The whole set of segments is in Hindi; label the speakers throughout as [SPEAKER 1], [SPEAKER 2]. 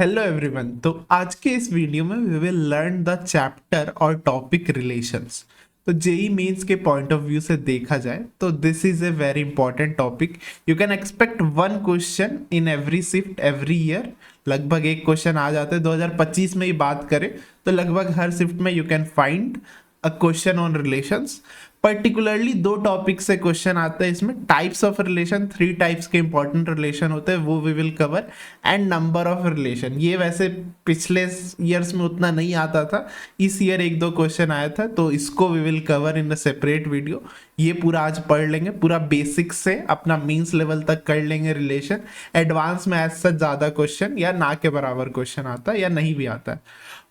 [SPEAKER 1] Hello everyone. तो आज के इस वीडियो में we will learn the chapter और टॉपिक रिलेशंस। तो जेई मेंस के पॉइंट ऑफ व्यू से देखा जाए तो this is a very important topic. You can expect one question in every shift every year. लगभग एक क्वेश्चन आ जाते हैं। 2025 में ही बात करें तो लगभग हर शिफ्ट में you can find a question on relations. Particularly दो टॉपिक से क्वेश्चन आता है इसमें। टाइप्स ऑफ रिलेशन, 3 टाइप्स के इंपॉर्टेंट रिलेशन होते हैं, वो we will cover. And number of relation, ये वैसे पिछले ईयर्स में उतना नहीं आता था, इस ईयर एक दो क्वेश्चन आया था, तो इसको we will cover in a separate video. ये पूरा आज पढ़ लेंगे, पूरा बेसिक से अपना मीन्स लेवल तक कर लेंगे रिलेशन। एडवांस में एज सच ज़्यादा क्वेश्चन या ना के बराबर क्वेश्चन आता है या नहीं भी आता है।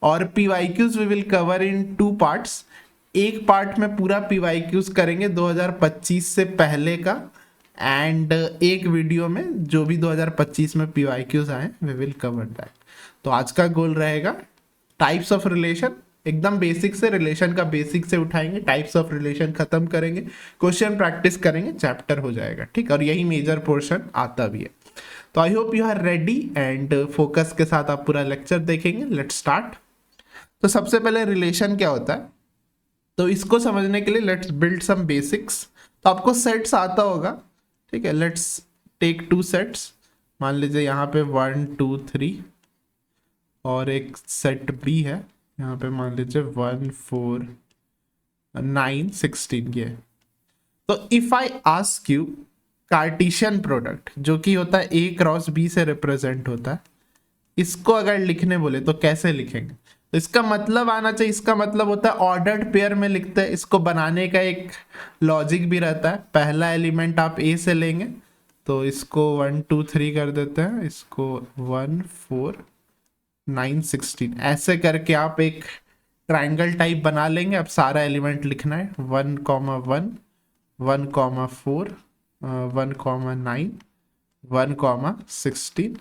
[SPEAKER 1] और PYQs we will cover in 2 parts. एक पार्ट में पूरा पीवाईक्यूज करेंगे 2025 से पहले का, एंड एक वीडियो में जो भी 2025 में पीवाईक्यूज आए वी विल कवर दैट। तो आज का गोल रहेगा टाइप्स ऑफ रिलेशन, एकदम बेसिक से रिलेशन का बेसिक से उठाएंगे, टाइप्स ऑफ रिलेशन खत्म करेंगे, क्वेश्चन प्रैक्टिस करेंगे, चैप्टर हो जाएगा। ठीक, और यही मेजर पोर्शन आता भी है। तो I hope you are ready and focus के साथ आप पूरा लेक्चर देखेंगे। Let's start. तो सबसे पहले रिलेशन क्या होता है, तो इसको समझने के लिए लेट्स बिल्ड सम बेसिक्स। तो आपको सेट्स आता होगा, ठीक है। Let's take 2 sets. मान लीजिए यहाँ पे 1 2 3 और एक सेट बी है, यहाँ पे मान लीजिए 1 4 9 16 ये। तो if I ask you Cartesian product, जो कि होता है ए क्रॉस बी से रिप्रेजेंट होता है, इसको अगर लिखने बोले तो कैसे लिखेंगे? तो इसका मतलब आना चाहिए, इसका मतलब होता है ऑर्डर्ड पेयर में लिखते हैं। इसको बनाने का एक लॉजिक भी रहता है। पहला एलिमेंट आप ए से लेंगे तो इसको 1 2 3 कर देते हैं, इसको 1 4 9 16 ऐसे करके आप एक ट्राइंगल टाइप बना लेंगे। अब सारा एलिमेंट लिखना है 1 1 1 4 1 9 1 16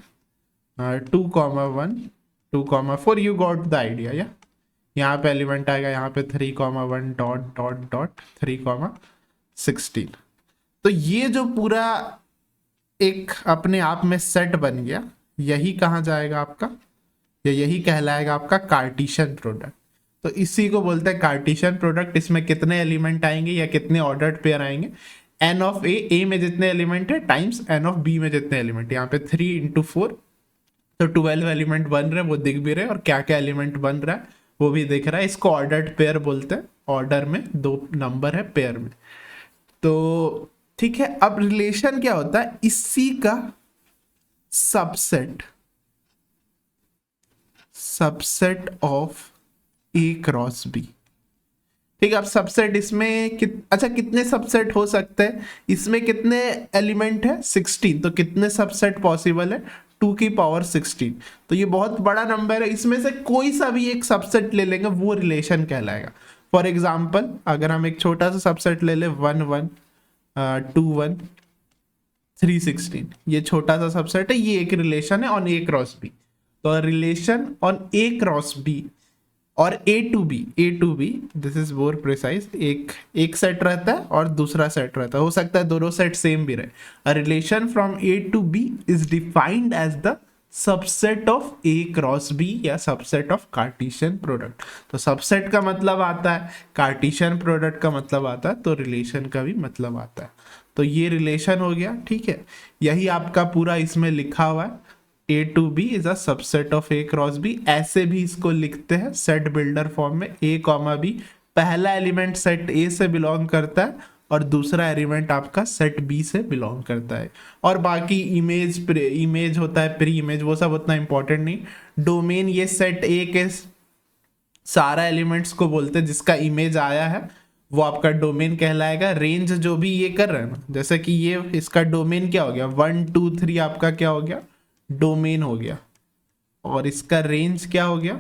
[SPEAKER 1] 2 1 2 4। यू गॉट द आइडिया या? यहाँ पे एलिमेंट आएगा, यहाँ पे 3 1 डॉट डॉट डॉट 3 16। तो ये जो पूरा एक अपने आप में सेट बन गया, यही कहाँ जाएगा आपका, या यही कहलाएगा आपका कार्टेशियन प्रोडक्ट। तो इसी को बोलते हैं कार्टेशियन प्रोडक्ट। इसमें कितने एलिमेंट आएंगे या कितने ऑर्डर्ड पेयर आएंगे? एन ऑफ ए में जितने एलिमेंट है टाइम्स एन ऑफ बी में जितने एलिमेंट। यहाँ पे 3 × 4 तो 12 एलिमेंट बन रहे हैं, वो दिख भी रहे, और क्या क्या एलिमेंट बन रहा है वो भी दिख रहा है। इसको ऑर्डर्ड पेयर बोलते हैं। ऑर्डर में 2 नंबर है, पेयर में। तो ठीक है, अब रिलेशन क्या होता है? इसी का subset of A cross B. ठीक है, अब सबसेट इसमें अच्छा कितने सबसेट हो सकते हैं? इसमें कितने एलिमेंट है? 16। तो कितने सबसेट पॉसिबल है? 2 की पावर 16। तो ये बहुत बड़ा नंबर है। इसमें से कोई सा भी एक सबसेट ले लेंगे, वो रिलेशन कहलाएगा। फॉर एग्जाम्पल अगर हम एक छोटा सा सबसेट ले ले 1 1 2 1 3 16, ये छोटा सा सबसेट है, ये एक रिलेशन है ऑन ए क्रॉस बी। तो relation on A cross B और A to B this is more precise. एक सेट रहता है और दूसरा सेट रहता है, हो सकता है दोनों सेट सेम भी रहे। A relation from A to B is defined as the subset of A cross B या सबसेट ऑफ कार्टेशियन प्रोडक्ट। तो सबसेट का मतलब आता है, कार्टेशियन प्रोडक्ट का मतलब आता है, तो रिलेशन का भी मतलब आता है। तो ये रिलेशन हो गया, ठीक है। यही आपका पूरा इसमें लिखा हुआ है, A to B is a subset of A cross B. ऐसे भी इसको लिखते हैं सेट बिल्डर फॉर्म में, ए कॉमा बी। पहला एलिमेंट सेट ए से बिलोंग करता है और दूसरा एलिमेंट आपका सेट बी से बिलोंग करता है। और बाकी इमेज होता है, प्री इमेज, वो सब उतना इंपॉर्टेंट नहीं। डोमेन ये सेट ए के सारा एलिमेंट्स को बोलते हैं, जिसका इमेज आया है वो आपका डोमेन कहलाएगा। रेंज जो भी ये कर रहे हैं ना, जैसे कि ये इसका डोमेन क्या हो गया, 1 2 3 आपका क्या हो गया, डोमेन हो गया। और इसका रेंज क्या हो गया?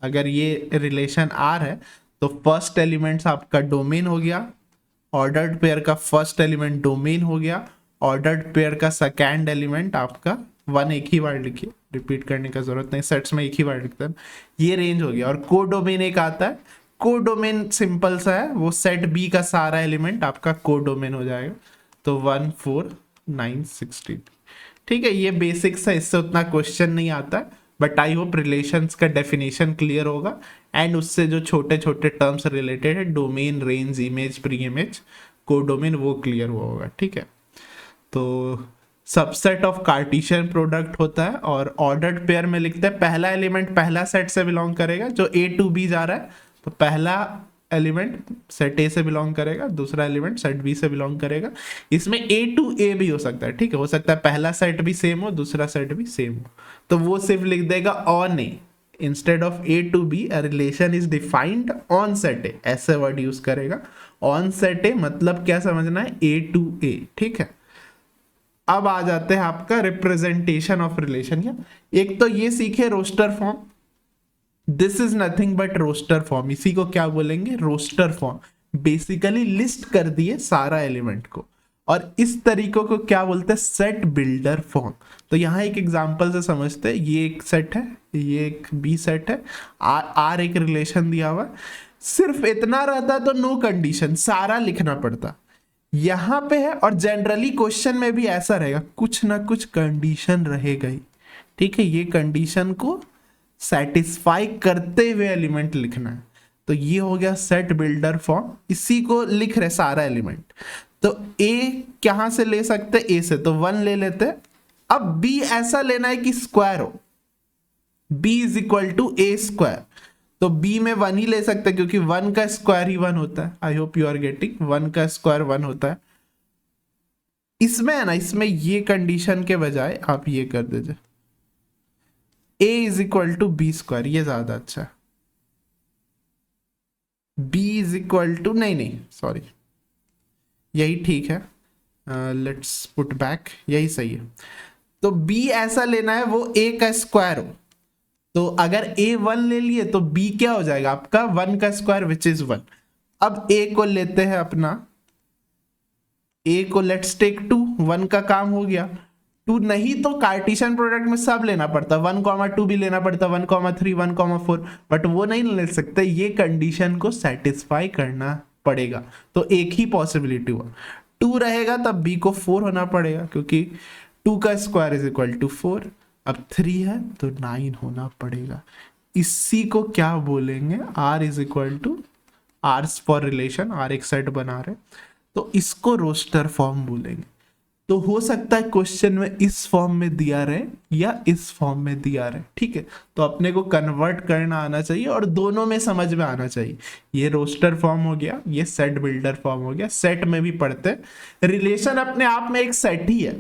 [SPEAKER 1] अगर ये रिलेशन आर है तो फर्स्ट एलिमेंट्स आपका डोमेन हो गया, ऑर्डर्ड पेयर का फर्स्ट एलिमेंट डोमेन हो गया, ऑर्डर्ड पेयर का सेकेंड एलिमेंट आपका 1 एक ही बार लिखिए, रिपीट करने का जरूरत नहीं, सेट्स में एक ही बार लिखते हैं, ये रेंज हो गया। और को डोमेन एक आता है, को डोमेन सिंपल सा है, वो सेट बी का सारा एलिमेंट आपका को डोमेन हो जाएगा। तो 1 4 9 16। ठीक है, ये बेसिक्स है, इससे उतना क्वेश्चन नहीं आता है। बट आई होप रिलेशंस का डेफिनेशन क्लियर होगा एंड उससे जो छोटे छोटे टर्म्स रिलेटेड है, domain, range, image, pre image, codomain, वो क्लियर हुआ होगा, ठीक है। तो सबसेट ऑफ कार्टेशियन प्रोडक्ट होता है और ऑर्डर्ड पेयर में लिखते हैं पहला एलिमेंट पहला सेट से बिलोंग करेगा, जो ए टू बी जा रहा है तो पहला एलिमेंट सेट ए से बिलोंग करेगा, दूसरा एलिमेंट सेट बी से बिलोंग करेगा। इसमें ए टू ए भी हो सकता है, ठीक है, हो सकता है पहला सेट भी सेम हो, दूसरा सेट भी सेम हो, तो वो सिर्फ लिख देगा on A instead of A to B, a relation is defined on set A, ऐसे वर्ड यूज करेगा। ऑन सेट ए मतलब क्या समझना है, ए टू ए, ठीक है। अब आ जाते हैं आपका रिप्रेजेंटेशन ऑफ रिलेशन। या एक तो ये सीखे roster form, this is nothing but roster form, इसी को क्या बोलेंगे, रोस्टर फॉर्म। बेसिकली लिस्ट कर दिए सारा एलिमेंट को, और इस तरीकों को क्या बोलते हैं, सेट बिल्डर फॉर्म। तो यहाँ एक एग्जांपल से समझते हैं, ये एक सेट है, ये एक बी सेट है, आर एक रिलेशन दिया हुआ, सिर्फ इतना रहता तो नो कंडीशन, सारा लिखना पड़ता, यहां पे है। और जनरली क्वेश्चन में भी ऐसा रहेगा, कुछ ना कुछ कंडीशन रहेगा ही, ठीक है, ये कंडीशन को सेटिस्फाई करते हुए एलिमेंट लिखना है। तो ये हो गया सेट बिल्डर फॉर्म, इसी को लिख रहे सारा एलिमेंट। तो ए कहां से ले सकते, ए से, तो 1 ले लेते हैं। अब बी ऐसा लेना है कि स्क्वायर हो, b is equal to A square, तो b में 1 ही ले सकते हैं क्योंकि 1 का स्क्वायर ही 1 होता है। I hope you are getting, 1 का स्क्वायर 1 होता है। इसमें है ना, इसमें ये कंडीशन के बजाय आप ये कर दीजिए, a is equal to B square, ये ज्यादा अच्छा है। b इज इक्वल टू, नहीं सॉरी, यही ठीक है, लेट्स पुट बैक, यही सही है। तो b ऐसा लेना है वो a का स्क्वायर हो, तो अगर a 1 ले लिए तो b क्या हो जाएगा आपका 1 का स्क्वायर विच इज 1। अब a को लेते हैं अपना, a को लेट्स टेक 2, 1 का काम हो गया। 2 नहीं तो कार्टेशियन प्रोडक्ट में सब लेना पड़ता, 1,2 भी लेना पड़ता, 1,3, 1,4, बट वो नहीं ले सकते, ये कंडीशन को सेटिस्फाई करना पड़ेगा। तो एक ही पॉसिबिलिटी हुआ, 2 रहेगा तब b को 4 होना पड़ेगा क्योंकि 2 का स्क्वायर इज इक्वल टू 4। अब 3 है तो 9 होना पड़ेगा। इसी को क्या बोलेंगे, r is equal to, R for relation, r एक सेट बना रहे, तो इसको रोस्टर फॉर्म बोलेंगे। तो हो सकता है क्वेश्चन में इस फॉर्म में दिया रहे या इस फॉर्म में दिया रहे, ठीक है। तो अपने को कन्वर्ट करना आना चाहिए और दोनों में समझ में आना चाहिए। ये रोस्टर फॉर्म हो गया, ये सेट बिल्डर फॉर्म हो गया। सेट में भी पढ़ते हैं, रिलेशन अपने आप में एक सेट ही है,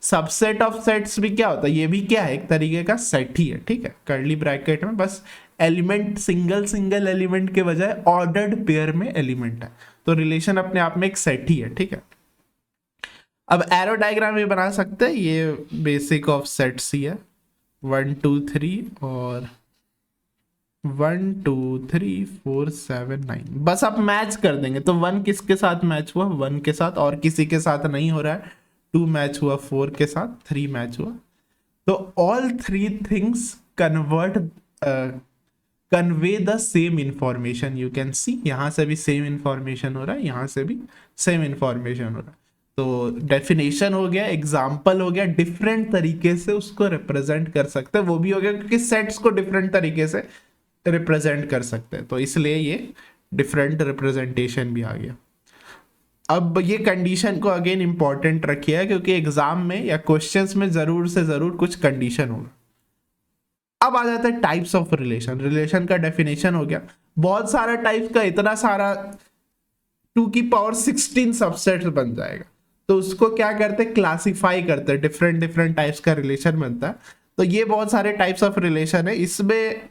[SPEAKER 1] सबसेट ऑफ सेट्स भी क्या होता है, ये भी क्या है, एक तरीके का सेट ही है, ठीक है। कर्ली ब्रैकेट में बस एलिमेंट सिंगल एलिमेंट के बजाय ऑर्डर्ड पेयर में एलिमेंट है, तो रिलेशन अपने आप में एक सेट ही है, ठीक है। अब एरो डायग्राम भी बना सकते हैं, ये बेसिक ऑफ सेट्स ही है, 1 2 3 और 1 2 3 4 7 9, बस आप मैच कर देंगे। तो 1 किसके साथ मैच हुआ, 1 के साथ, और किसी के साथ नहीं हो रहा है। 2 मैच हुआ 4 के साथ, 3 मैच हुआ। तो all 3 things convey the same information, you can सी, यहां से भी सेम इंफॉर्मेशन हो रहा है, यहां से भी सेम इंफॉर्मेशन हो रहा है। तो डेफिनेशन हो गया, एग्जाम्पल हो गया, डिफरेंट तरीके से उसको रिप्रेजेंट कर सकते हैं, वो भी हो गया क्योंकि सेट्स को डिफरेंट तरीके से रिप्रेजेंट कर सकते हैं, तो इसलिए ये डिफरेंट रिप्रेजेंटेशन भी आ गया। अब ये कंडीशन को अगेन इंपॉर्टेंट रखिए क्योंकि एग्जाम में या क्वेश्चंस में जरूर से जरूर कुछ कंडीशन होगा। अब आ जाता है टाइप्स ऑफ रिलेशन। रिलेशन का डेफिनेशन हो गया, बहुत सारा टाइप्स का, इतना सारा 2 की पावर 16 सबसेट्स बन जाएगा। तो उसको क्या करते हैं, क्लासिफाई करते हैं, डिफरेंट टाइप्स का रिलेशन बनता है। तो ये बहुत सारे टाइप्स ऑफ रिलेशन है, इसमें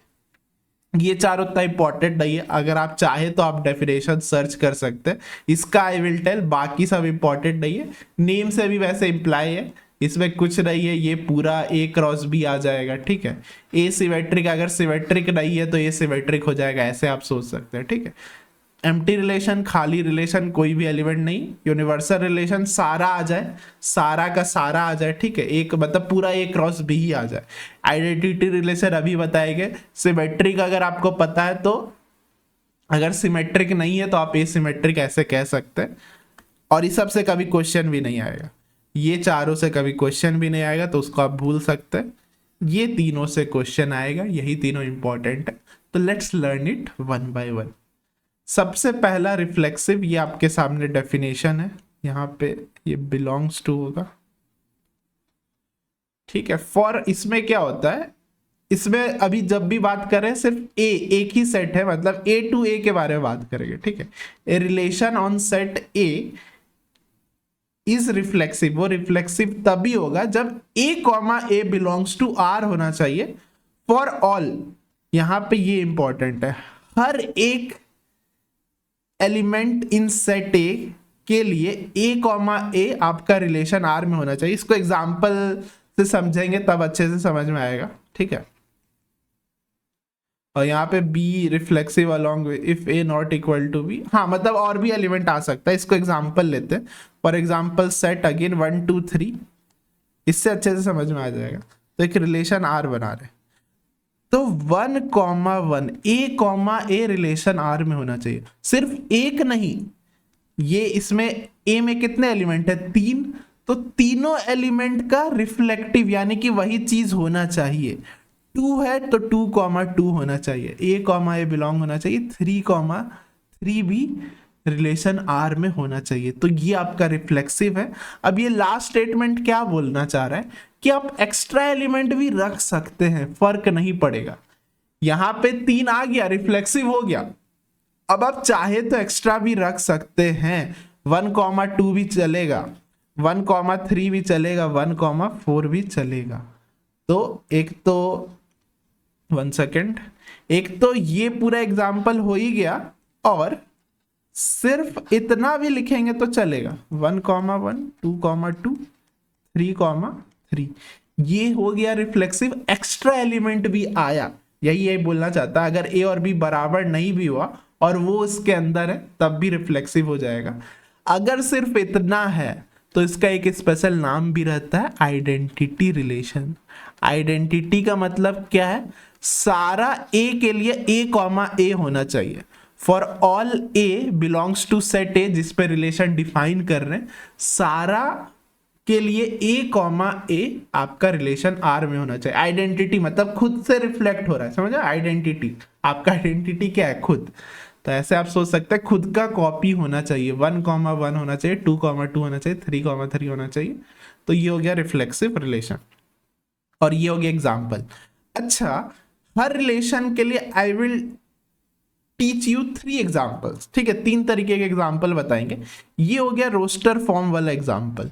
[SPEAKER 1] ये 4 उतना इंपॉर्टेंट नहीं है, अगर आप चाहे तो आप डेफिनेशन सर्च कर सकते हैं, इसका आई विल टेल, बाकी सब इंपॉर्टेंट नहीं है। नेम से भी वैसे इंप्लाई है, इसमें कुछ नहीं है, ये पूरा ए क्रॉस बी आ जाएगा, ठीक है। ए सिमेट्रिक, अगर सिमेट्रिक नहीं है तो ए सिमेट्रिक हो जाएगा, ऐसे आप सोच सकते हैं, ठीक है। एम्प्टी रिलेशन, खाली रिलेशन, कोई भी एलिमेंट नहीं। यूनिवर्सल रिलेशन, सारा आ जाए, सारा का सारा आ जाए, ठीक है, एक मतलब पूरा ए क्रॉस बी ही आ जाए। आइडेंटिटी रिलेशन अभी बताएंगे। सिमेट्रिक अगर आपको पता है तो, अगर सिमेट्रिक नहीं है तो आप एसिमेट्रिक ऐसे कह सकते हैं, और इस सब से कभी क्वेश्चन भी नहीं आएगा, ये चारों से कभी क्वेश्चन भी नहीं आएगा, तो उसको आप भूल सकते हैं। ये तीनों से क्वेश्चन आएगा, यही तीनों इंपॉर्टेंट है। तो let's learn it one by one. सबसे पहला रिफ्लेक्सिव, ये आपके सामने डेफिनेशन है, यहाँ पे ये बिलोंग्स टू होगा, ठीक है। फॉर इसमें क्या होता है, इसमें अभी जब भी बात करें सिर्फ एक ही सेट है, मतलब ए टू ए के बारे में बात करेंगे, ठीक है। A relation on set A is reflexive, वो रिफ्लेक्सिव तभी होगा जब A comma A belongs to R होना चाहिए फॉर ऑल। यहां पे ये इंपॉर्टेंट है, हर एक एलिमेंट इन सेट ए के लिए ए कॉमा ए आपका रिलेशन आर में होना चाहिए। इसको एग्जांपल से समझेंगे तब अच्छे से समझ में आएगा, ठीक है। और यहाँ पे B reflexive along if A not equal to B, हाँ मतलब और भी एलिमेंट आ सकता है, इसको एग्जांपल लेते हैं। फॉर एग्जांपल सेट अगेन 1 2 3, इससे अच्छे से समझ में आ जाएगा। तो एक रिलेशन आर बना रहे, तो 1,1 ए रिलेशन आर में होना चाहिए। सिर्फ एक नहीं, ये इसमें ए में कितने एलिमेंट है, 3, तो तीनों एलिमेंट का रिफ्लेक्टिव यानी कि वही चीज होना चाहिए। 2 है तो 2,2 होना चाहिए, ए कॉमा ए बिलोंग होना चाहिए, 3,3 भी रिलेशन आर में होना चाहिए। तो ये आपका रिफ्लेक्सिव है। अब ये लास्ट स्टेटमेंट क्या बोलना चाह रहा है कि आप एक्स्ट्रा एलिमेंट भी रख सकते हैं, फर्क नहीं पड़ेगा। यहां पे 3 आ गया, रिफ्लेक्सिव हो गया। अब आप चाहे तो एक्स्ट्रा भी रख सकते हैं, 1,2 भी चलेगा, 1,3 भी चलेगा, 1,4 भी चलेगा। तो एक तो 1 सेकेंड, एक तो ये पूरा एग्जाम्पल हो ही गया, और सिर्फ इतना भी लिखेंगे तो चलेगा, 1,1 2,2 3,3, ये हो गया रिफ्लेक्सिव। एक्स्ट्रा एलिमेंट भी आया, यही बोलना चाहता, अगर ए और बी बराबर नहीं भी हुआ और वो इसके अंदर है तब भी रिफ्लेक्सिव हो जाएगा। अगर सिर्फ इतना है तो इसका एक स्पेशल नाम भी रहता है, आइडेंटिटी रिलेशन। आइडेंटिटी का मतलब क्या है, सारा ए के लिए ए कॉमा ए होना चाहिए। For all A belongs to set A, जिस पे रिलेशन डिफाइन कर रहे हैं, सारा के लिए ए कॉमा ए आपका रिलेशन आर में होना चाहिए। आइडेंटिटी मतलब खुद से रिफ्लेक्ट हो रहा है, समझा। आइडेंटिटी, आपका आइडेंटिटी क्या है, खुद। तो ऐसे आप सोच सकते हैं खुद का कॉपी होना चाहिए, 1,1 होना चाहिए, 2,2 होना चाहिए, 3,3 होना चाहिए। तो ये हो गया रिफ्लेक्सिव रिलेशन, और ये हो गया एग्जाम्पल। अच्छा, हर रिलेशन के लिए I will teach you 3 examples, ठीक है। 3 तरीके के एग्जाम्पल बताएंगे। ये हो गया रोस्टर फॉर्म वाला एग्जाम्पल।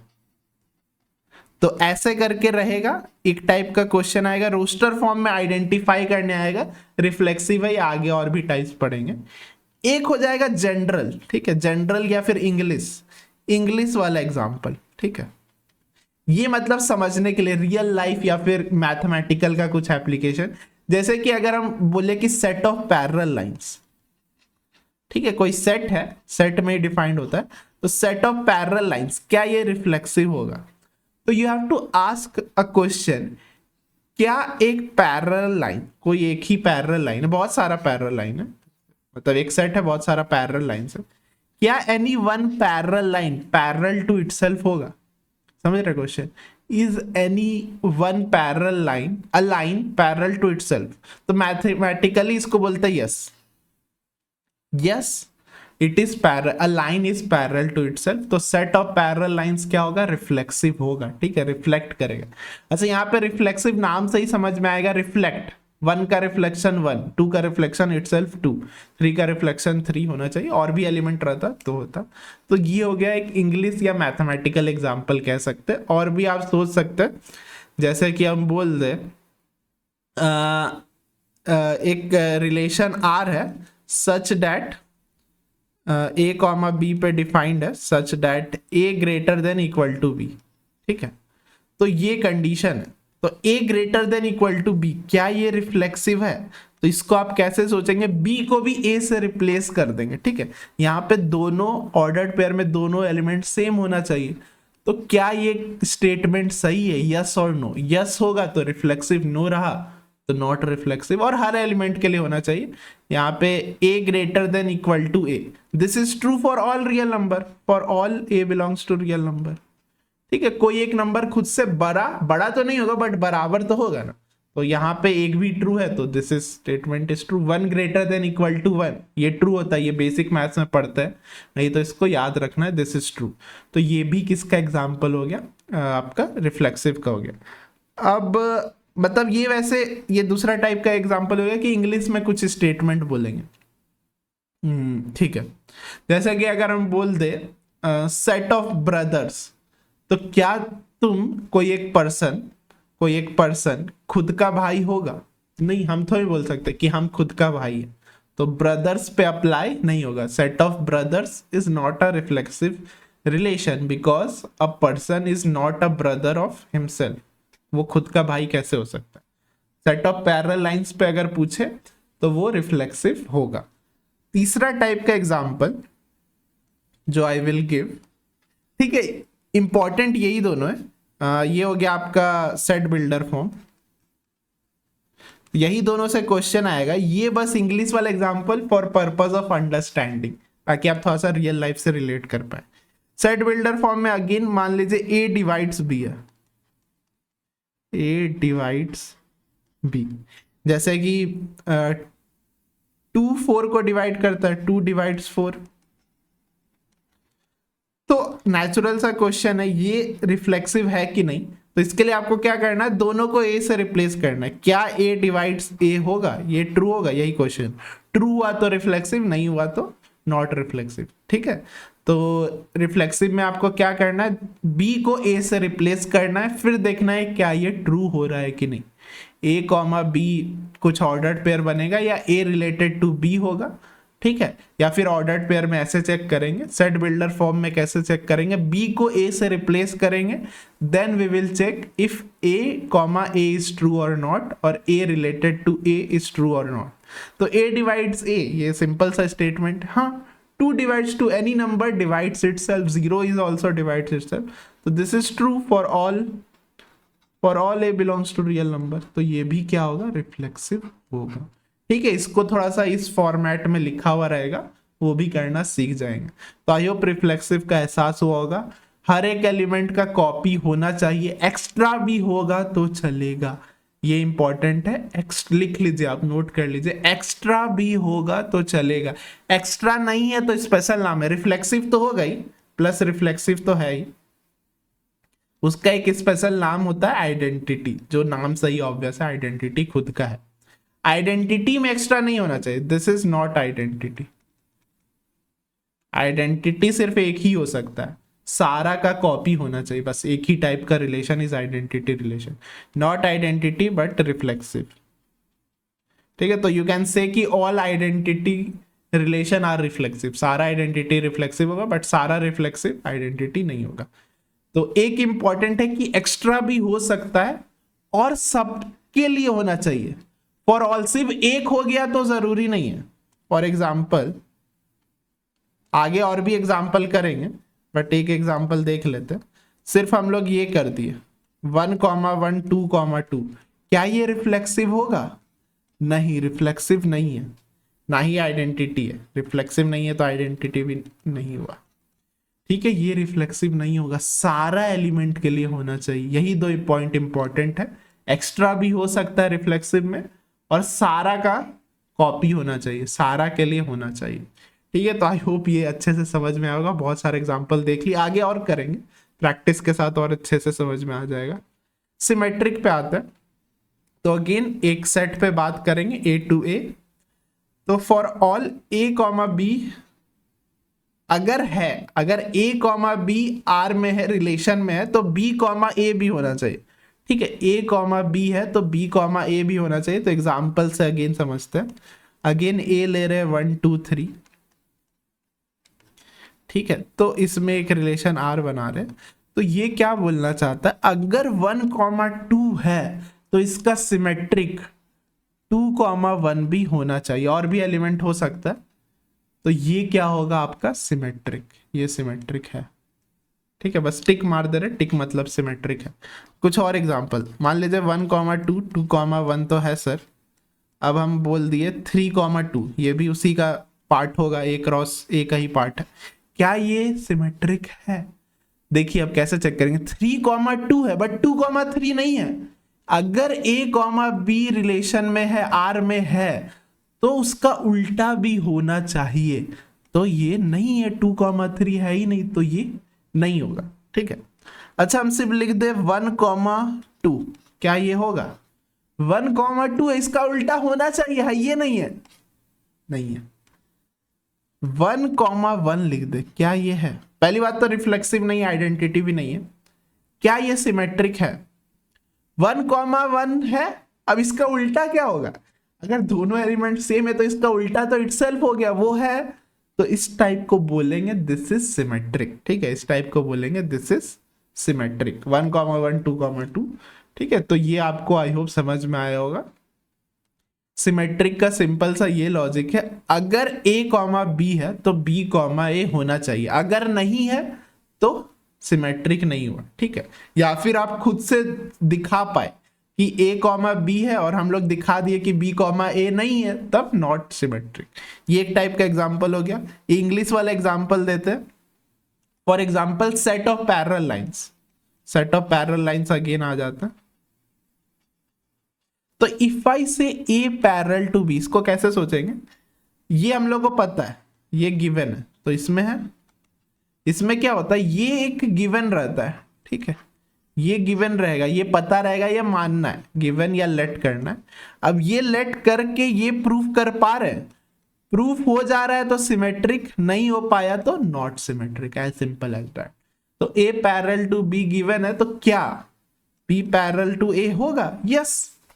[SPEAKER 1] तो ऐसे करके रहेगा, एक टाइप का क्वेश्चन आएगा, रोस्टर फॉर्म में आइडेंटिफाई करने आएगा, रिफ्लेक्सिव है, आगे और भी टाइप्स पढ़ेंगे। एक हो जाएगा जनरल, ठीक है, जनरल या फिर इंग्लिश वाला एग्जाम्पल, ठीक है। ये मतलब समझने के लिए रियल लाइफ या फिर मैथमेटिकल का कुछ एप्लीकेशन, जैसे कि अगर हम बोले कि सेट ऑफ पैरेलल लाइंस, ठीक है, कोई सेट है, सेट में डिफाइंड होता है, तो सेट ऑफ पैरेलल लाइंस, क्या ये रिफ्लेक्सिव होगा? तो you have to ask a question, क्या एक पैरेलल लाइन, कोई एक ही पैरेलल लाइन है, बहुत सारा पैरेलल लाइन है, मतलब एक सेट है, बहुत सारा पैरेलल लाइंस है, क्या any one parallel line parallel to itself होगा? समझ रहे question? Is any one parallel line a line parallel to itself? तो मैथमेटिकली इसको बोलते हैं yes, yes it is parallel, a line is parallel to itself. तो सेट ऑफ पैरेलल लाइंस क्या होगा? रिफ्लेक्सिव होगा, ठीक है, रिफ्लेक्ट करेगा। अच्छा, यहाँ पे रिफ्लेक्सिव नाम से ही समझ में आएगा, रिफ्लेक्ट, 1 का रिफ्लेक्शन 1, 2 का रिफ्लेक्शन इटसेल्फ 2, 3 का रिफ्लेक्शन 3 होना चाहिए, और भी एलिमेंट रहता तो होता। तो ये हो गया एक इंग्लिश या मैथमेटिकल एग्जाम्पल कह सकते हैं। और भी आप सोच सकते हैं, जैसे कि हम बोल दे एक रिलेशन आर है such that A comma B पे डिफाइंड है, such that A greater than equal to B, ठीक है। तो ये कंडीशन है, तो A greater than equal to B, क्या ये रिफ्लेक्सिव है? तो इसको आप कैसे सोचेंगे, बी को भी ए से रिप्लेस कर देंगे, ठीक है। यहाँ पे दोनों ऑर्डर्ड पेयर में दोनों एलिमेंट सेम होना चाहिए। तो क्या ये स्टेटमेंट सही है, यस और नो? यस होगा तो रिफ्लेक्सिव, नो रहा तो नॉट रिफ्लेक्सिव, और हर एलिमेंट के लिए होना चाहिए। यहाँ पे a greater than equal to a, this is true for all real number, for all a belongs to real number, ठीक है। कोई एक नंबर खुद से बड़ा तो नहीं होगा बट बराबर तो होगा ना, तो यहाँ पे एक भी ट्रू है तो this is statement is true. 1 greater than equal to 1 ये ट्रू होता है, ये बेसिक मैथ्स में पढ़ता है, नहीं तो इसको याद रखना है, दिस इज ट्रू। तो ये भी किसका एग्जाम्पल हो गया, आपका रिफ्लेक्सिव का हो गया। अब मतलब ये वैसे ये दूसरा टाइप का एग्जाम्पल हो गया कि इंग्लिश में कुछ स्टेटमेंट बोलेंगे। ठीक है, जैसा कि अगर हम बोल दे सेट ऑफ ब्रदर्स, तो क्या तुम कोई एक पर्सन खुद का भाई होगा? नहीं, हम थोड़ी बोल सकते कि हम खुद का भाई है, तो ब्रदर्स पे अप्लाई नहीं होगा। Set of brothers is not a reflexive relation because a person is not a brother of himself. वो खुद का भाई कैसे हो सकता है? सेट ऑफ पैरेलल लाइंस पे अगर पूछे तो वो रिफ्लेक्सिव होगा। तीसरा टाइप का एग्जाम्पल जो आई विल गिव, ठीक है, इंपॉर्टेंट यही दोनों है। ये हो गया आपका सेट बिल्डर फॉर्म, यही दोनों से क्वेश्चन आएगा। ये बस इंग्लिश वाला example for purpose of understanding, ताकि आप थोड़ा सा रियल लाइफ से रिलेट कर पाए। सेट बिल्डर फॉर्म में अगेन मान लीजिए ए डिवाइड्स बी है, ए डिवाइड्स बी, जैसे कि 2 4 को डिवाइड करता है, 2 डिवाइड्स 4। तो नेचुरल सा क्वेश्चन है, ये रिफ्लेक्सिव है कि नहीं? तो इसके लिए आपको क्या करना है, दोनों को ए से रिप्लेस करना है। क्या ए डिवाइड्स ए होगा? ये ट्रू होगा, यही क्वेश्चन। ट्रू हुआ तो रिफ्लेक्सिव, नहीं हुआ तो नॉट रिफ्लेक्सिव। ठीक है, तो रिफ्लेक्सिव में आपको क्या करना है, बी को ए से रिप्लेस करना है, फिर देखना है क्या ये ट्रू हो रहा है कि नहीं। ए कॉमा बी कुछ ऑर्डर्ड पेयर बनेगा या ए रिलेटेड टू बी होगा, ठीक है, या फिर ऑर्डर्ड पेयर में ऐसे चेक करेंगे। सेट बिल्डर फॉर्म में कैसे चेक करेंगे, बी को ए से रिप्लेस करेंगे, then we will check if A comma A is true और नॉट, और A related to A is true और नॉट। तो ए डिवाइड्स ए, ये सिंपल सा स्टेटमेंट। हाँ, 2 divides two any number divides itself, 0 is also divides itself, तो this is true for all A belongs to real number. तो ये भी क्या होगा, रिफ्लेक्सिव होगा। ठीक है, इसको थोड़ा सा इस फॉर्मेट में लिखा हुआ रहेगा, वो भी करना सीख जाएंगे। तो आई होप रिफ्लेक्सिव का एहसास हुआ होगा। हर एक एलिमेंट का कॉपी होना चाहिए, एक्स्ट्रा भी होगा तो चलेगा, ये इंपॉर्टेंट है। लिख लीजिए, आप नोट कर लीजिए, एक्स्ट्रा भी होगा तो चलेगा। एक्स्ट्रा नहीं है तो स्पेशल नाम है, रिफ्लेक्सिव तो होगा ही, प्लस रिफ्लेक्सिव तो है ही, उसका एक स्पेशल नाम होता है आइडेंटिटी, जो नाम सही ऑब्वियस है, आइडेंटिटी खुद का है। आइडेंटिटी में एक्स्ट्रा नहीं होना चाहिए, this is not identity. Identity सिर्फ एक ही हो सकता है, सारा का कॉपी होना चाहिए, बस एक ही टाइप का relation is identity relation, not identity but reflexive. ठीक है, तो यू कैन से कि all identity relation are reflexive, सारा आइडेंटिटी रिफ्लेक्सिव होगा बट सारा रिफ्लेक्सिव आइडेंटिटी नहीं होगा। तो एक इंपॉर्टेंट है कि एक्स्ट्रा भी हो सकता है और सबके लिए होना चाहिए। फॉर ऑल सिर्फ एक हो गया तो जरूरी नहीं है। फॉर एग्जाम्पल, आगे और भी एग्जाम्पल करेंगे बट एक एग्जाम्पल देख लेते हैं। सिर्फ हम लोग ये कर दिए 1,1 2,2, क्या ये रिफ्लेक्सिव होगा? नहीं, रिफ्लेक्सिव नहीं है, ना ही आइडेंटिटी है। रिफ्लेक्सिव नहीं है तो आइडेंटिटी भी नहीं हुआ। ठीक है, ये रिफ्लेक्सिव नहीं होगा, सारा एलिमेंट के लिए होना चाहिए। यही 2 पॉइंट इंपॉर्टेंट है, एक्स्ट्रा भी हो सकता है रिफ्लेक्सिव में और सारा का कॉपी होना चाहिए, सारा के लिए होना चाहिए। ठीक है, तो आई होप ये अच्छे से समझ में आएगा। बहुत सारे एग्जांपल देख लिए, आगे और करेंगे प्रैक्टिस के साथ और अच्छे से समझ में आ जाएगा। सिमेट्रिक पे आता है, तो अगेन एक सेट पे बात करेंगे, ए टू ए। तो for all A comma B, अगर ए कॉमा बी आर में है, रिलेशन में है, तो बी कॉमा ए भी होना चाहिए। ठीक है, ए कॉमा बी है तो बी कॉमा ए भी होना चाहिए। तो एग्जाम्पल से अगेन समझते हैं। अगेन ए ले रहे 1 2 3, ठीक है, तो इसमें एक रिलेशन आर बना रहे। तो ये क्या बोलना चाहता है, अगर 1,2 है तो इसका सिमेट्रिक 2,1 भी होना चाहिए, और भी एलिमेंट हो सकता है। तो ये क्या होगा आपका सिमेट्रिक, ये सिमेट्रिक है। ठीक है, बस टिक मार दे रहे, टिक मतलब सिमेट्रिक है। कुछ और एग्जांपल, मान लीजिए 1,2 2,1 तो है सर। अब हम बोल दिए 3,2, ये भी उसी का पार्ट होगा, ए क्रॉस ए का ही पार्ट है। क्या ये सिमेट्रिक है? देखिए अब कैसे चेक करेंगे, 3,2 है बट 2,3 नहीं है। अगर ए कॉमा बी रिलेशन में है, आर में है, तो उसका उल्टा भी होना चाहिए। तो ये नहीं है, 2,3 है ही नहीं, तो ये नहीं होगा। ठीक है, अच्छा हम सिर्फ लिख दे 1,2, क्या ये होगा? 1,2 है, इसका उल्टा होना चाहिए, है ये नहीं है? नहीं है। 1,1 लिख दे, क्या ये है? पहली बात तो रिफ्लेक्सिव नहीं, आइडेंटिटी भी नहीं है। क्या ये सिमेट्रिक है? 1,1 है, अब इसका उल्टा क्या होगा? अगर दोनों एलिमेंट सेम है तो इसका उल्टा तो इटसेल्फ हो गया, वो है। तो इस टाइप को बोलेंगे दिस इज सिमेट्रिक। ठीक है, इस टाइप को बोलेंगे दिस इज सिमेट्रिक। 1,1 2,2। ठीक है, तो ये आपको आई होप समझ में आया होगा। सिमेट्रिक का सिंपल सा ये लॉजिक है, अगर ए कॉमा बी है तो बी कॉमा ए होना चाहिए, अगर नहीं है तो सिमेट्रिक नहीं हुआ। ठीक है, या फिर आप खुद से दिखा पाए कि ए कॉमा बी है और हम लोग दिखा दिए कि बी कॉमा ए नहीं है, तब नॉट सिमेट्रिक। ये एक टाइप का एग्जांपल हो गया। इंग्लिश वाला एग्जांपल देते हैं। For example set of parallel lines, set of parallel lines again आ जाता है। तो इफ आई से ए पैरेलल टू बी, इसको कैसे सोचेंगे? ये हम लोग को पता है, ये गिवन है, तो इसमें है, इसमें क्या होता है, ये एक गिवन रहता है। ठीक है, ये गिवन रहेगा, ये पता रहेगा, ये मानना है, गिवन या लेट करना है। अब ये लेट करके ये प्रूफ कर पा रहे हैं, प्रूफ हो जा रहा है तो सिमेट्रिक, नहीं हो पाया तो not symmetric, as simple as that. तो A parallel to B given है, तो क्या बी पैरेलल टू ए होगा? यस,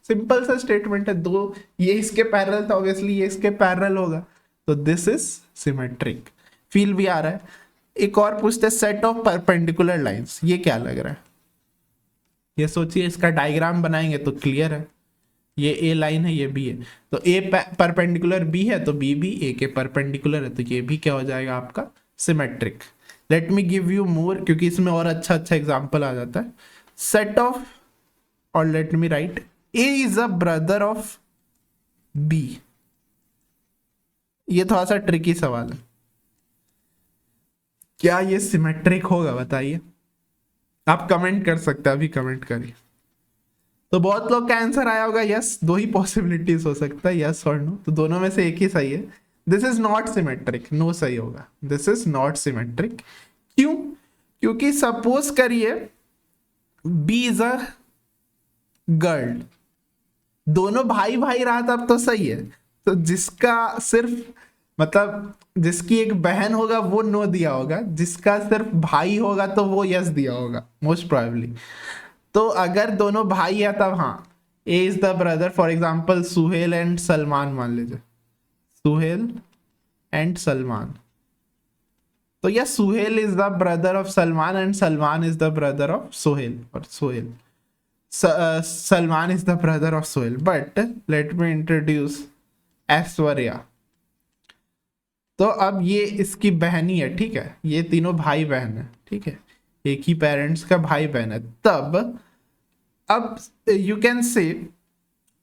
[SPEAKER 1] सिंपल सा स्टेटमेंट है। दो ये इसके पैरेलल था, ऑब्वियसली ये इसके पैरेलल होगा, तो दिस इज सिमेट्रिक। फील भी आ रहा है। एक और पूछते हैं, सेट ऑफ परपेंडिकुलर लाइंस, ये क्या लग रहा है? ये सोचिए, इसका डायग्राम बनाएंगे तो क्लियर है। ये ए लाइन है, ये बी है, तो ए परपेंडिकुलर बी है तो बी भी ए के परपेंडिकुलर है, तो ये भी क्या हो जाएगा आपका? Symmetric. Let me give you more, क्योंकि इसमें और अच्छा अच्छा एग्जांपल आ जाता है। सेट ऑफ, और let me write, A is a brother of B. ये थोड़ा सा ट्रिकी सवाल है, क्या ये सिमेट्रिक होगा? बताइए, आप कमेंट कर सकते हैं, अभी कमेंट करिए। तो बहुत लोग का आंसर आया होगा यस, दो ही पॉसिबिलिटीज हो सकता है, यस और नो, तो दोनों में से एक ही सही है। This is not symmetric, no सही होगा, दिस इज नॉट सिमेट्रिक। क्यों? क्योंकि सपोज करिए बी इज अ गर्ल, दोनों भाई भाई रहा तब तो सही है, तो जिसका सिर्फ मतलब जिसकी एक बहन होगा वो नो दिया होगा, जिसका सिर्फ भाई होगा तो वो यस दिया होगा मोस्ट प्रोबेबली। तो अगर दोनों भाई है तब हाँ, A is the brother, for example Suhel and Salman मान लीजिए, सुहेल एंड सलमान, तो यह Suhel is the brother of Salman and Salman is the brother of Sohel, और Sohel Salman is the brother of Sohel. But let me introduce Aishwarya, तो अब ये इसकी बहनी है। ठीक है, ये तीनों भाई बहन है, ठीक है, एक ही पेरेंट्स का भाई बहन है। तब अब you can say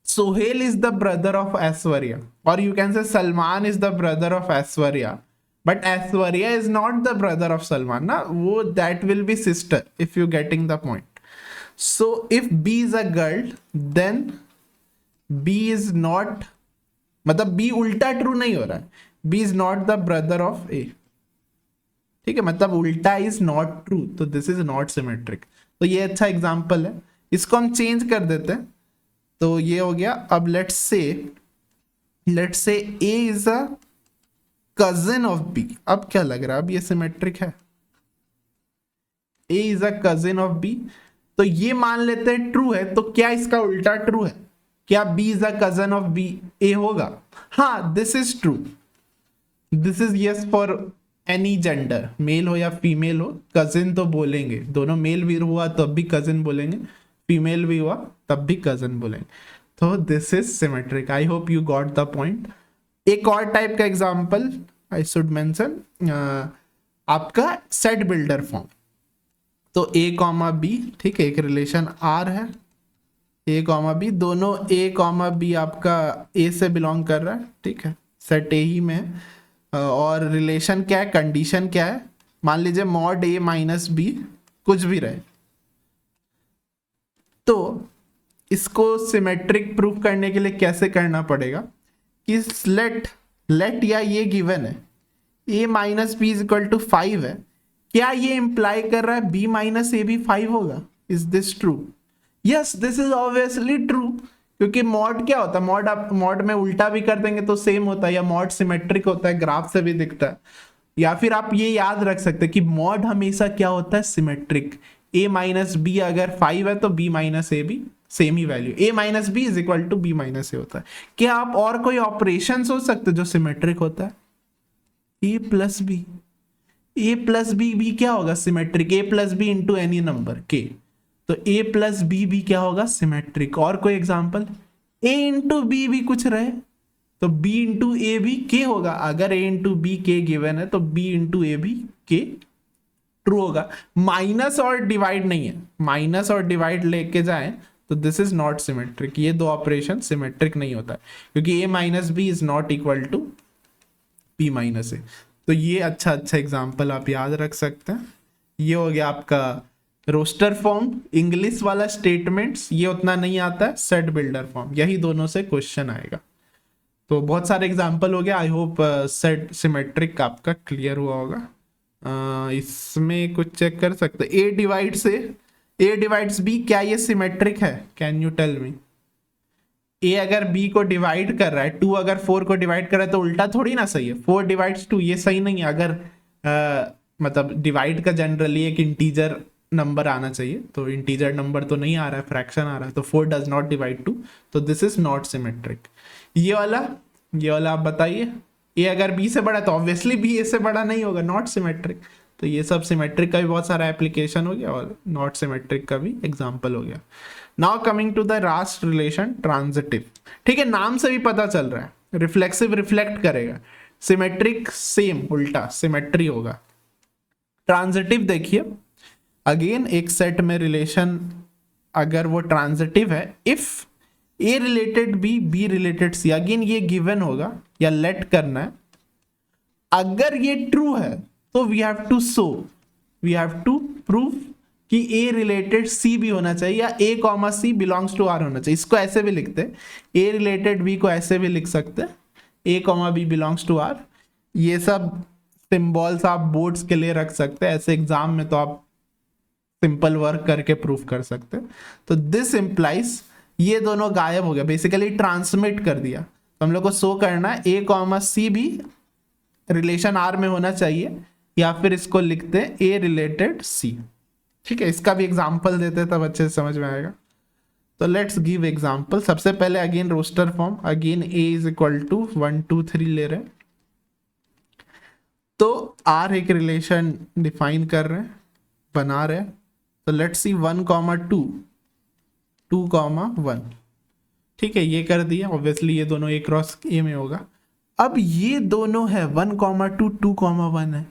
[SPEAKER 1] Sohail is the brother of Aishwarya, और you can say Salman is the brother of Aishwarya, but Aishwarya is not the brother of Salman ना, वो that will be sister, if you getting the point. So if B is a girl, then B is not, मतलब B उल्टा ट्रू नहीं हो रहा है, B is not the brother of A। ठीक है, मतलब उल्टा इज नॉट ट्रू, तो दिस इज नॉट सिमेट्रिक। तो ये अच्छा एग्जांपल है, इसको हम चेंज कर देते हैं, तो ये हो गया। अब let's say A is a cousin of B, अब क्या लग रहा है? अब ये सिमेट्रिक है, A is a cousin of B, तो ये मान लेते हैं ट्रू है, तो क्या इसका उल्टा ट्रू है? क्या B is a cousin of B A होगा? हाँ, this is true, this is yes for any gender, male हो या फीमेल हो, कजिन तो बोलेंगे, दोनों मेल भी हुआ तब भी कजिन बोलेंगे, फीमेल भी हुआ तब भी कजिन बोलेंगे, तो this is symmetric. I hope you got the point. एक और टाइप का एग्जांपल आई शुड मेंशन, आपका सेट बिल्डर फॉर्म। तो ए कॉमा बी, ठीक है, एक रिलेशन आर है, ए कॉमा बी, दोनों ए कॉमा बी आपका ए से बिलोंग कर रहा है, ठीक है, सेट ए ही में है। और रिलेशन क्या है, कंडीशन क्या है? मान लीजिए मॉड ए माइनस बी कुछ भी रहे, तो इसको सिमेट्रिक प्रूफ करने के लिए कैसे करना पड़ेगा कि लेट या ये गिवन है a minus B is equal to 5 है, क्या ये इंप्लाई कर रहा है b माइनस ए भी 5 होगा? Is this true? Yes, this is obviously true, क्योंकि मॉड क्या होता है, मॉड आप मॉड में उल्टा भी कर देंगे तो सेम होता है, या मॉड सिमेट्रिक होता है, ग्राफ से भी दिखता है। या फिर आप ये याद रख सकते हैं कि मॉड हमेशा क्या होता है, सिमेट्रिक। a माइनस बी अगर 5 है तो b माइनस ए भी सेम ही value, a minus B is equal to b minus A होता है। क्या आप और कोई ऑपरेशन सोच सकते जो सिमेट्रिक होता है? a plus B, a plus B भी क्या होगा, symmetric. a plus B into any number k, तो a प्लस बी भी क्या होगा, सिमेट्रिक। और कोई एग्जांपल? a इंटू बी भी कुछ रहे तो b इंटू ए भी k होगा। अगर a into B k given है तो b इंटू ए भी k ट्रू होगा। माइनस और डिवाइड नहीं है, माइनस और डिवाइड लेके जाएं तो दिस इज नॉट सिमेट्रिक। ये दो ऑपरेशन सिमेट्रिक नहीं होता है, क्योंकि a minus B is not equal to b minus A. तो ये अच्छा एग्जांपल आप याद रख सकते हैं। ये हो गया आपका रोस्टर फॉर्म, इंग्लिश वाला स्टेटमेंट्स ये उतना नहीं आता है, सेट बिल्डर फॉर्म, यही दोनों से क्वेश्चन आएगा। तो बहुत सारे एग्जांपल हो गया। आई होप सेट सिमेट्रिक आपका क्लियर हुआ होगा। इसमें कुछ चेक कर सकते हैं, a डिवाइड्स b, क्या ये सिमेट्रिक है? Can you tell me? a अगर b को डिवाइड कर रहा है, 2 अगर 4 को डिवाइड कर रहा है तो उल्टा थोड़ी ना सही है, 4 डिवाइड्स 2, ये सही नहीं है। अगर मतलब डिवाइड का जनरली एक इंटीजर नंबर आना चाहिए, तो इंटीजर नंबर तो नहीं आ रहा है, फ्रैक्शन आ रहा है, तो 4 डज नॉट डिवाइड 2, तो दिस इज नॉट सिमेट्रिक। ये वाला आप बताइए, a अगर b से बड़ा तो ऑब्वियसली b a से बड़ा नहीं होगा, नॉट सिमेट्रिक। तो ये सब सिमेट्रिक का भी बहुत सारा एप्लीकेशन हो गया और नॉट सिमेट्रिक का भी एग्जांपल हो गया। Now coming to the last relation, transitive. ठीक है, नाम से भी पता चल रहा है, रिफ्लेक्सिव रिफ्लेक्ट करेगा, सिमेट्रिक सेम उल्टा सिमेट्री होगा। ट्रांजिटिव देखिए, अगेन एक सेट में रिलेशन अगर वो ट्रांजिटिव है, if a related b related c, again ये गिवन होगा या लेट करना है। अगर ये ट्रू है तो वी हैव टू प्रूव कि a रिलेटेड c भी होना चाहिए, या a comma c belongs to r होना चाहिए। इसको ऐसे भी लिखते हैं, a रिलेटेड b को ऐसे भी लिख सकते हैं, a comma b belongs to r। ये सब सिंबल्स आप बोर्ड्स के लिए रख सकते हैं, ऐसे एग्जाम में तो आप सिंपल वर्क करके प्रूफ कर सकते हैं। तो दिस इंप्लाइज ये दोनों गायब हो गया, बेसिकली ट्रांसमिट कर दिया। तो हम लोग को शो करना है a कॉमा c भी रिलेशन r में होना चाहिए, या फिर इसको लिखते हैं a रिलेटेड c। ठीक है, इसका भी एग्जांपल देते हैं तब अच्छे से समझ में आएगा। तो लेट्स गिव एग्जांपल। सबसे पहले again roster form, again a is equal to 1 2 3 ले रहे हैं, तो r एक रिलेशन डिफाइन कर रहे हैं, बना रहे हैं। तो लेट्स सी 1 कॉमा 2 2 कॉमा 1। ठीक है, ये कर दिया। ऑब्वियसली ये दोनों a क्रॉस a में होगा। अब ये दोनों है 1 कॉमा 2 2 कॉमा 1 है,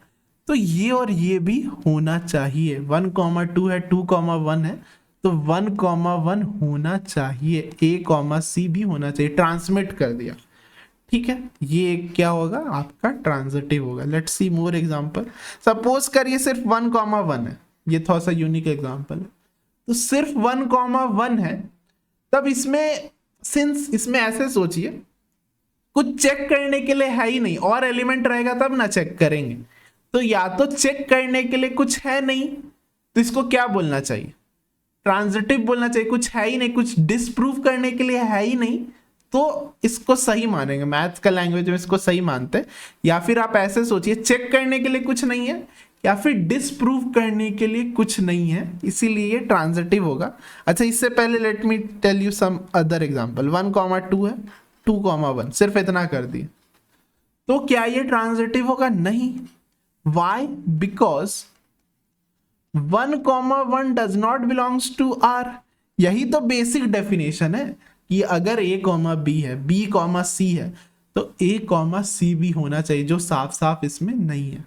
[SPEAKER 1] तो ये और ये भी होना चाहिए। 1 कॉमा 2 है, 2 कॉमा 1 है, तो 1 कॉमा 1 होना चाहिए, a कॉमा c भी होना चाहिए। ट्रांसमिट कर दिया। ठीक है, ये क्या होगा आपका ट्रांजिटिव होगा। Let's see more example. Suppose करिए सिर्फ 1 कॉमा 1 है, ये थोड़ा सा यूनिक एग्जांपल है। तो सिर्फ 1 कॉमा 1 है, तब इसमें सिंस इसमें ऐसे सोचिए कुछ चेक करने के लिए है ही नहीं, और एलिमेंट रहेगा तब ना चेक करेंगे। तो या तो चेक करने के लिए कुछ है नहीं, तो इसको क्या बोलना चाहिए, ट्रांजिटिव बोलना चाहिए। कुछ है ही नहीं, कुछ डिसप्रूव करने के लिए है ही नहीं, तो इसको सही मानेंगे, मैथ्स का लैंग्वेज में इसको सही मानते हैं। या फिर आप ऐसे सोचिए, चेक करने के लिए कुछ नहीं है, या फिर डिसप्रूव करने के लिए कुछ नहीं है, इसीलिए ये ट्रांजिटिव होगा। अच्छा, इससे पहले let me tell you some other example. 1 comma 2 है, 2 कॉमा 1, सिर्फ इतना कर दिए, तो क्या ये ट्रांजिटिव होगा? नहीं। Why? Because 1 comma 1 does not belongs to r। यही तो बेसिक डेफिनेशन है कि अगर a कॉमा b है, b कॉमा c है, तो a कॉमा c भी होना चाहिए, जो साफ साफ इसमें नहीं है।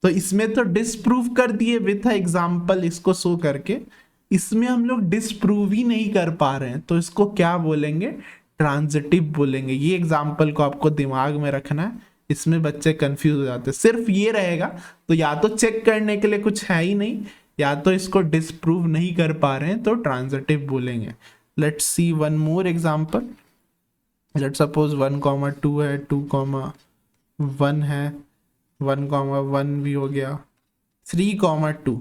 [SPEAKER 1] तो इसमें तो डिसप्रूव कर दिए विथ एग्जांपल, इसको शो करके। इसमें हम लोग डिसप्रूव ही नहीं कर पा रहे हैं, तो इसको क्या बोलेंगे? ट्रांजिटिव बोलेंगे। ये एग्जांपल को आपको दिमाग में रखना है, इसमें बच्चे कंफ्यूज हो जाते हैं। सिर्फ ये रहेगा तो या तो चेक करने के लिए कुछ है ही नहीं, या तो इसको डिसप्रूव नहीं कर पा रहे हैं, तो ट्रांजिटिव बोलेंगे। Let's see one more example. Let's suppose 1,2 है, 2,1 है, 1,1 भी हो गया, 3,2.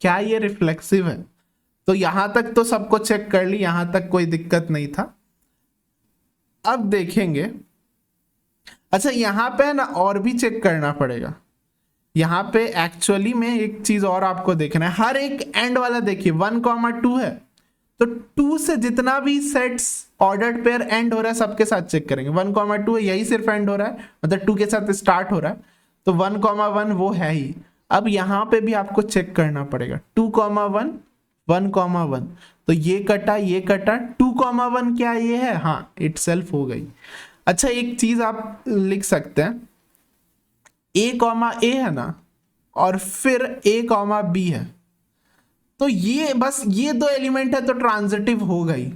[SPEAKER 1] क्या ये रिफ्लेक्सिव है? तो यहां तक तो सबको चेक कर ली, यहां तक कोई दिक्कत नहीं था. अब देखेंगे, अच्छा यहां पे है ना और भी चेक करना पड़ेगा. यहां पे एक्चुअली में एक चीज और आपको देखना है. हर एक एंड वाला देखिए 1,2 है, तो 2 से जितना भी सेट्स ऑर्डर्ड पेयर एंड हो रहा है सबके साथ चेक करेंगे. 1,2 है, यही सिर्फ एंड हो रहा है, मतलब 2 के साथ स्टार्ट हो रहा है, तो 1,1 वो है ही. अब यहां पे भी आपको चेक करना पड़ेगा. 2,1, 1,1, तो ये कटा ये कटा, 2,1 क्या ये है? हाँ, इटसेल्फ हो गई. अच्छा एक चीज आप लिख सकते हैं, A, है ना, और फिर A, B है, तो ये बस ये दो एलिमेंट है तो ट्रांजिटिव हो गई.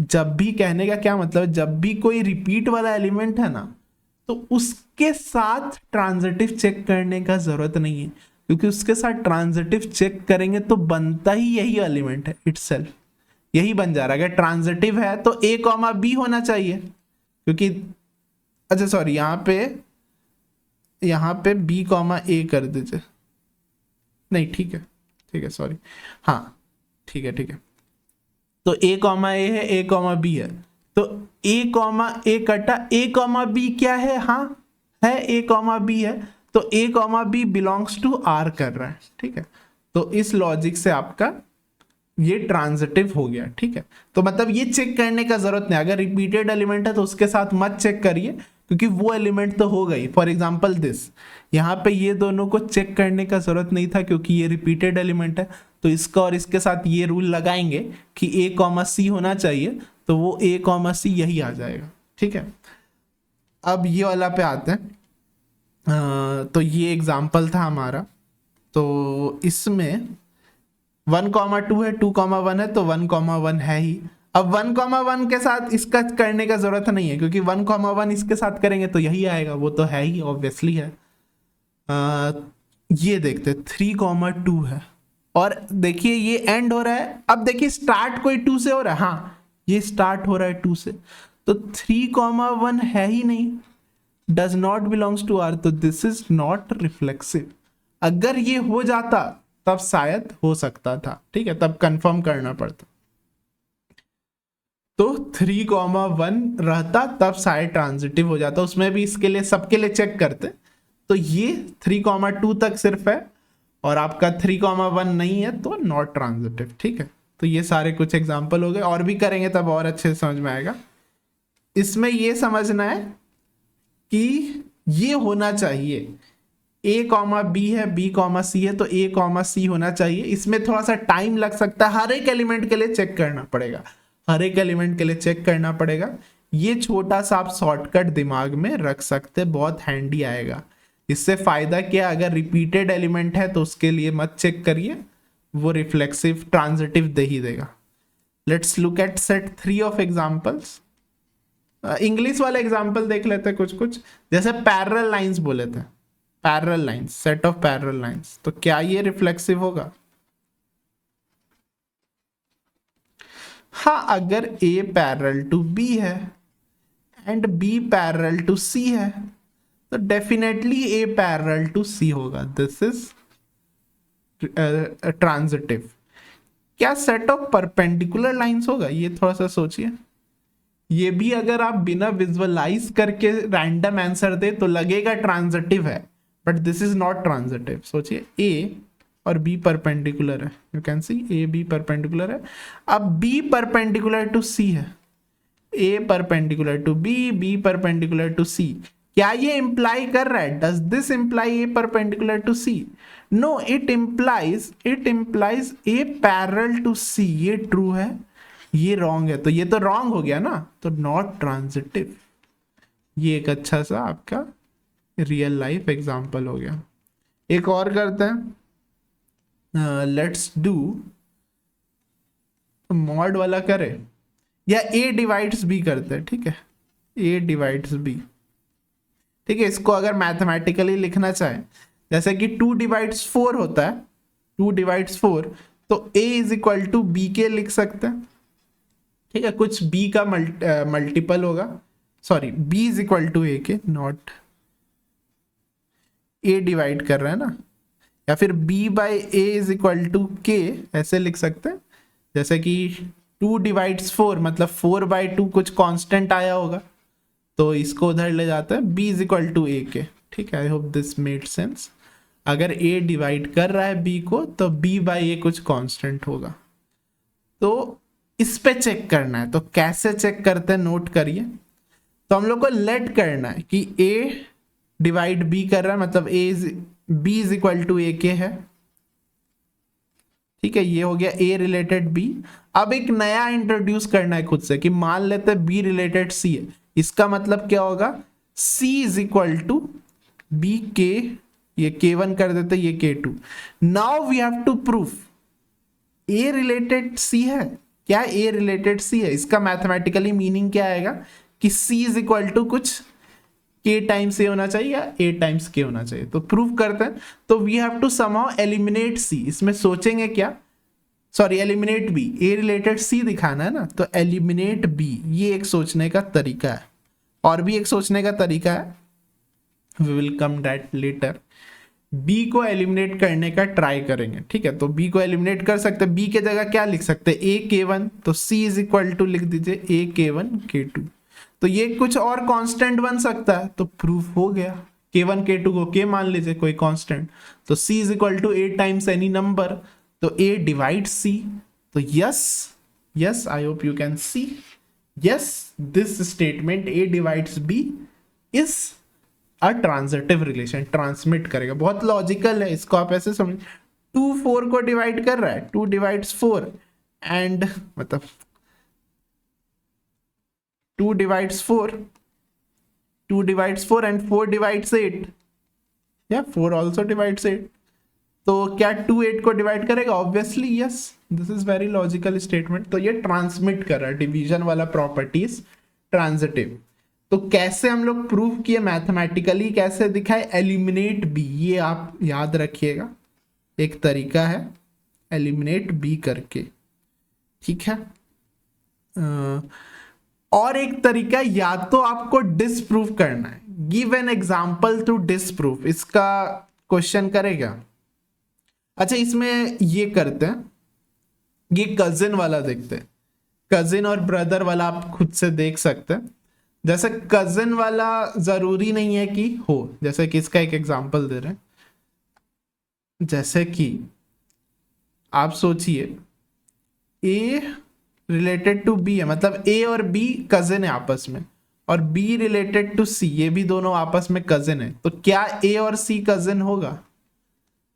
[SPEAKER 1] जब भी, कहने का क्या मतलब, जब भी कोई रिपीट वाला एलिमेंट है ना, तो उसके साथ ट्रांजिटिव चेक करने का जरूरत नहीं है, क्योंकि उसके साथ ट्रांजिटिव चेक करेंगे तो बनता ही यही एलिमेंट है इटसेल्फ, यही बन जा रहा है. अगर ट्रांजिटिव है तो A, B होना चाहिए, क्योंकि अच्छा सॉरी यहाँ पे B, A कर दीजिए. नहीं ठीक है सॉरी, हाँ ठीक है. तो A, है, A, B है, तो A, कटा, A, B क्या है? हाँ है, A, B है, तो A, B belongs to R कर रहा है. ठीक है, तो इस लॉजिक से आपका ये ट्रांजिटिव हो गया. ठीक है, तो मतलब ये चेक करने का जरूरत नहीं. अगर रिपीटेड एलिमेंट है तो उसके साथ मत चेक करिए, क्योंकि वो एलिमेंट तो हो गई. फॉर एग्जांपल दिस, यहाँ पे ये दोनों को चेक करने का जरूरत नहीं था, क्योंकि ये रिपीटेड एलिमेंट है, तो इसका और इसके साथ ये रूल लगाएंगे कि A, C होना चाहिए, तो वो A, C यही आ जाएगा. ठीक है, अब ये वाला पे आते हैं. तो ये एग्जाम्पल था हमारा, तो इसमें 1,2 है, 2,1 है, तो 1,1 है ही. अब 1,1 के साथ इसका करने का जरूरत नहीं है, क्योंकि 1,1 इसके साथ करेंगे तो यही आएगा, वो तो है ही, ऑब्वियसली है. ये देखते 3,2 है, और देखिए ये एंड हो रहा है. अब देखिए स्टार्ट कोई 2 से हो रहा है, हाँ ये स्टार्ट हो रहा है 2 से, तो 3,1 है ही नहीं, does not belongs to R, तो दिस इज नॉट रिफ्लेक्सिव. अगर ये हो जाता तब शायद हो सकता था. ठीक है, तब कंफर्म करना पड़ता. तो 3,1 रहता तब शायद ट्रांजिटिव हो जाता. उसमें भी इसके लिए सबके लिए चेक करते, तो ये 3,2 तक सिर्फ है, और आपका 3,1 नहीं है तो नॉट ट्रांजिटिव. ठीक है, तो ये सारे कुछ एग्जांपल हो गए, और भी करेंगे तब और अच्छे से समझ में आएगा. इसमें ये समझना है कि ये होना चाहिए A, B है, B, C है, तो A, C होना चाहिए. इसमें थोड़ा सा टाइम लग सकता है, हर एक एलिमेंट के लिए चेक करना पड़ेगा, हर एक एलिमेंट के लिए चेक करना पड़ेगा. ये छोटा सा आप शॉर्टकट दिमाग में रख सकते, बहुत हैंडी आएगा. इससे फायदा क्या, अगर रिपीटेड एलिमेंट है तो उसके लिए मत चेक करिए, वो रिफ्लेक्सिव ट्रांजिटिव दे ही देगा. Let's look at set 3 of examples. English वाले एग्जांपल देख लेते हैं कुछ कुछ. जैसे पैरेलल लाइंस बोले थे, parallel lines, set of parallel lines, तो क्या ये रिफ्लेक्सिव होगा? हाँ, अगर A पैरेलल टू B है and B parallel to C है, तो definitely A parallel to C होगा. This is transitive. क्या सेट ऑफ परपेंडिकुलर लाइंस होगा? ये थोड़ा सा सोचिए. ये भी अगर आप बिना विजुअलाइज करके रैंडम आंसर दे तो लगेगा ट्रांजिटिव है, but this is not transitive. सोचिए A और B परपेंडिकुलर है, you can see A B perpendicular है. अब B परपेंडिकुलर टू C है, A perpendicular to B, B perpendicular to C. क्या ये इंप्लाई कर रहा है, does this imply A perpendicular to C? No, it implies A parallel to C. ये ट्रू है, ये रॉन्ग है, तो ये तो रॉन्ग हो गया ना, तो नॉट ट्रांजिटिव. ये एक अच्छा सा आपका रियल लाइफ एग्जांपल हो गया. एक और करते हैं, लेट्स डू मॉड वाला करें, या A डिवाइड्स B करते हैं. ठीक है, A डिवाइड्स B. ठीक है, इसको अगर मैथमेटिकली लिखना चाहे, जैसे कि 2 डिवाइड्स 4 होता है, 2 डिवाइड्स 4, तो a is equal to B K लिख सकते हैं, ठीक है, कुछ b का मल्टीपल होगा, sorry b is equal to a K, not a divide कर रहा है ना, या फिर b by A is equal to K, ऐसे लिख सकते हैं। जैसे कि 2 डिवाइड्स 4, मतलब 4/2 कुछ कांस्टेंट आया होगा, तो इसको उधर ले जाते हैं, b इज इक्वल टू ए के, ठीक है। I hope this made sense. अगर a डिवाइड कर रहा है b को, तो b बाई ए कुछ कांस्टेंट होगा। तो इस पे चेक करना है, तो कैसे चेक करते हैं, नोट करिए। तो हम लोग को लेट करना है कि a डिवाइड b कर रहा है, मतलब b इज इक्वल टू ए के है, ठीक है। ये हो गया a रिलेटेड b। अब एक नया इंट्रोड्यूस करना है खुद से, कि मान लेते हैं b रिलेटेड c है, इसका मतलब क्या होगा, c is equal to b K, ये k1 कर देते, ये k2। Now we have to proof a related c है, क्या a रिलेटेड c है, इसका मैथमेटिकली मीनिंग क्या आएगा कि c इज इक्वल टू कुछ k टाइम्स a होना चाहिए या a टाइम्स k होना चाहिए। तो प्रूफ करते हैं, तो we have to somehow eliminate c। इसमें सोचेंगे क्या, sorry eliminate b, a related c दिखाना है ना, तो एलिमिनेट b, ये एक सोचने का तरीका है। और भी एक सोचने का तरीका है, we will come that later. b को एलिमिनेट करने का ट्राई करेंगे, ठीक है। तो b को एलिमिनेट कर सकते हैं, b के जगह क्या लिख सकते हैं, a k1, तो c इज इक्वल टू लिख दीजिए a k1 k2। तो ये कुछ और कांस्टेंट बन सकता है, तो प्रूफ हो गया। k1 k2 को k मान लीजिए कोई कांस्टेंट, तो c is equal to a times any number, तो a डिवाइड c। तो yes I hope you can see, yes this statement a divides b is a transitive relation, transmit करेगा। बहुत लॉजिकल है, इसको आप ऐसे समझ, 2 4 को डिवाइड कर रहा है, 2 डिवाइड्स 4 एंड मतलब 2 divides 4, 2 divides 4 and 4 divides 8, या 4 also divides 8। तो क्या 2 8 को डिवाइड करेगा, obviously yes, this is very logical statement. तो ये ट्रांसमिट कर रहा है, डिवीजन वाला प्रॉपर्टीज ट्रांजिटिव। तो कैसे हम लोग प्रूव किए मैथमेटिकली, कैसे दिखाए, एलिमिनेट बी, ये आप याद रखिएगा, एक तरीका है एलिमिनेट बी करके, ठीक है। और एक तरीका, या तो आपको डिसप्रूव करना है, give an example to disprove, इसका क्वेश्चन करेगा। अच्छा इसमें ये करते हैं, ये कजिन वाला देखते हैं, कजिन और ब्रदर वाला आप खुद से देख सकते हैं। जैसे कजिन वाला जरूरी नहीं है कि हो, जैसे कि इसका एक एग्जाम्पल दे रहे हैं, जैसे कि आप सोचिए ए रिलेटेड टू बी है, मतलब ए और बी कजिन है आपस में, और बी रिलेटेड टू सी, ये भी दोनों आपस में कजिन है। तो क्या ए और सी कजिन होगा,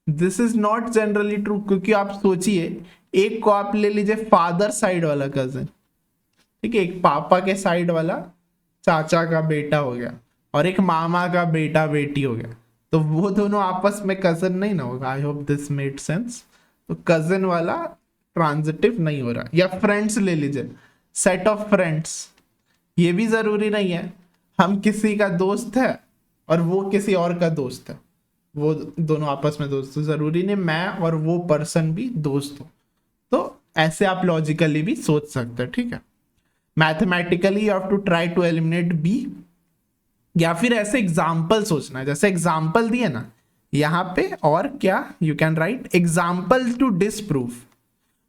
[SPEAKER 1] this is not generally true, क्योंकि आप सोचिए, एक को आप ले लीजिए फादर साइड वाला कजिन, ठीक है, एक पापा के साइड वाला चाचा का बेटा हो गया, और एक मामा का बेटा बेटी हो गया, तो वो दोनों आपस में कजिन नहीं ना होगा। आई होप दिस मेड सेंस। तो कजिन वाला ट्रांजिटिव नहीं हो रहा। या फ्रेंड्स ले लीजिए, सेट ऑफ फ्रेंड्स, ये भी जरूरी नहीं है हम किसी का दोस्त है और वो किसी और का दोस्त है, वो दोनों आपस में दोस्त, तो जरूरी नहीं मैं और वो पर्सन भी दोस्त हो। तो ऐसे आप लॉजिकली भी सोच सकते हैं, ठीक है। Mathematically you have to try to eliminate B, या फिर ऐसे एग्जाम्पल सोचना है, जैसे एग्जाम्पल दिए ना यहाँ पे, और क्या you can write example to disprove.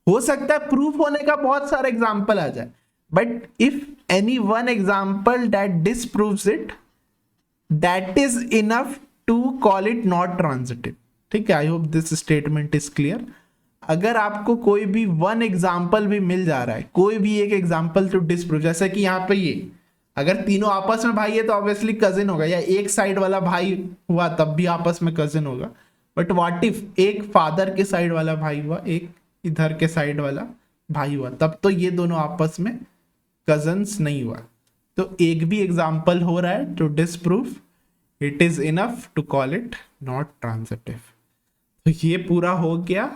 [SPEAKER 1] हो सकता है प्रूफ होने का बहुत सारे एग्जाम्पल आ जाए, but if any one example that disproves it, that is enough to call it not transitive, ठीक है। I hope this statement is clear. अगर आपको कोई भी वन एग्जाम्पल भी मिल जा रहा है, कोई भी एक एग्जाम्पल टू डिसप्रूव, जैसे कि यहाँ पे ये, अगर तीनों आपस में भाई है तो ऑब्वियसली कजिन होगा, या एक साइड वाला भाई हुआ तब भी आपस में कजिन होगा। बट व्हाट इफ एक फादर के साइड वाला भाई हुआ, एक इधर के साइड वाला भाई हुआ, तब तो ये दोनों आपस में कजन्स नहीं हुआ। तो एक भी एग्जाम्पल हो रहा है to disprove, it is enough to call it not transitive. तो ये पूरा हो गया।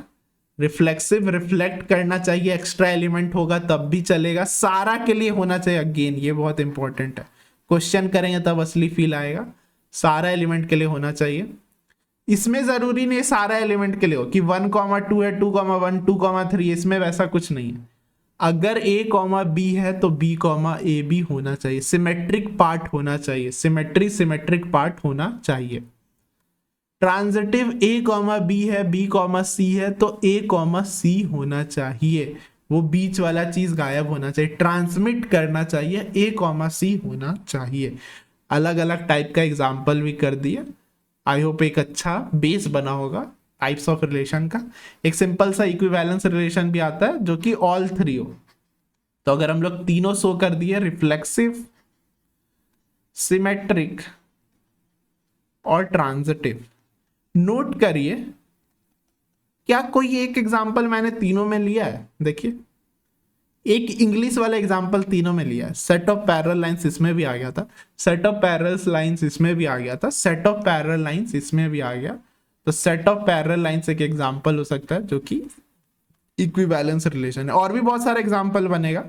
[SPEAKER 1] रिफ्लेक्सिव, रिफ्लेक्ट करना चाहिए, एक्स्ट्रा एलिमेंट होगा तब भी चलेगा, सारा के लिए होना चाहिए। अगेन ये बहुत इंपॉर्टेंट है, क्वेश्चन करेंगे तब असली फील आएगा, सारा एलिमेंट के लिए होना चाहिए। इसमें जरूरी नहीं सारा एलिमेंट के लिए हो कि 1,2 है, 2,1, 2,3, इसमें वैसा कुछ नहीं है। अगर a कॉमा बी है तो b कॉमा ए भी होना चाहिए, सिमेट्रिक पार्ट होना चाहिए, सिमेट्रिक पार्ट होना चाहिए। ट्रांजिटिव a कॉमा बी है, b कॉमा सी है तो a कॉमा सी होना चाहिए, वो बीच वाला चीज गायब होना चाहिए, ट्रांसमिट करना चाहिए, a कॉमा सी होना चाहिए। अलग अलग टाइप का एग्जाम्पल भी कर दिए। आई होप एक अच्छा बेस बना होगा टाइप्स ऑफ रिलेशन का। एक सिंपल सा इक्विवेलेंस रिलेशन भी आता है जो कि ऑल थ्री हो। तो अगर हम लोग तीनों शो कर दिए, रिफ्लेक्सिव, सिमेट्रिक और ट्रांजिटिव, नोट करिए क्या कोई एक एग्जांपल मैंने तीनों में लिया है। देखिए एक इंग्लिश वाला एग्जांपल तीनों में लिया है, सेट ऑफ पैरेलल लाइंस इसमें भी आ गया था, सेट ऑफ पैरेलल लाइंस इसमें भी आ गया था, सेट ऑफ पैरेलल लाइंस इसमें भी आ गया। तो सेट ऑफ पैरेलल लाइंस एक एग्जांपल हो सकता है जो कि इक्विवेलेंस रिलेशन है। और भी बहुत सारे एग्जांपल बनेगा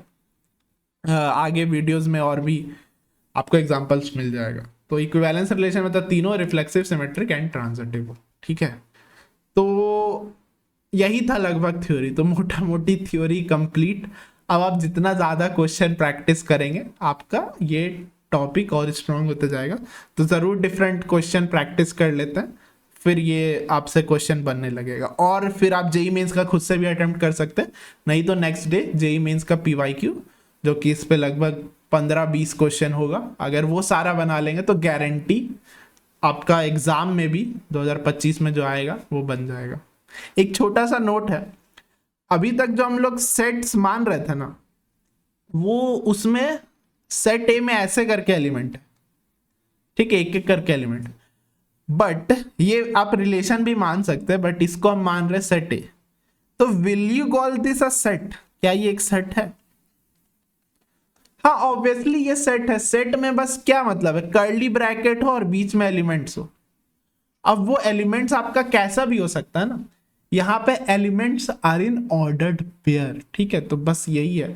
[SPEAKER 1] आगे वीडियोस में, और भी आपको एग्जांपल्स मिल जाएगा। तो इक्विवेलेंस रिलेशन मतलब तीनों रिफ्लेक्सिव, सिमेट्रिक एंड ट्रांजिटिव, ठीक है। तो यही था लगभग थ्योरी, तो मोटा मोटी थ्योरी कंप्लीट। अब आप जितना ज़्यादा क्वेश्चन प्रैक्टिस करेंगे आपका ये टॉपिक और स्ट्रांग होते जाएगा। तो ज़रूर डिफरेंट क्वेश्चन प्रैक्टिस कर लेते हैं, फिर ये आपसे क्वेश्चन बनने लगेगा। और फिर आप जेई मेंस का खुद से भी अटेम्प्ट कर सकते हैं, नहीं तो नेक्स्ट डे जेई मेंस का पीवाईक्यू जो कि इस पे लगभग 15-20 क्वेश्चन होगा, अगर वो सारा बना लेंगे तो गारंटी आपका एग्जाम में भी 2025 में जो आएगा वो बन जाएगा। एक छोटा सा नोट है, अभी तक जो हम लोग सेट्स मान रहे थे ना, वो उसमें सेट ए में ऐसे करके एलिमेंट है, ठीक है, एक एक करके एलिमेंट। बट ये आप रिलेशन भी मान सकते हैं, बट इसको हम मान रहे सेट ए। तो will you call this a set? क्या ये एक सेट है? हाँ ऑब्वियसली ये सेट है। सेट में बस क्या मतलब है, कर्ली ब्रैकेट हो और बीच में एलिमेंट्स हो। अब वो एलिमेंट्स आपका कैसा भी हो सकता है ना, यहाँ पे elements are in ordered pair, ठीक है। तो बस यही है,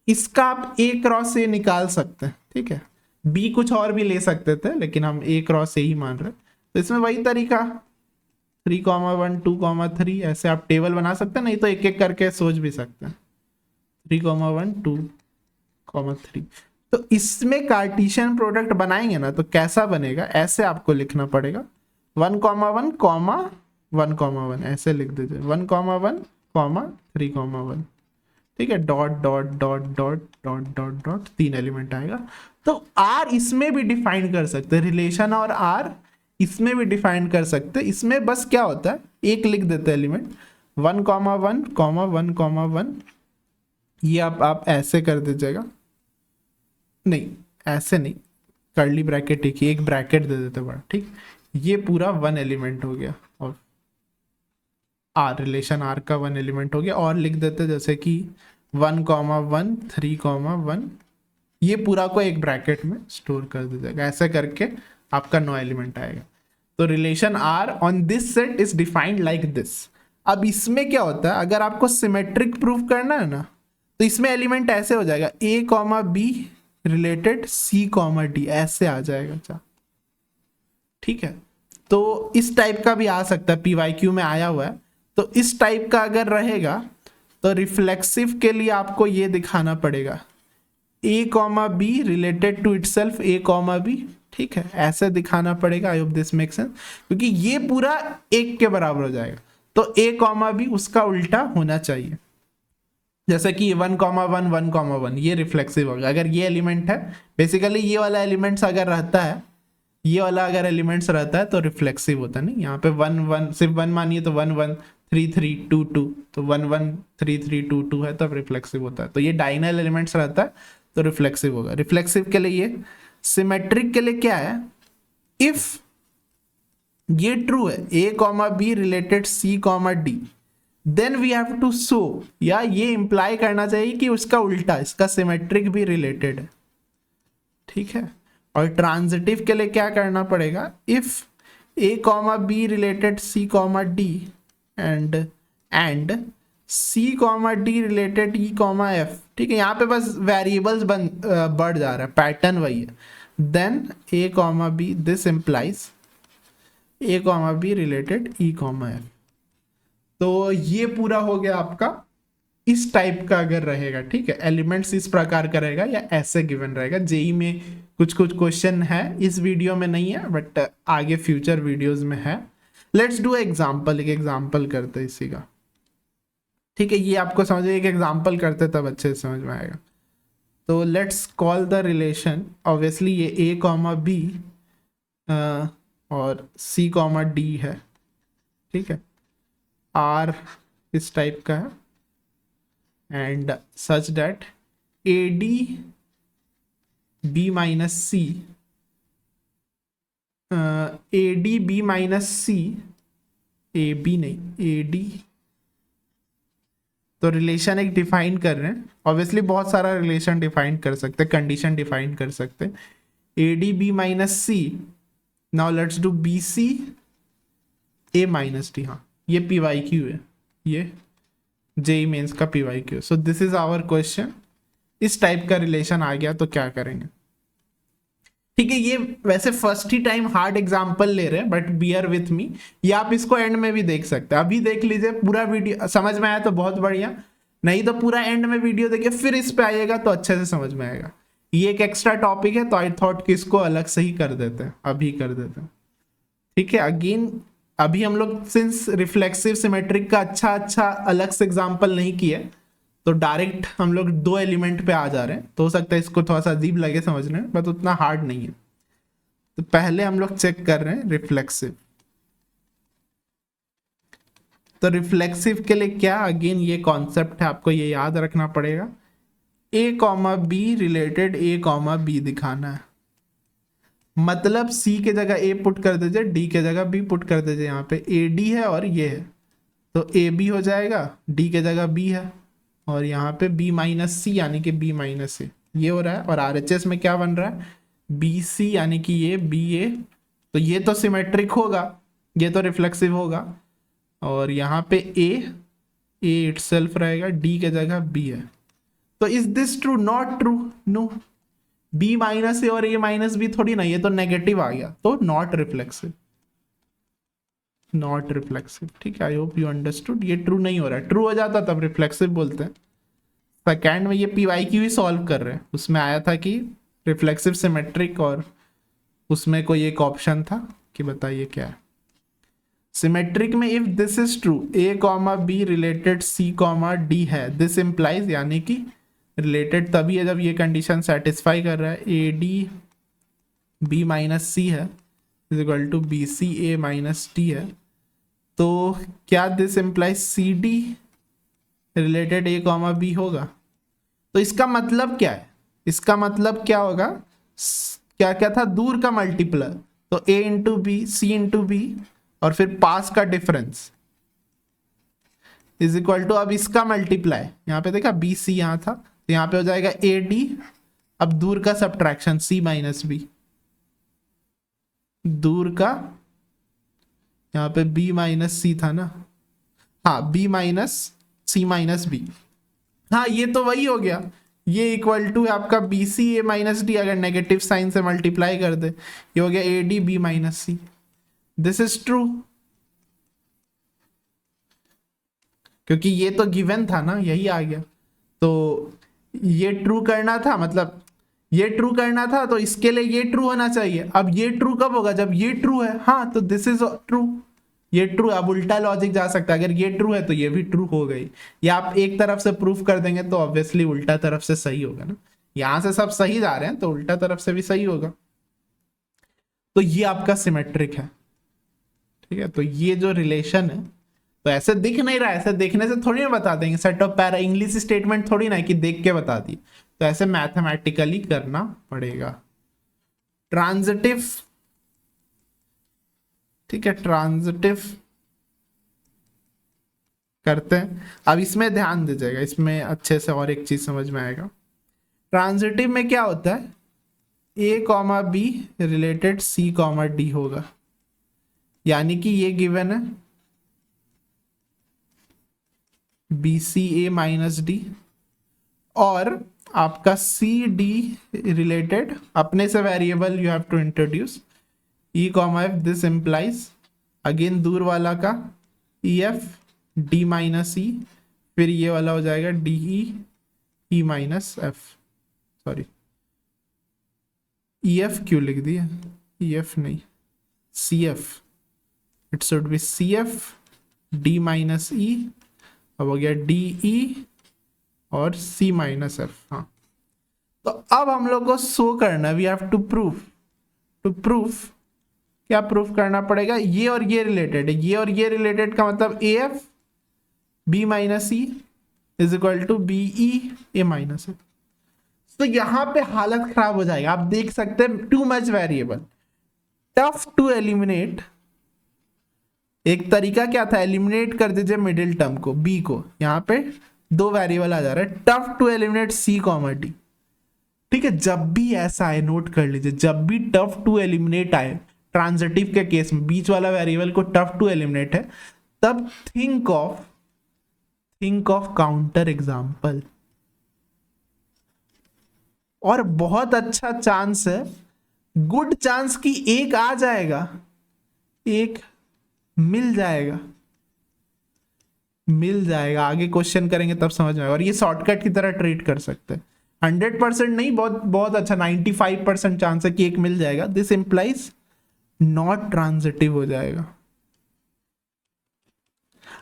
[SPEAKER 1] इसका आप ए क्रॉस ए निकाल सकते हैं, ठीक है। बी कुछ और भी ले सकते थे लेकिन हम ए क्रॉस ए ही मान रहे। तो इसमें वही तरीका 3,1, 2,3 ऐसे आप टेबल बना सकते हैं, नहीं तो एक एक करके सोच भी सकते हैं 3,1, 2,3। तो इसमें कार्टेशियन प्रोडक्ट बनाएंगे ना तो कैसा बनेगा, ऐसे आपको लिखना पड़ेगा 1,1, 1,1 ऐसे लिख दीजिए 1,1, 3,1, ठीक है। Dot dot dot dot dot dot dot 3 element आएगा। तो आर इसमें भी डिफाइन कर सकते हैं, रिलेशन और आर इसमें भी डिफाइन कर सकते हैं। इसमें बस क्या होता है, एक लिख देते हैं एलिमेंट 1,1, 1,1, ये आप ऐसे कर दीजिएगा, नहीं ऐसे नहीं, कर्ली ब्रैकेट एक ब्रैकेट दे देते बड़ा, ठीक। ये पूरा 1 एलिमेंट हो गया और आर, रिलेशन आर का 1 एलिमेंट हो गया। और लिख देते जैसे कि 1,1, 3,1, ये पूरा को एक ब्रैकेट में स्टोर कर दीजिएगा। ऐसे करके आपका 9 एलिमेंट आएगा। तो relation are on this set is defined like this. अब इसमें क्या होता है, अगर आपको सिमेट्रिक प्रूफ करना है ना, तो इसमें एलिमेंट ऐसे हो जाएगा A comma B related C comma D, ऐसे आ जाएगा अच्छा, ठीक है। तो इस टाइप का भी आ सकता है, पीवाईक्यू में आया हुआ है। तो इस टाइप का अगर रहेगा तो रिफ्लेक्सिव के लिए आपको ये दिखाना पड़ेगा A comma B related to itself A comma B, ठीक है, ऐसे दिखाना पड़ेगा। I hope this make sense, क्योंकि ये पूरा एक के बराबर हो जाएगा। तो ए कॉमा बी उसका उल्टा होना चाहिए, जैसे कि 1,1, 1,1 ये रिफ्लेक्सिव होगा। अगर ये एलिमेंट है, बेसिकली ये वाला एलिमेंट्स अगर रहता है, ये वाला अगर एलिमेंट्स रहता है तो रिफ्लेक्सिव होता है। नहीं, यहाँ पे 1,1 सिर्फ 1 मानिए तो 1,1,3,3,2,2, तो 1,1,3,3,2,2 है तब रिफ्लेक्सिव होता है। तो ये डायनल एलिमेंट्स रहता है तो रिफ्लेक्सिव होगा। रिफ्लेक्सिव के लिए ये, सिमेट्रिक के लिए क्या है, इफ ये ट्रू है A comma B related C comma D, then we have to show, या ये इंप्लाई करना चाहिए कि उसका उल्टा, इसका सिमेट्रिक भी रिलेटेड है, ठीक है। और ट्रांजिटिव के लिए क्या करना पड़ेगा, if A comma B related C comma D and C comma D related E comma F, ठीक है। यहाँ पे बस वेरिएबल्स बढ़ जा रहा है, पैटर्न वही है। Then A comma B, this implies A comma B related E comma F. तो ये पूरा हो गया आपका इस टाइप का अगर रहेगा, ठीक है, एलिमेंट्स इस प्रकार का रहेगा या ऐसे गिवन रहेगा। जेई में कुछ कुछ क्वेश्चन है, इस वीडियो में नहीं है बट आगे फ्यूचर वीडियोस में है। लेट्स डू एग्जाम्पल, एक एग्जाम्पल करते हैं इसी का, ठीक है। ये आपको समझ, एक एग्जाम्पल करते तब अच्छे से समझ में आएगा। तो let's call the relation, obviously ये ए कॉमा बी और सी कॉमा डी है, ठीक है, आर इस टाइप का है and such that AD B minus C AD B minus C AB नहीं AD, तो रिलेशन एक डिफाइन कर रहे हैं। ऑब्वियसली बहुत सारा रिलेशन डिफाइन कर सकते हैं, कंडीशन डिफाइन कर सकते हैं। AD B minus C, now let's do BC A minus D। हाँ ये PYQ है, ये जेई मेंस का PYQ। So this is our question. इस टाइप का रिलेशन आ गया तो क्या करेंगे, ठीक है। ये वैसे फर्स्ट ही टाइम हार्ड एग्जांपल ले रहे हैं बट बियर विथ मी, ये आप इसको एंड में भी देख सकते हैं। अभी देख लीजिए पूरा वीडियो, समझ में आया तो बहुत बढ़िया, नहीं तो पूरा एंड में वीडियो देखिए फिर इस पे आइएगा तो अच्छे से समझ में आएगा। ये एक एक्स्ट्रा टॉपिक है तो आई थॉट कि इसको अलग से ही कर देते हैं, अभी कर देते हैं, ठीक है। अगेन अभी हम लोग सिंस रिफ्लेक्सिव सिमेट्रिक का अच्छा अलग से एग्जांपल नहीं किए तो डायरेक्ट हम लोग दो एलिमेंट पे आ जा रहे हैं, तो हो सकता है इसको थोड़ा सा अजीब लगे समझने में बट उतना हार्ड नहीं है। तो पहले हम लोग चेक कर रहे हैं रिफ्लेक्सिव। तो रिफ्लेक्सिव के लिए क्या, अगेन ये कॉन्सेप्ट है, आपको ये याद रखना पड़ेगा। A comma B related A comma B दिखाना है, मतलब सी के जगह ए पुट कर दीजिए, डी के जगह बी पुट कर दीजिए। यहाँ पे ए डी है और ये है तो ए बी हो जाएगा, डी के जगह बी है और यहाँ पे बी माइनस सी यानी कि बी माइनस ए, ये हो रहा है। और आर एच एस में क्या बन रहा है, बी सी यानी कि ये बी ए, तो ये तो सिमेट्रिक होगा, ये तो रिफ्लेक्सिव होगा। और यहाँ पे ए इटसेल्फ रहेगा, डी के जगह बी है। तो is this true, not true, no. B minus A और ए माइनस बी थोड़ी ना, ये तो नेगेटिव आ गया तो नॉट रिफ्लेक्सिव, नॉट रिफ्लेक्सिव, ठीक है। I hope you understood. ये ट्रू नहीं हो रहा है, ट्रू हो जाता तब रिफ्लेक्सिव बोलते हैं। सेकेंड में ये PYQ ही सॉल्व कर रहे हैं, उसमें आया था कि रिफ्लेक्सिव सिमेट्रिक और उसमें कोई एक ऑप्शन था कि बताइए क्या है। सिमेट्रिक में if this is true, A comma B related C comma D है, दिस इंप्लाइज, यानी कि रिलेटेड तभी है जब ये कंडीशन सेटिस्फाई कर रहा है, A D B minus C है is equal to B C A minus D है। तो क्या this implies C D related A comma B होगा। तो इसका मतलब क्या है, इसका मतलब क्या होगा, क्या क्या था, दूर का मल्टीप्लर, तो A into B C into B और फिर पास का डिफरेंस इज इक्वल टू, अब इसका मल्टीप्लाई, यहाँ पे देखा बी सी यहाँ था तो यहाँ पे हो जाएगा ए डी, अब दूर का सब्ट्रैक्शन सी माइनस बी, दूर का, यहाँ पे बी माइनस सी था ना, हाँ बी माइनस सी माइनस बी, हाँ ये तो वही हो गया। ये इक्वल टू है आपका B C A minus D, अगर नेगेटिव साइन से मल्टीप्लाई कर दे ये हो गया A D B minus C. This is true क्योंकि ये तो गिवन था ना, यही आ गया। तो ये ट्रू करना था, मतलब ये ट्रू करना था तो इसके लिए ये ट्रू होना चाहिए। अब ये ट्रू कब होगा, जब ये ट्रू है, हाँ तो दिस इज ट्रू, ये ट्रू। अब उल्टा लॉजिक जा सकता है, अगर ये ट्रू है तो ये भी ट्रू हो गई। या आप एक तरफ से प्रूफ कर देंगे तो ऑब्वियसली उल्टा तरफ से सही होगा ना, यहां से सब सही जा रहे हैं तो उल्टा तरफ से भी सही होगा। तो ये आपका सिमेट्रिक है, ठीक है। तो ये जो रिलेशन है, तो ऐसे दिख नहीं रहा है, ऐसे देखने से थोड़ी ना बता देंगे, set of para English statement थोड़ी ना है कि देख के बता दी, तो ऐसे मैथमेटिकली करना पड़ेगा। ट्रांजिटिव, ठीक है, ट्रांजिटिव करते हैं। अब इसमें ध्यान दीजिएगा, इसमें अच्छे से और एक चीज समझ में आएगा। ट्रांजिटिव में क्या होता है, A comma B related C comma D होगा, यानी कि ये गिवन है B C A minus D और आपका सी डी रिलेटेड अपने से variable you have to introduce E comma F, this implies again दूर वाला का E F D minus E, फिर ये वाला हो जाएगा D E minus F, sorry E F क्यों लिख दिया, ई एफ नहीं C F, it should be C F D minus E, अब हो गया डी ई और सी माइनस एफ। हाँ, तो अब हम लोग को शो करना, वी हैव टू प्रूफ क्या प्रूफ करना पड़ेगा, ये और ये रिलेटेड है, ये और ये रिलेटेड का मतलब A F B minus E is equal to B E A minus F. तो यहां पे हालत खराब हो जाएगा, आप देख सकते हैं too much variable, tough to eliminate. एक तरीका क्या था, एलिमिनेट कर दीजिए मिडिल टर्म को बी को, यहां पे दो वेरिएबल आ जा रहा है, tough to eliminate C comma D. ठीक है, जब भी ऐसा आए नोट कर लीजिए, जब भी टफ टू एलिमिनेट आए ट्रांजिटिव के केस में, बीच वाला वेरिएबल को टफ टू एलिमिनेट है, तब थिंक ऑफ काउंटर एग्जाम्पल। और बहुत अच्छा चांस है, गुड चांस की एक आ जाएगा, एक मिल जाएगा, आगे क्वेश्चन करेंगे तब समझ में आएगा। और ये शॉर्टकट की तरह ट्रीट कर सकते हैं, 100% नहीं, बहुत अच्छा 95% चांस है कि एक मिल जाएगा। दिस इंप्लाइज नॉट ट्रांजिटिव हो जाएगा।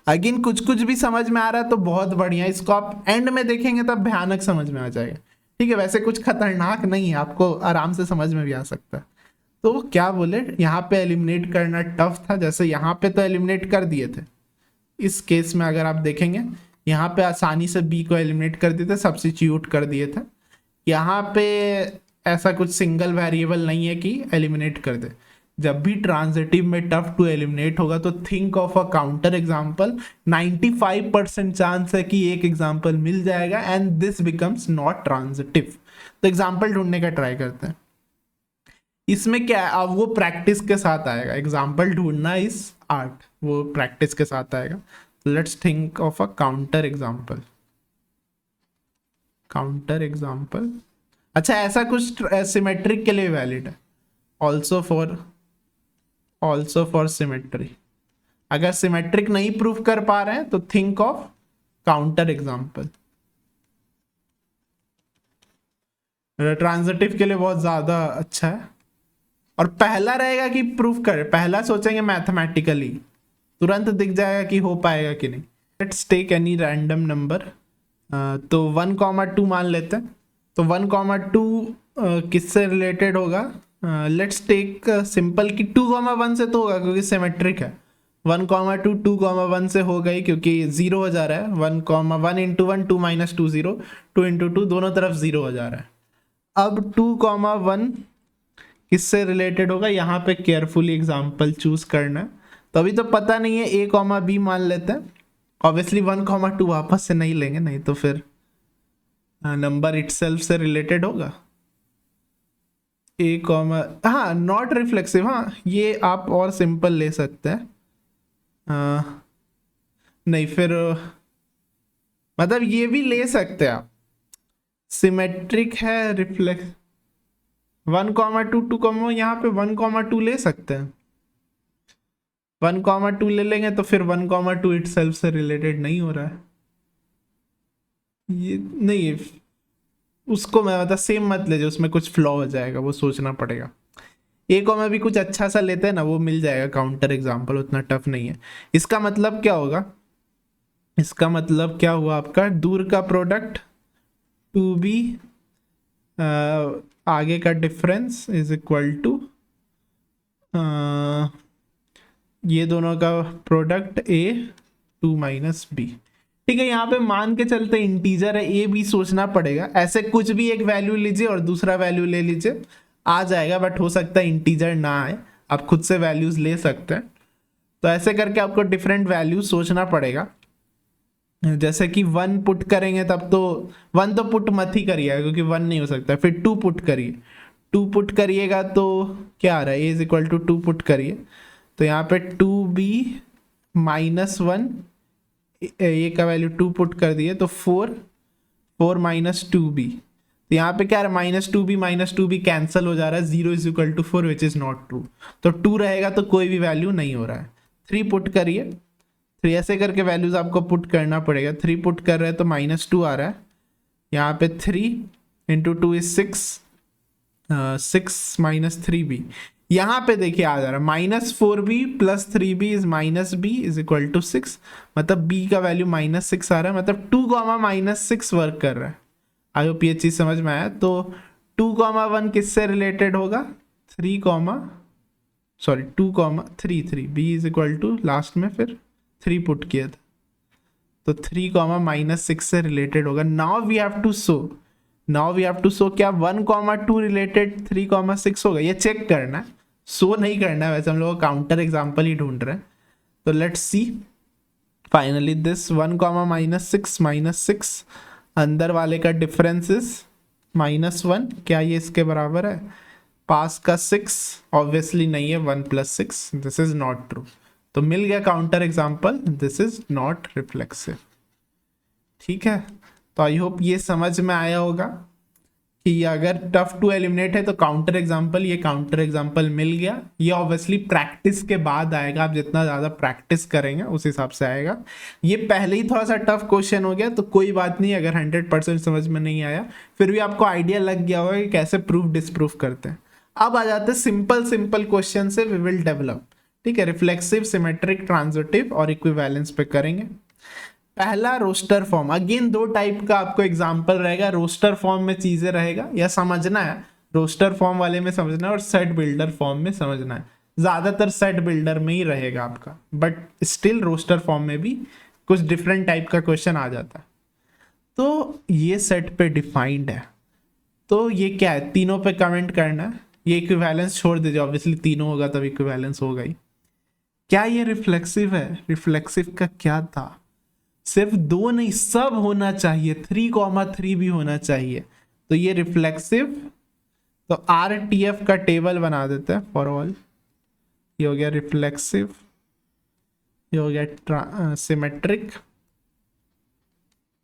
[SPEAKER 1] अगेन कुछ भी समझ में आ रहा है तो बहुत बढ़िया, इसको आप एंड में देखेंगे तब भयानक समझ में आ जाएगा। ठीक है, वैसे कुछ खतरनाक नहीं है, आपको आराम से समझ में भी आ सकता है। तो क्या बोले, यहाँ पे एलिमिनेट करना टफ था, जैसे यहाँ पे तो एलिमिनेट कर दिए थे, इस केस में अगर आप देखेंगे यहाँ पे आसानी से बी को एलिमिनेट कर दिए थे, सब्स्टिट्यूट कर दिए थे। यहाँ पे ऐसा कुछ सिंगल वेरिएबल नहीं है कि एलिमिनेट कर दे। जब भी ट्रांजिटिव में टफ टू एलिमिनेट होगा तो think of a counter example, 95% chance है कि एक एग्जाम्पल मिल जाएगा and this becomes not transitive. तो एग्जाम्पल ढूंढने का ट्राई करते हैं। इसमें क्या है, अब वो प्रैक्टिस के साथ आएगा, एग्जाम्पल ढूंढना इस आर्ट, वो प्रैक्टिस के साथ आएगा। Let's think of a counter example. अच्छा, ऐसा कुछ सिमेट्रिक के लिए वैलिड है, ऑल्सो फॉर सिमेट्री। अगर सिमेट्रिक नहीं प्रूफ कर पा रहे हैं तो think of counter example. Transitive के लिए बहुत ज्यादा अच्छा है। और पहला रहेगा कि प्रूफ करे, पहला सोचेंगे मैथमेटिकली, तुरंत दिख जाएगा कि हो पाएगा कि नहीं। Let's take any random number, तो 1,2 मान लेते हैं। तो 1,2 किससे रिलेटेड होगा, लेट्स टेक सिंपल कि 2,1 से तो होगा क्योंकि सिमेट्रिक है। 1,2 2,1 से हो गई क्योंकि 0 हो जा रहा है, 1,1 इंटू 1 2 माइनस 2 0, 2 इंटू 2 दोनों तरफ 0 हो जा रहा है। अब 2,1 किससे रिलेटेड होगा, यहाँ पे केयरफुली एग्जाम्पल चूज करना है। तो अभी तो पता नहीं है, ए कॉमा बी मान लेते हैं। ऑब्वियसली 1,2 वापस से नहीं लेंगे, नहीं तो फिर नंबर इटसेल्फ से रिलेटेड होगा। ए कॉमा, हाँ नॉट रिफ्लेक्सिव, हाँ ये आप और सिंपल ले सकते हैं। नहीं फिर मतलब ये भी ले सकते हैं आप, सिमेट्रिक है, रिफ्लेक्स 1,2 2, यहाँ पे 1,2 ले सकते हैं। 1,2 ले लेंगे तो फिर 1,2 इटसेल्फ से रिलेटेड नहीं हो रहा है, ये नहीं, उसको मैं मतलब सेम मत ले, जो उसमें कुछ फ्लॉ हो जाएगा, वो सोचना पड़ेगा। ए कॉमा भी कुछ अच्छा सा लेते हैं ना, वो मिल जाएगा काउंटर एग्जाम्पल, उतना टफ नहीं है। इसका मतलब क्या होगा, इसका मतलब क्या हुआ आपका, दूर का प्रोडक्ट 2b आगे का डिफरेंस इज इक्वल टू ये दोनों का प्रोडक्ट a 2 माइनस बी। ठीक है, यहाँ पे मान के चलते इंटीजर है, ए बी सोचना पड़ेगा। ऐसे कुछ भी एक वैल्यू लीजिए और दूसरा वैल्यू ले लीजिए, आ जाएगा, बट हो सकता है इंटीजर ना आए, आप खुद से वैल्यूज ले सकते हैं। तो ऐसे करके आपको डिफरेंट वैल्यूज सोचना पड़ेगा। जैसे कि 1 पुट करेंगे तब तो 1 तो पुट मत ही करिएगा क्योंकि 1 नहीं हो सकता, फिर 2 पुट करिए, 2 पुट करिएगा तो क्या आ रहा है, a is equal to 2 put करिए, तो यहाँ पे 2b माइनस 1, ए का वैल्यू 2 पुट कर दिए तो 4 माइनस 2b, तो यहाँ पे क्या है, माइनस 2b कैंसिल हो जा रहा है, 0 is equal to 4 which is not true, तो 2 रहेगा तो कोई भी वैल्यू नहीं हो रहा है। 3 पुट करिए, 3 ऐसे करके वैल्यूज आपको पुट करना पड़ेगा। 3 पुट कर रहे हैं तो -2 आ रहा है, यहाँ पे 3 इंटू 2 इज 6, 6 माइनस 3b, यहाँ पे देखिए आ जा रहा है -4b plus 3b is -b is equal to 6, मतलब b का वैल्यू -6 आ रहा है, मतलब 2 -6 वर्क कर रहा है। आई होप ये चीज समझ में आया। तो 2, 1 किससे रिलेटेड होगा, 2, 3 b is equal to last में फिर 3 पुट किया था, तो 3, -6 से रिलेटेड होगा। Now we have to show क्या 1, 2 रिलेटेड 3, 6 होगा, ये चेक करना है, शो नहीं करना है। वैसे हम लोग काउंटर एग्जांपल ही ढूंढ रहे हैं। तो लेट्स सी फाइनली दिस 1, -6 अंदर वाले का डिफरेंस इज -1, क्या ये इसके बराबर है, पास का 6 ऑब्वियसली नहीं है, 1 + 6, दिस इज नॉट ट्रू। तो मिल गया counter example, this is not reflexive. ठीक है, तो आई होप ये समझ में आया होगा कि अगर टफ टू एलिमिनेट है तो काउंटर एग्जांपल, ये काउंटर एग्जांपल मिल गया। ये ऑब्वियसली प्रैक्टिस के बाद आएगा, आप जितना ज़्यादा प्रैक्टिस करेंगे उस हिसाब से आएगा। ये पहले ही थोड़ा सा टफ क्वेश्चन हो गया, तो कोई बात नहीं, अगर 100% समझ में नहीं आया फिर भी आपको आइडिया लग गया होगा कि कैसे प्रूफ डिसप्रूफ करते हैं। अब आ जाते हैं सिंपल क्वेश्चन से वी विल डेवलप। ठीक है, रिफ्लेक्सिव, सिमेट्रिक, ट्रांजिटिव और इक्विवेलेंस पे करेंगे। पहला रोस्टर फॉर्म, अगेन 2 टाइप का आपको एग्जांपल रहेगा। रोस्टर फॉर्म में चीजें रहेगा या समझना है, रोस्टर फॉर्म वाले में समझना है और सेट बिल्डर फॉर्म में समझना है। ज्यादातर सेट बिल्डर में ही रहेगा आपका, बट स्टिल रोस्टर फॉर्म में भी कुछ डिफरेंट टाइप का क्वेश्चन आ जाता है। तो ये सेट पे डिफाइंड है, तो ये क्या है, तीनों पे कमेंट करना है। ये इक्विवेलेंस छोड़ दीजिए, ऑब्वियसली तीनों होगा तब इक्विवेलेंस होगा ही। क्या ये रिफ्लेक्सिव है, रिफ्लेक्सिव का क्या था, सिर्फ 2 नहीं सब होना चाहिए, 3, भी होना चाहिए। तो ये रिफ्लेक्सिव, तो RTF का टेबल बना देते हैं फॉर ऑल। ये हो गया रिफ्लेक्सिव, ये हो गया सिमेट्रिक,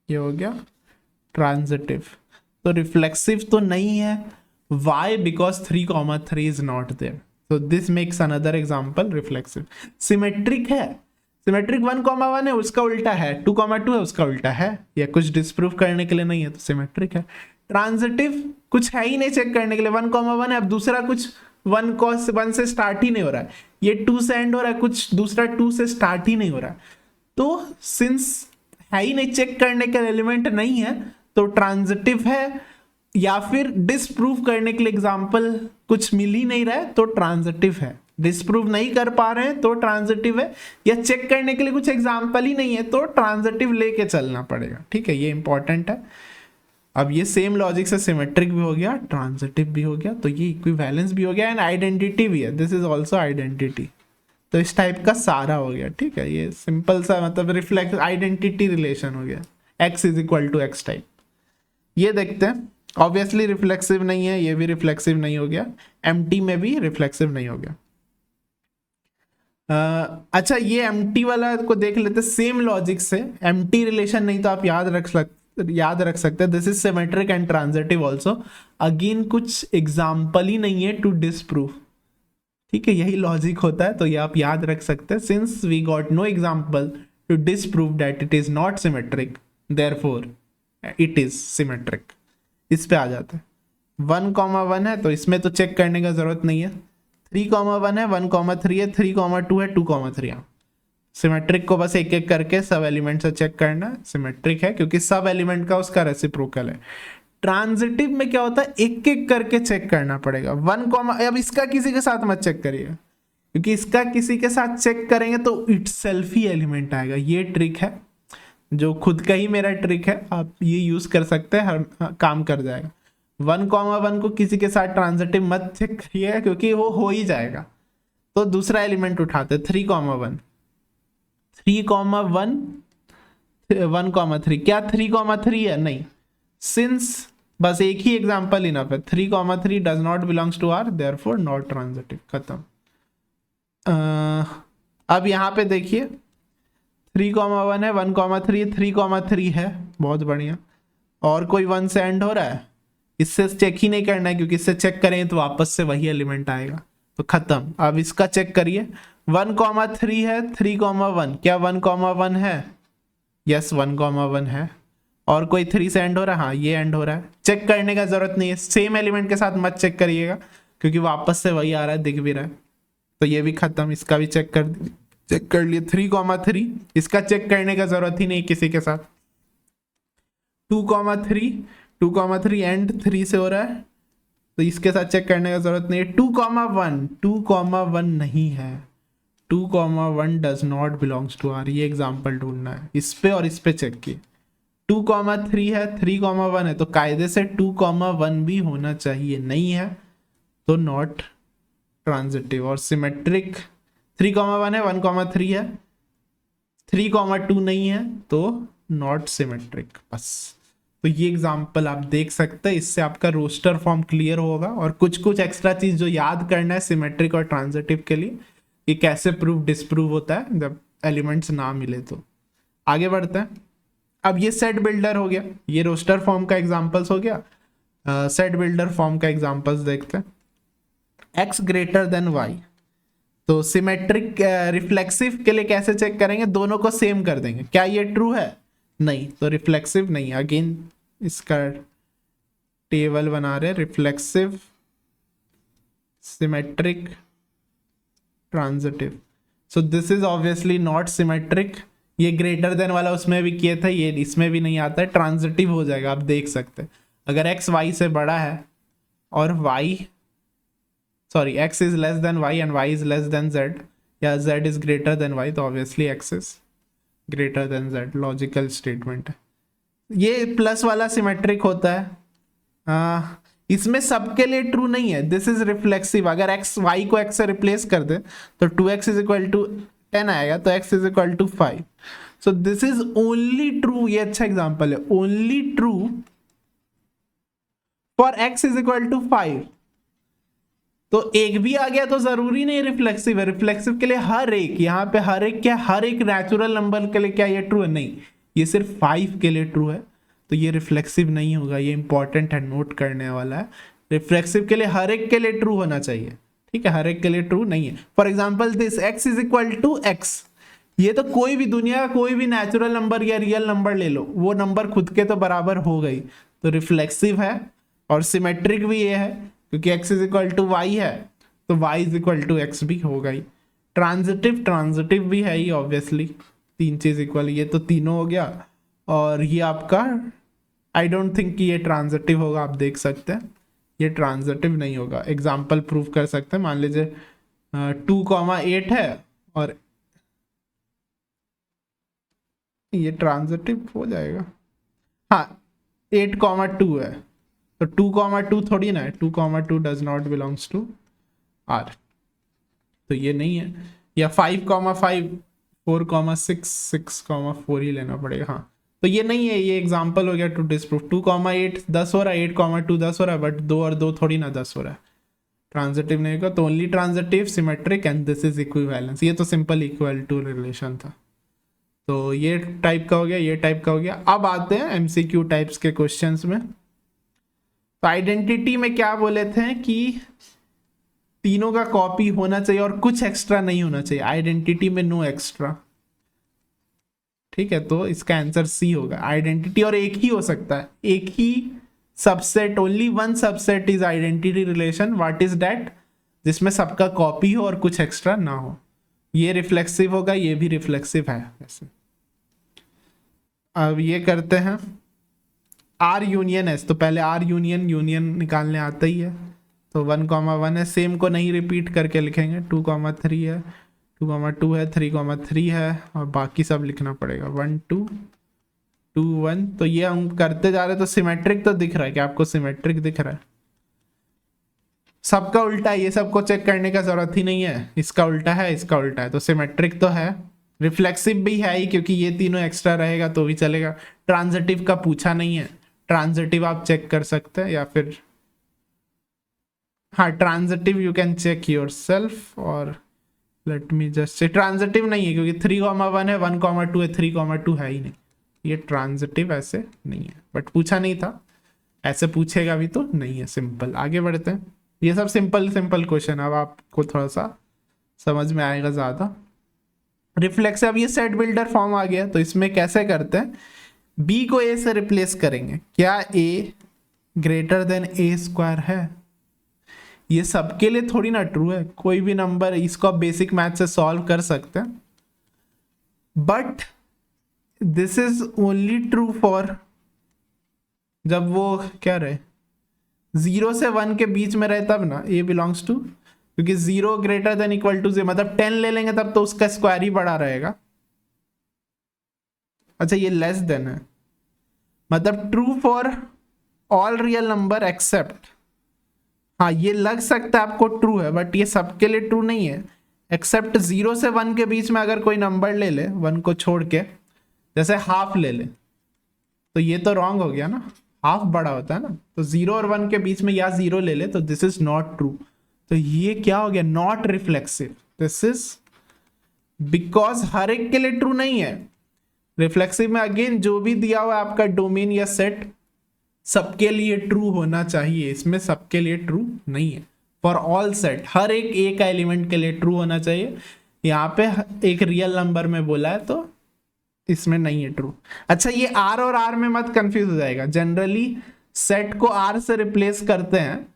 [SPEAKER 1] ये हो गया ट्रांजिटिव। तो रिफ्लेक्सिव तो नहीं है, why, because 3, is not there, तो this makes another example reflexive. Symmetric है, सिमेट्रिक 1, 1 है, उसका उल्टा है, 2, 2 है, उसका उल्टा है, या कुछ डिस्प्रूव करने के लिए नहीं है तो सिमेट्रिक है। ट्रांजिटिव कुछ है ही नहीं चेक करने के लिए, 1, 1 है, अब दूसरा कुछ 1 से स्टार्ट ही नहीं हो रहा है, ये 2 से एंड हो रहा है, कुछ दूसरा 2 से स्टार्ट ही नहीं हो रहा है। तो सिंस है ही नहीं, चेक करने का एलिमेंट नहीं है, तो ट्रांजिटिव है, या फिर डिस्प्रूव करने के लिए एग्जाम्पल कुछ मिल ही नहीं रहा है तो ट्रांजिटिव है। डिस्प्रूव नहीं कर पा रहे हैं तो ट्रांजिटिव है, या चेक करने के लिए कुछ एग्जाम्पल ही नहीं है तो ट्रांजिटिव लेके चलना पड़ेगा। ठीक है, ये इंपॉर्टेंट है। अब ये सेम लॉजिक से सिमेट्रिक भी हो गया, ट्रांजिटिव भी हो गया, तो ये इक्विवेलेंस भी हो गया एंड आइडेंटिटी भी है, दिस इज ऑल्सो आइडेंटिटी। तो इस टाइप का सारा हो गया। ठीक है, ये सिंपल सा मतलब रिफ्लेक्स आइडेंटिटी रिलेशन हो गया, x = x टाइप। ये देखते हैं, ऑब्वियसली रिफ्लेक्सिव नहीं है, ये भी रिफ्लेक्सिव नहीं हो गया, एम्प्टी में भी रिफ्लेक्सिव नहीं हो गया। अच्छा, ये एम्प्टी वाला को देख लेते, सेम लॉजिक से एम्प्टी रिलेशन नहीं तो आप याद रख सकते हैं, this is symmetric and transitive also. Again कुछ एग्जाम्पल ही नहीं है टू डिसप्रूव। ठीक है, यही लॉजिक होता है, तो ये आप याद रख सकते हैं। Since we got no example to disprove that it is not symmetric, therefore it is symmetric. इस पे आ जाता है। 1, 1 है तो इसमें तो चेक करने का जरूरत नहीं है। 3, 1 है, 1, 3 है, 3, 2 है, 2, 3 है। सिमेट्रिक को बस एक एक करके सब एलिमेंट से चेक करना, सिमेट्रिक है क्योंकि सब एलिमेंट का उसका रेसिप्रोकल है। ट्रांजिटिव में क्या होता है, एक एक करके चेक करना पड़ेगा। 1, अब इसका किसी के साथ मत चेक करिए, क्योंकि इसका किसी के साथ चेक करेंगे तो इटसेल्फ ही एलिमेंट आएगा। ये ट्रिक है, जो खुद का ही मेरा ट्रिक है, आप ये यूज कर सकते हैं, हर काम कर जाएगा। 1, 1 को किसी के साथ ट्रांजिटिव मत चेक करिए क्योंकि वो हो ही जाएगा। तो दूसरा एलिमेंट उठाते, 3, 1, 3, 1, 3। क्या 3, 3 है? नहीं, सिंस बस एक ही एग्जांपल इनफ है। 3, 3 does not belongs to R, therefore not transitive, खत्म। अब यहाँ पे देखिए 3, 1 है, 1, 3, 3, 3 है, बहुत बढ़िया। और कोई 1 से एंड हो रहा है, इससे चेक ही नहीं करना है क्योंकि इससे चेक करें तो वापस से वही एलिमेंट आएगा, तो खत्म। अब इसका चेक करिए, 1,3 है, 3,1, क्या 1,1 है? यस 1,1 है। और कोई 3 से एंड हो रहा है? हाँ ये एंड हो रहा है। चेक करने का जरूरत नहीं है, सेम एलिमेंट के साथ मत चेक करिएगा क्योंकि वापस से वही आ रहा है, दिख भी रहा है। तो ये भी खत्म, इसका भी चेक कर लिए 3,3, इसका चेक करने का जरूरत ही नहीं किसी के साथ। 2,3 एंड 3 से हो रहा है तो इसके साथ चेक करने का जरूरत नहीं है। 2,1 नहीं है, 2,1 does not belongs to R. ये एग्जाम्पल ढूंढना है, इस पे और इस पे चेक किए। 2,3 है, 3,1 है, तो कायदे से 2,1 भी होना चाहिए, नहीं है तो नॉट ट्रांजिटिव। और सिमेट्रिक 3,1 है, 1,3 है, 3,2 नहीं है तो नॉट सिमेट्रिक। बस तो ये एग्जांपल आप देख सकते हैं, इससे आपका रोस्टर फॉर्म क्लियर होगा। और कुछ कुछ एक्स्ट्रा चीज जो याद करना है सिमेट्रिक और ट्रांजिटिव के लिए, ये कैसे प्रूव डिस्प्रूव होता है जब एलिमेंट्स ना मिले। तो आगे बढ़ते हैं। अब ये सेट बिल्डर हो गया, ये रोस्टर फॉर्म का एग्जांपल्स हो गया। सेट बिल्डर फॉर्म का एग्जांपल्स देखते हैं। x ग्रेटर देन y, तो सिमेट्रिक रिफ्लेक्सिव के लिए कैसे चेक करेंगे? दोनों को सेम कर देंगे। क्या ये ट्रू है? नहीं, तो रिफ्लेक्सिव नहीं। अगेन इसका टेबल बना रहे, reflexive, symmetric, transitive. So this is obviously not symmetric. ये ग्रेटर देन वाला उसमें भी किए थे, ये इसमें भी नहीं आता है, ट्रांजिटिव हो जाएगा। आप देख सकते हैं अगर x y से बड़ा है और x is less than y and y is less than z, या z is greater than y, तो obviously x is greater than z। Logical statement है। ये प्लस वाला सिमेट्रिक होता है। इसमें सबके लिए ट्रू नहीं है, दिस इज रिफ्लेक्सिव। अगर x y को x से रिप्लेस कर दे तो 2x इज इक्वल टू 10 आएगा, तो x is equal to 5। So this is only true, ये अच्छा एग्जांपल है, only true for x is equal to 5। तो एक भी आ गया तो जरूरी नहीं रिफ्लेक्सिव है। रिफ्लेक्सिव के लिए हर एक, यहाँ पे हर एक क्या, हर एक नेचुरल नंबर के लिए क्या ये ट्रू है? नहीं, ये सिर्फ 5 के लिए ट्रू है, तो ये रिफ्लेक्सिव नहीं होगा। ये इंपॉर्टेंट है, नोट करने वाला है। रिफ्लेक्सिव के लिए हर एक के लिए ट्रू होना चाहिए, ठीक है, हर एक के लिए ट्रू नहीं है। For example this x is equal to x, ये तो कोई भी दुनिया का कोई भी नेचुरल नंबर या रियल नंबर ले लो, वो नंबर खुद के तो बराबर हो गई, तो रिफ्लेक्सिव है। और सिमेट्रिक भी ये है क्योंकि x is equal to y है, तो y is equal to x भी हो गई। ट्रांजिटिव भी है ही ऑब्वियसली, 3 चीज इक्वल, ये तो तीनों हो गया। और ये आपका आई डोंट थिंक कि ये ट्रांजिटिव होगा, आप देख सकते हैं ये ट्रांजिटिव नहीं होगा। एग्जाम्पल प्रूव कर सकते हैं, मान लीजिए 2,8 है और ये ट्रांजिटिव हो जाएगा। हाँ 8,2 है, तो 2,2 थोड़ी ना है, 2,2 does not belongs to R, तो ये नहीं है। या 5,5, 4,6, 6,4 ही लेना पड़ेगा। हाँ तो ये नहीं है, ये एग्जांपल हो गया टू डिस्प्रूव। 2,8 10 हो रहा है, 8,2 10 हो रहा है, बट 2 और 2 थोड़ी ना 10 हो रहा है, ट्रांजिटिव नहीं होगा। तो only transitive, symmetric and this is equivalence. ये तो सिंपल इक्वल टू रिलेशन था। तो ये टाइप का हो गया, ये टाइप का हो गया। अब आते हैं एमसीक्यू टाइप्स के क्वेश्चंस में। तो आइडेंटिटी में क्या बोले थे कि तीनों का कॉपी होना चाहिए और कुछ एक्स्ट्रा नहीं होना चाहिए। आइडेंटिटी में नो एक्स्ट्रा, ठीक है, तो इसका आंसर सी होगा। आइडेंटिटी और एक ही हो सकता है, एक ही subset, only one subset is identity relation. What is that? जिसमें सबका कॉपी हो और कुछ एक्स्ट्रा ना हो। ये रिफ्लेक्सिव होगा, ये भी रिफ्लेक्सिव है वैसे। अब ये करते हैं आर यूनियन एस। तो पहले आर यूनियन निकालने आता ही है, तो 1,1 है, सेम को नहीं रिपीट करके लिखेंगे। 2,3 है, 2,2 है, 3,3 है, और बाकी सब लिखना पड़ेगा 1 2 2 1। तो ये हम करते जा रहे हैं। तो सिमेट्रिक तो दिख रहा है, क्या आपको सिमेट्रिक दिख रहा है? सबका उल्टा है, ये सबको चेक करने का जरूरत ही नहीं है। इसका उल्टा है, इसका उल्टा है, तो सिमेट्रिक तो है। रिफ्लेक्सिव भी है ही क्योंकि ये तीनों एक्स्ट्रा रहेगा तो भी चलेगा। ट्रांजिटिव का पूछा नहीं है, ट्रांजिटिव आप चेक कर सकते हैं, या फिर हाँ transitive you can check yourself. और let me just say, transitive नहीं है क्योंकि 3,1 है, 1,2 है, 3,2 है ही नहीं, ये ट्रांजिटिव ऐसे नहीं है, बट पूछा नहीं था, ऐसे पूछेगा भी तो नहीं है। सिंपल, आगे बढ़ते हैं। ये सब सिंपल क्वेश्चन। अब आपको थोड़ा सा समझ में आएगा ज़्यादा। रिफ्लेक्सिव, अब ये सेट बिल्डर फॉर्म आ गया, तो इसमें कैसे करते हैं, बी को ए से रिप्लेस करेंगे। क्या ए ग्रेटर देन ए स्क्वायर है? ये सबके लिए थोड़ी ना ट्रू है, कोई भी नंबर, इसको आप बेसिक मैथ से सॉल्व कर सकते हैं, but this is only true for जब वो क्या रहे 0 से 1 के बीच में रहे तब ना, ए बिलोंग्स टू, क्योंकि 0 ग्रेटर देन इक्वल टू 0 मतलब 10 ले लेंगे तब तो उसका स्क्वायर ही बड़ा रहेगा। अच्छा ये लेस देन है, मतलब true for all real number except, हाँ ये लग सकता है आपको ट्रू है बट ये सबके लिए ट्रू नहीं है, एक्सेप्ट 0 से 1 के बीच में अगर कोई नंबर ले ले 1 को छोड़ के, जैसे हाफ ले ले, तो ये तो रॉन्ग हो गया ना, हाफ बड़ा होता है ना, तो 0 और 1 के बीच में या 0 ले ले तो दिस इज नॉट ट्रू। तो ये क्या हो गया, not reflexive, this is because हर एक के लिए ट्रू नहीं है। रिफ्लेक्सिव में अगेन जो भी दिया हुआ है आपका डोमेन या सेट सबके लिए ट्रू होना चाहिए, इसमें सबके लिए ट्रू नहीं है। फॉर ऑल सेट हर एक का एलिमेंट के लिए ट्रू होना चाहिए, यहाँ पे एक रियल नंबर में बोला है तो इसमें नहीं है ट्रू। अच्छा ये आर और आर में मत कंफ्यूज हो जाएगा, जनरली सेट को आर से रिप्लेस करते हैं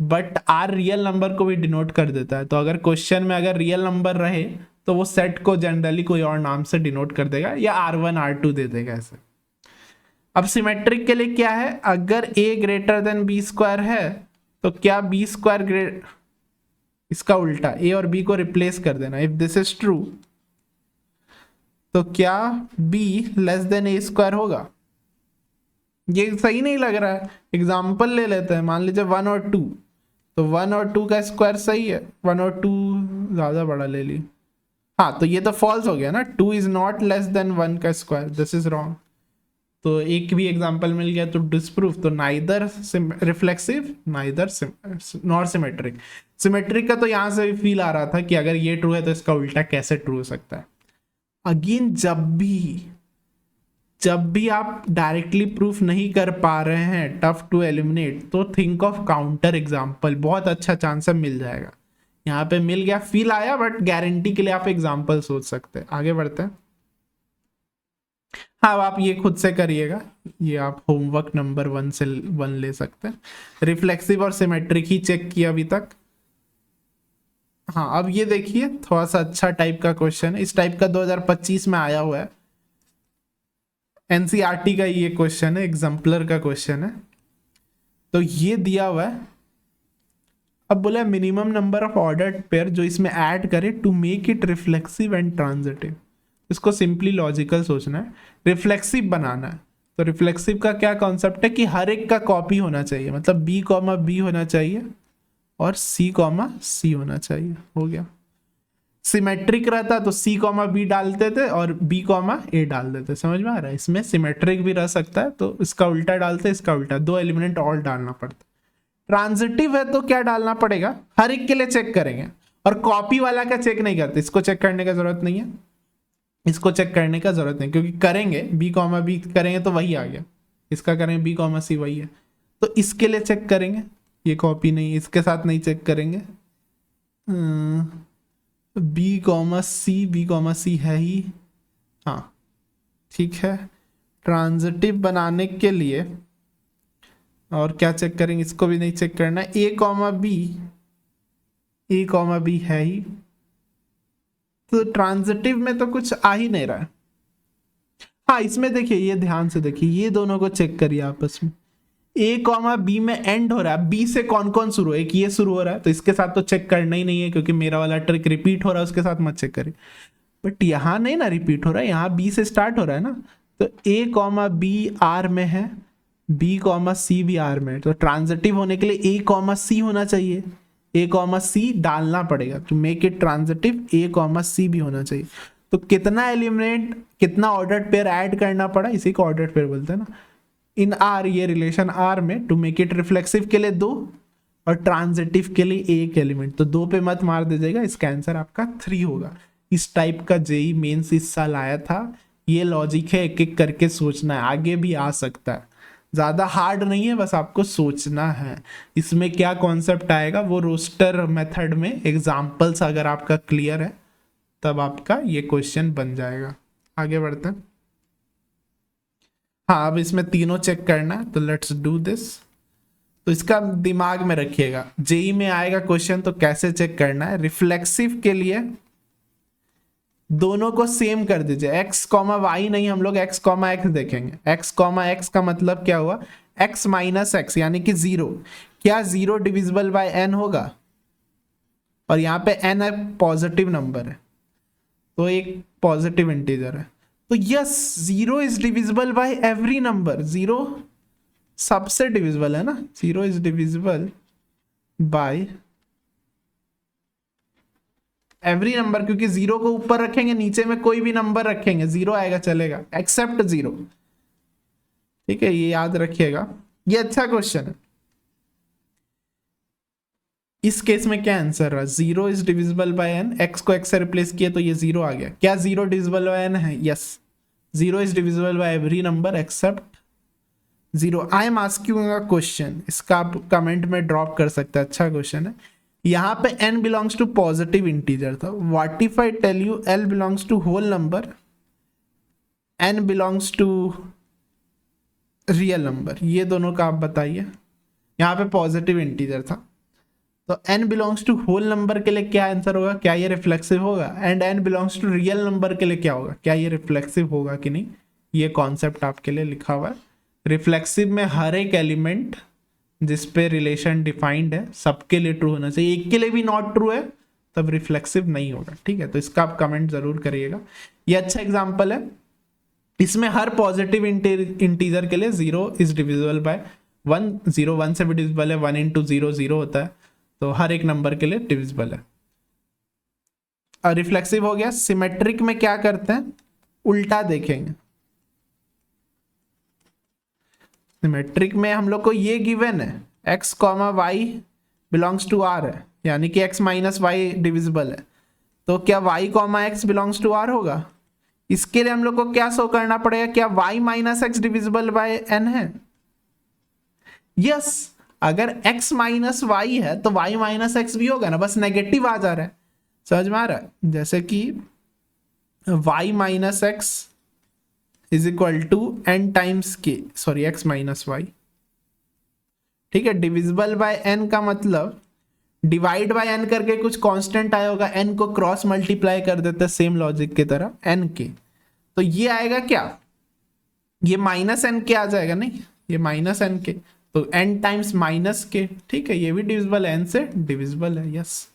[SPEAKER 1] बट आर रियल नंबर को भी डिनोट कर देता है, तो अगर क्वेश्चन में अगर रियल नंबर रहे तो वो सेट को जनरली कोई और नाम से डिनोट कर देगा या R1 R2 दे देगा ऐसे। अब सिमेट्रिक के लिए क्या है, अगर a greater than B square है तो क्या बी स्क्वायर ग्रेट, इसका उल्टा a और b को रिप्लेस कर देना, इफ दिस इज ट्रू तो क्या b less than a square होगा? ये सही नहीं लग रहा है, एग्जाम्पल ले लेते हैं, मान लीजिए 1 और 2, तो 1 और 2 का स्क्वायर सही है, 1 और 2 ज्यादा बड़ा ले ली, हाँ तो ये तो फॉल्स हो गया ना, 2 इज नॉट लेस देन 1 का स्क्वायर, दिस इज रॉन्ग। तो एक भी एग्जांपल मिल गया तो डिसप्रूफ, तो neither reflexive neither nor symmetric. Symmetric का तो यहां से भी फील आ रहा था कि अगर ये ट्रू है तो इसका उल्टा कैसे ट्रू हो सकता है। अगेन जब भी आप डायरेक्टली प्रूफ नहीं कर पा रहे हैं, टफ टू एलिमिनेट, तो थिंक ऑफ काउंटर एग्जाम्पल, बहुत अच्छा चांस मिल जाएगा। यहाँ पे मिल गया, फील आया, बट गारंटी के लिए आप एग्जाम्पल सोच सकते हैं। आगे बढ़ते हैं। हाँ अब आप ये खुद से करिएगा, ये आप होमवर्क नंबर 1 से 1 ले सकते हैं। रिफ्लेक्सिव और सिमेट्रिक ही चेक किया अभी तक। हाँ अब ये देखिए थोड़ा सा अच्छा टाइप का क्वेश्चन है, इस टाइप का 2025 में आया हुआ है, एनसीईआरटी का ये क्वेश्चन है, एग्जाम्पलर का क्वेश्चन है। तो ये दिया हुआ है, अब बोला minimum number of ordered pair जो इसमें ऐड करे to make it reflexive and transitive. इसको सिंपली लॉजिकल सोचना है, रिफ्लेक्सिव बनाना है। तो रिफ्लेक्सिव का क्या कॉन्सेप्ट है कि हर एक का कॉपी होना चाहिए, मतलब b कॉमा b होना चाहिए और c कॉमा c होना चाहिए, हो गया। सिमेट्रिक रहता तो c कॉमा b डालते थे और b कॉमा a डाल देते, समझ में आ रहा है। इसमें सिमेट्रिक भी रह सकता है तो इसका उल्टा डालते, इसका उल्टा, 2 एलिमेंट और डालना पड़ता। ट्रांजिटिव है तो क्या डालना पड़ेगा, हर एक के लिए चेक करेंगे, और कॉपी वाला का चेक नहीं करते, इसको चेक करने का जरूरत नहीं है, इसको चेक करने का जरूरत नहीं, क्योंकि करेंगे b कॉमा b करेंगे तो वही आ गया, इसका करेंगे b कॉमा c वही है, तो इसके लिए चेक करेंगे, ये कॉपी नहीं, इसके साथ नहीं चेक करेंगे, b कॉमा c है ही, हाँ ठीक है। ट्रांजिटिव बनाने के लिए और क्या चेक करेंगे, इसको भी नहीं चेक करना, a कॉमा b है ही, तो ट्रांजिटिव में तो कुछ आ ही नहीं रहा है। हाँ इसमें देखिए, ये ध्यान से देखिए, ये दोनों को चेक करिए आपस में, a कॉमा b में एंड हो रहा है, b से कौन कौन शुरू है, एक ये शुरू हो रहा है तो इसके साथ तो चेक करना ही नहीं है, क्योंकि मेरा वाला ट्रिक रिपीट हो रहा है, उसके साथ मत चेक करिए। बट यहाँ नहीं ना रिपीट हो रहा है, यहाँ b से स्टार्ट हो रहा है ना, तो a कॉमा b r में है, b कॉमा c भी r में है, तो ट्रांजिटिव होने के लिए a कॉमा c होना चाहिए, a कॉमा c डालना पड़ेगा to make it transitive, a comma c भी होना चाहिए। तो कितना एलिमेंट, कितना ऑर्डर्ड पेयर ऐड करना पड़ा, इसी को ऑर्डर्ड पेयर बोलते हैं ना, इन r, ये रिलेशन r में, टू मेक इट रिफ्लेक्सिव के लिए 2 और ट्रांजिटिव के लिए 1 एलिमेंट, तो 2 पे मत मार दीजिएगा, इसका आंसर आपका 3 होगा। इस टाइप का जेई मेंस इस साल आया था, ये लॉजिक है, एक एक करके सोचना है, आगे भी आ सकता है। ज़्यादा हार्ड नहीं है, बस आपको सोचना है इसमें क्या कॉन्सेप्ट आएगा। वो रोस्टर मेथड में एग्जाम्पल्स अगर आपका क्लियर है तब आपका ये क्वेश्चन बन जाएगा। आगे बढ़ते हैं। हाँ, अब इसमें तीनों चेक करना है, तो लेट्स डू दिस। तो इसका दिमाग में रखिएगा, जेई में आएगा क्वेश्चन तो कैसे चेक करना है। रिफ्लेक्सिव के लिए दोनों को सेम कर दीजिए, x कॉमा वाई नहीं, हम लोग x कॉमा एक्स देखेंगे। x कॉमा एक्स का मतलब क्या हुआ, x माइनस एक्स यानी कि 0। क्या 0 डिविजिबल बाय n होगा? और यहाँ पे n पॉजिटिव नंबर है, तो एक पॉजिटिव इंटीजर है, तो yes 0 is divisible by every number. 0 सबसे डिविजिबल है ना, 0 is divisible by every number, क्योंकि 0 को ऊपर रखेंगे, नीचे में कोई भी नंबर रखेंगे 0 आएगा, चलेगा, एक्सेप्ट 0। ठीक है, ये याद रखिएगा, ये अच्छा क्वेश्चन है। इस केस में क्या आंसर रहा, 0 is divisible by n, x को x से रिप्लेस किया तो ये 0 आ गया। क्या 0 डिविजिबल बाय n है? Yes, 0 is divisible by every number except 0। I am asking a question, इसका आप कमेंट में ड्रॉप कर सकते हैं, अच्छा क्वेश्चन है। यहाँ पे n belongs to positive integer था, what if I tell you l belongs to whole number, n belongs to real number, ये दोनों का आप बताइए। यहाँ पे पॉजिटिव इंटीजर था, तो n belongs to whole number के लिए क्या आंसर होगा, क्या ये रिफ्लेक्सिव होगा? And n belongs to real number के लिए क्या होगा, क्या ये रिफ्लेक्सिव होगा कि नहीं? ये कॉन्सेप्ट आपके लिए लिखा हुआ है। रिफ्लेक्सिव में हर एक एलिमेंट जिस पे रिलेशन डिफाइंड है सबके लिए ट्रू होना चाहिए, एक के लिए भी नॉट ट्रू है तब रिफ्लेक्सिव नहीं होगा। ठीक है, तो इसका आप कमेंट जरूर करिएगा। ये अच्छा एग्जांपल है, इसमें हर पॉजिटिव इंटीजर के लिए 0 इज डिविजिबल बाय 1, 0 1 से भी डिविजिबल है, 1 इंटू 0 0 होता है, तो हर एक नंबर के लिए डिविजिबल है। और रिफ्लेक्सिव हो गया। सिमेट्रिक में क्या करते हैं, उल्टा देखेंगे। सिमेट्रिक में हम लोग को ये गिवन है, x comma y belongs to r है, यानी कि x माइनस वाई डिविजिबल है, तो क्या y comma x belongs to r होगा? इसके लिए हम लोग को क्या शो करना पड़ेगा, क्या y minus x divisible by n है? यस, अगर x माइनस वाई है तो y माइनस एक्स भी होगा ना, बस नेगेटिव आ जा रहा है, समझ में आ रहा है? जैसे कि y minus x is equal to n times के, सॉरी x माइनस वाई। ठीक है, डिविजिबल बाय n का मतलब डिवाइड बाय n करके कुछ कांस्टेंट आया होगा, n को क्रॉस मल्टीप्लाई कर देते हैं सेम लॉजिक की तरह n के, तो ये आएगा क्या, ये माइनस n के आ जाएगा, नहीं ये माइनस n के, तो n टाइम्स माइनस के। ठीक है, ये भी डिविजिबल है, n से डिविजिबल है, यस।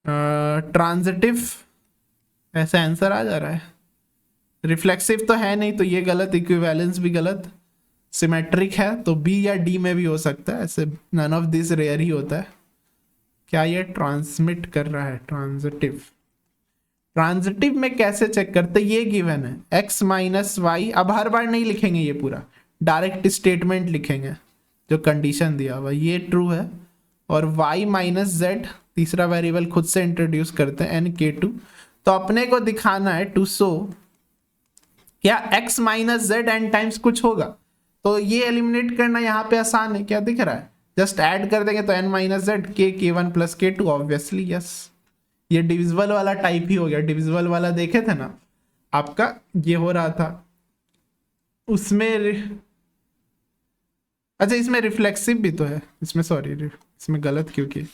[SPEAKER 1] ट्रांजिटिव ऐसा आंसर आ जा रहा है, रिफ्लेक्सिव तो है नहीं तो ये गलत, इक्विवेलेंस भी गलत, सिमेट्रिक है तो बी या डी में भी हो सकता है, ऐसे नन ऑफ दिस रेयर ही होता है। क्या ये ट्रांसमिट कर रहा है, ट्रांजिटिव? ट्रांजिटिव में कैसे चेक करते, ये गिवन है x माइनस वाई, अब हर बार नहीं लिखेंगे ये पूरा, डायरेक्ट स्टेटमेंट लिखेंगे जो कंडीशन दिया हुआ, ये ट्रू है, और y माइनस जेड तीसरा वेरिएबल खुद से इंट्रोड्यूस करते हैं nk2, तो अपने को दिखाना है टू शो क्या x minus Z n times कुछ होगा, तो ये एलिमिनेट करना यहाँ पे आसान है, क्या दिख रहा है, जस्ट ऐड कर देंगे तो n minus Z k1 plus k2, obviously yes, ये डिविजिबल वाला टाइप ही हो गया। डिविजिबल वाला देखे थे ना आपका, ये हो रहा था उसमें, अच्छा इसमें रिफ्लेक्सिव भी तो है, इसमें सॉरी इसमें गलत क्योंकि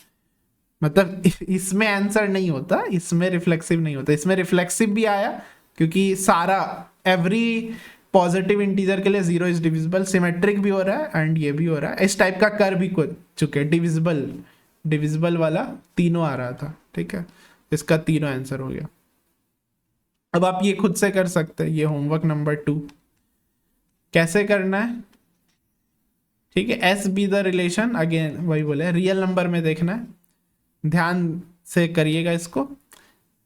[SPEAKER 1] मतलब इसमें आंसर नहीं होता, इसमें रिफ्लेक्सिव नहीं होता, इसमें रिफ्लेक्सिव भी आया क्योंकि सारा एवरी पॉजिटिव इंटीजर के लिए 0 इज डिविजिबल, सिमेट्रिक भी हो रहा है एंड ये भी हो रहा है, इस टाइप का कर भी चुके, डिविजिबल वाला तीनों आ रहा था। ठीक है, इसका तीनों आंसर हो गया। अब आप ये खुद से कर सकते हैं, ये होमवर्क नंबर 2 कैसे करना है। ठीक है, S be the relation, again वही बोले रियल नंबर में देखना है, ध्यान से करिएगा इसको।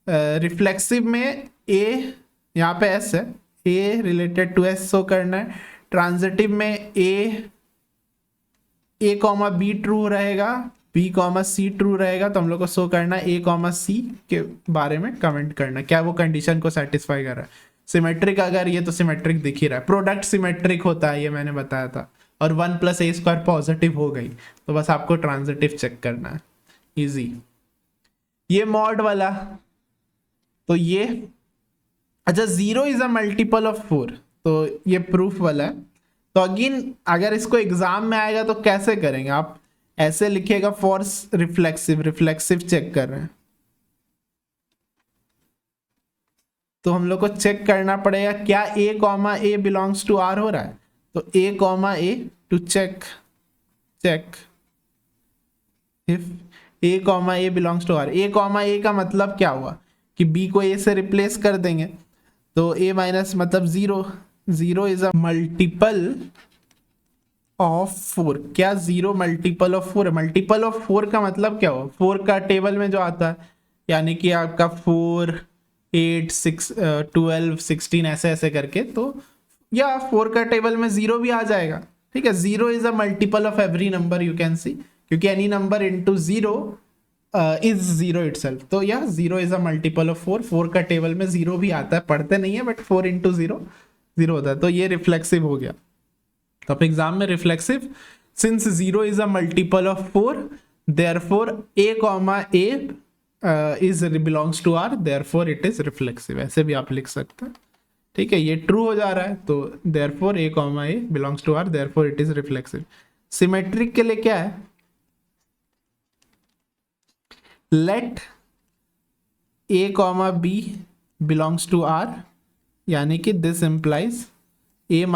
[SPEAKER 1] रिफ्लेक्सिव में ए, यहाँ पे एस है, ए रिलेटेड टू एस शो करना है। ट्रांजिटिव में ए कॉमा बी ट्रू रहेगा, बी कॉमा सी ट्रू रहेगा, तो हम लोग को शो करना है ए कॉमा सी के बारे में कमेंट करना क्या वो कंडीशन को सेटिस्फाई कर रहा है। सिमेट्रिक अगर ये तो सिमेट्रिक दिख ही रहा है, प्रोडक्ट सिमेट्रिक होता है ये मैंने बताया था, और 1 + a² पॉजिटिव हो गई, तो बस आपको ट्रांजिटिव चेक करना है, इजी। ये मॉड वाला, तो ये अच्छा 0 इज अ मल्टीपल ऑफ 4, तो ये प्रूफ वाला है। तो अगेन अगर इसको एग्जाम में आएगा तो कैसे करेंगे आप, ऐसे लिखिएगा फोर्स रिफ्लेक्सिव, रिफ्लेक्सिव चेक कर रहे हैं, तो हम लोग को चेक करना पड़ेगा क्या a, बिलोंग्स टू r हो रहा है, तो a, to check if a, belongs to r। a, का मतलब क्या हुआ कि b को a से रिप्लेस कर देंगे, तो a माइनस मतलब 0 इज अ मल्टीपल ऑफ 4। क्या 0 मल्टीपल ऑफ 4 है? मल्टीपल ऑफ 4 का मतलब क्या हुआ, 4 का टेबल में जो आता है, यानी कि आपका 4, 8, 6, 12, 16 ऐसे करके, तो या 4 का टेबल में 0 भी आ जाएगा, ठीक है। 0 is a multiple of every number, you can see, क्योंकि any number into 0 is 0 itself, तो या 0 इज अ मल्टीपल ऑफ 4 का टेबल में 0 भी आता है, पढ़ते नहीं है बट 4 × 0 0 होता है, तो ये रिफ्लेक्सिव हो गया। तो आप एग्जाम में reflexive, since 0 is a multiple of 4, therefore a, is belongs to r, therefore it is reflexive, ऐसे भी आप लिख सकते हैं, ठीक है। ये ट्रू हो जा रहा है, तो therefore a, belongs to r, therefore it is reflexive. Symmetric के लिए क्या है, let a, b belongs to r, यानी कि this implies a -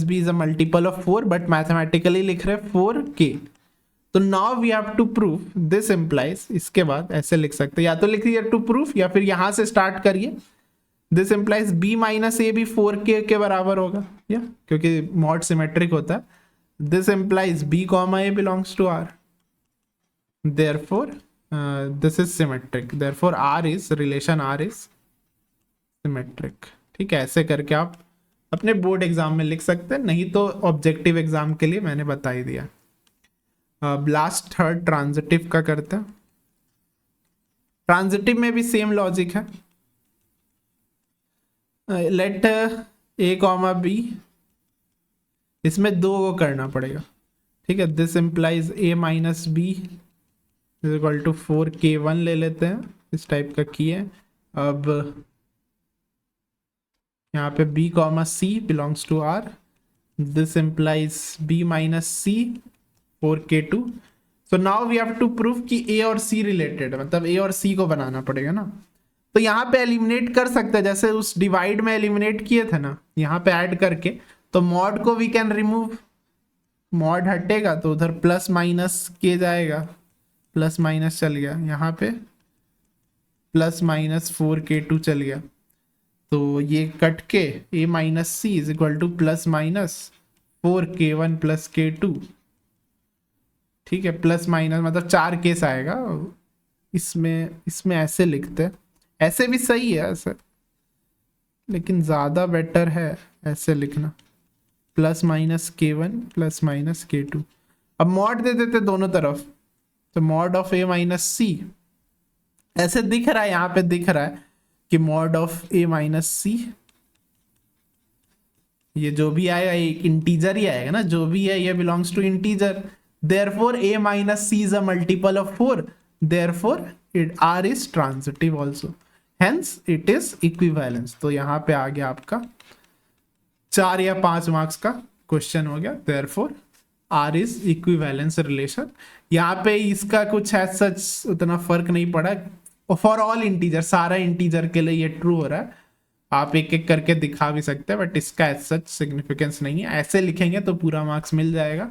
[SPEAKER 1] b is a multiple of 4, but mathematically लिख रहे 4k, तो now we have to prove this implies, इसके बाद ऐसे लिख सकते हैं, या तो लिखिए टू प्रूफ, या फिर यहां से स्टार्ट करिए, दिस इंप्लाइज b - a भी 4k के बराबर होगा, या क्योंकि मॉड सिमेट्रिक होता है, this implies b, a belongs to r, therefore this is symmetric, therefore r is relation, r is symmetric, ठीक है। ऐसे करके आप अपने बोर्ड एग्जाम में लिख सकते हैं, नहीं तो ऑब्जेक्टिव एग्जाम के लिए मैंने बता ही दिया। लास्ट थर्ड ट्रांजिटिव का करते हैं। ट्रांजिटिव में भी सेम लॉजिक है, लेट a, b, इसमें 2 को करना पड़ेगा, ठीक है। This implies a - b is equal to 4k1 ले लेते हैं, इस टाइप का की है। अब यहाँ पे b, c belongs to r, this implies b - c 4k2। So now we have to prove कि a और c रिलेटेड है, मतलब a और c को बनाना पड़ेगा ना। तो यहाँ पे एलिमिनेट कर सकते हैं, जैसे उस डिवाइड में एलिमिनेट किए थे ना, यहाँ पे ऐड करके, तो मॉड को वी कैन रिमूव, मॉड हटेगा तो उधर प्लस माइनस के जाएगा, प्लस माइनस चल गया, यहाँ पे प्लस माइनस 4k2 चल गया, तो ये कट के a - c is equal two plus minus 4k1 + k2, ठीक है। प्लस माइनस मतलब 4 केस आएगा, इसमें ऐसे लिखते हैं, ऐसे भी सही है ऐसे, लेकिन ज़्यादा बेटर है ऐसे लिखना, plus minus k1 plus minus k2। अब मॉड दे देते दोनों तरफ, तो मॉड ऑफ a - c ऐसे दिख रहा है, यहाँ पे दिख रहा है कि मॉड ऑफ a - c, ये जो भी आएगा ये इंटीजर ही आएगा ना, जो भी है ये belongs to integer, therefore a - c is a multiple of 4, therefore r is transitive also, hence it is equivalence। तो यहाँ पे आ गया आपका 4 या 5 मार्क्स का क्वेश्चन हो गया, therefore r is equivalence relation। यहाँ पे इसका कुछ है सच उतना फर्क नहीं पड़ा, फॉर ऑल इंटीजर, सारा इंटीजर के लिए ये ट्रू हो रहा है, आप एक एक करके दिखा भी सकते हैं, बट इसका एज सच सिग्निफिकेंस नहीं है। ऐसे लिखेंगे तो पूरा मार्क्स मिल जाएगा।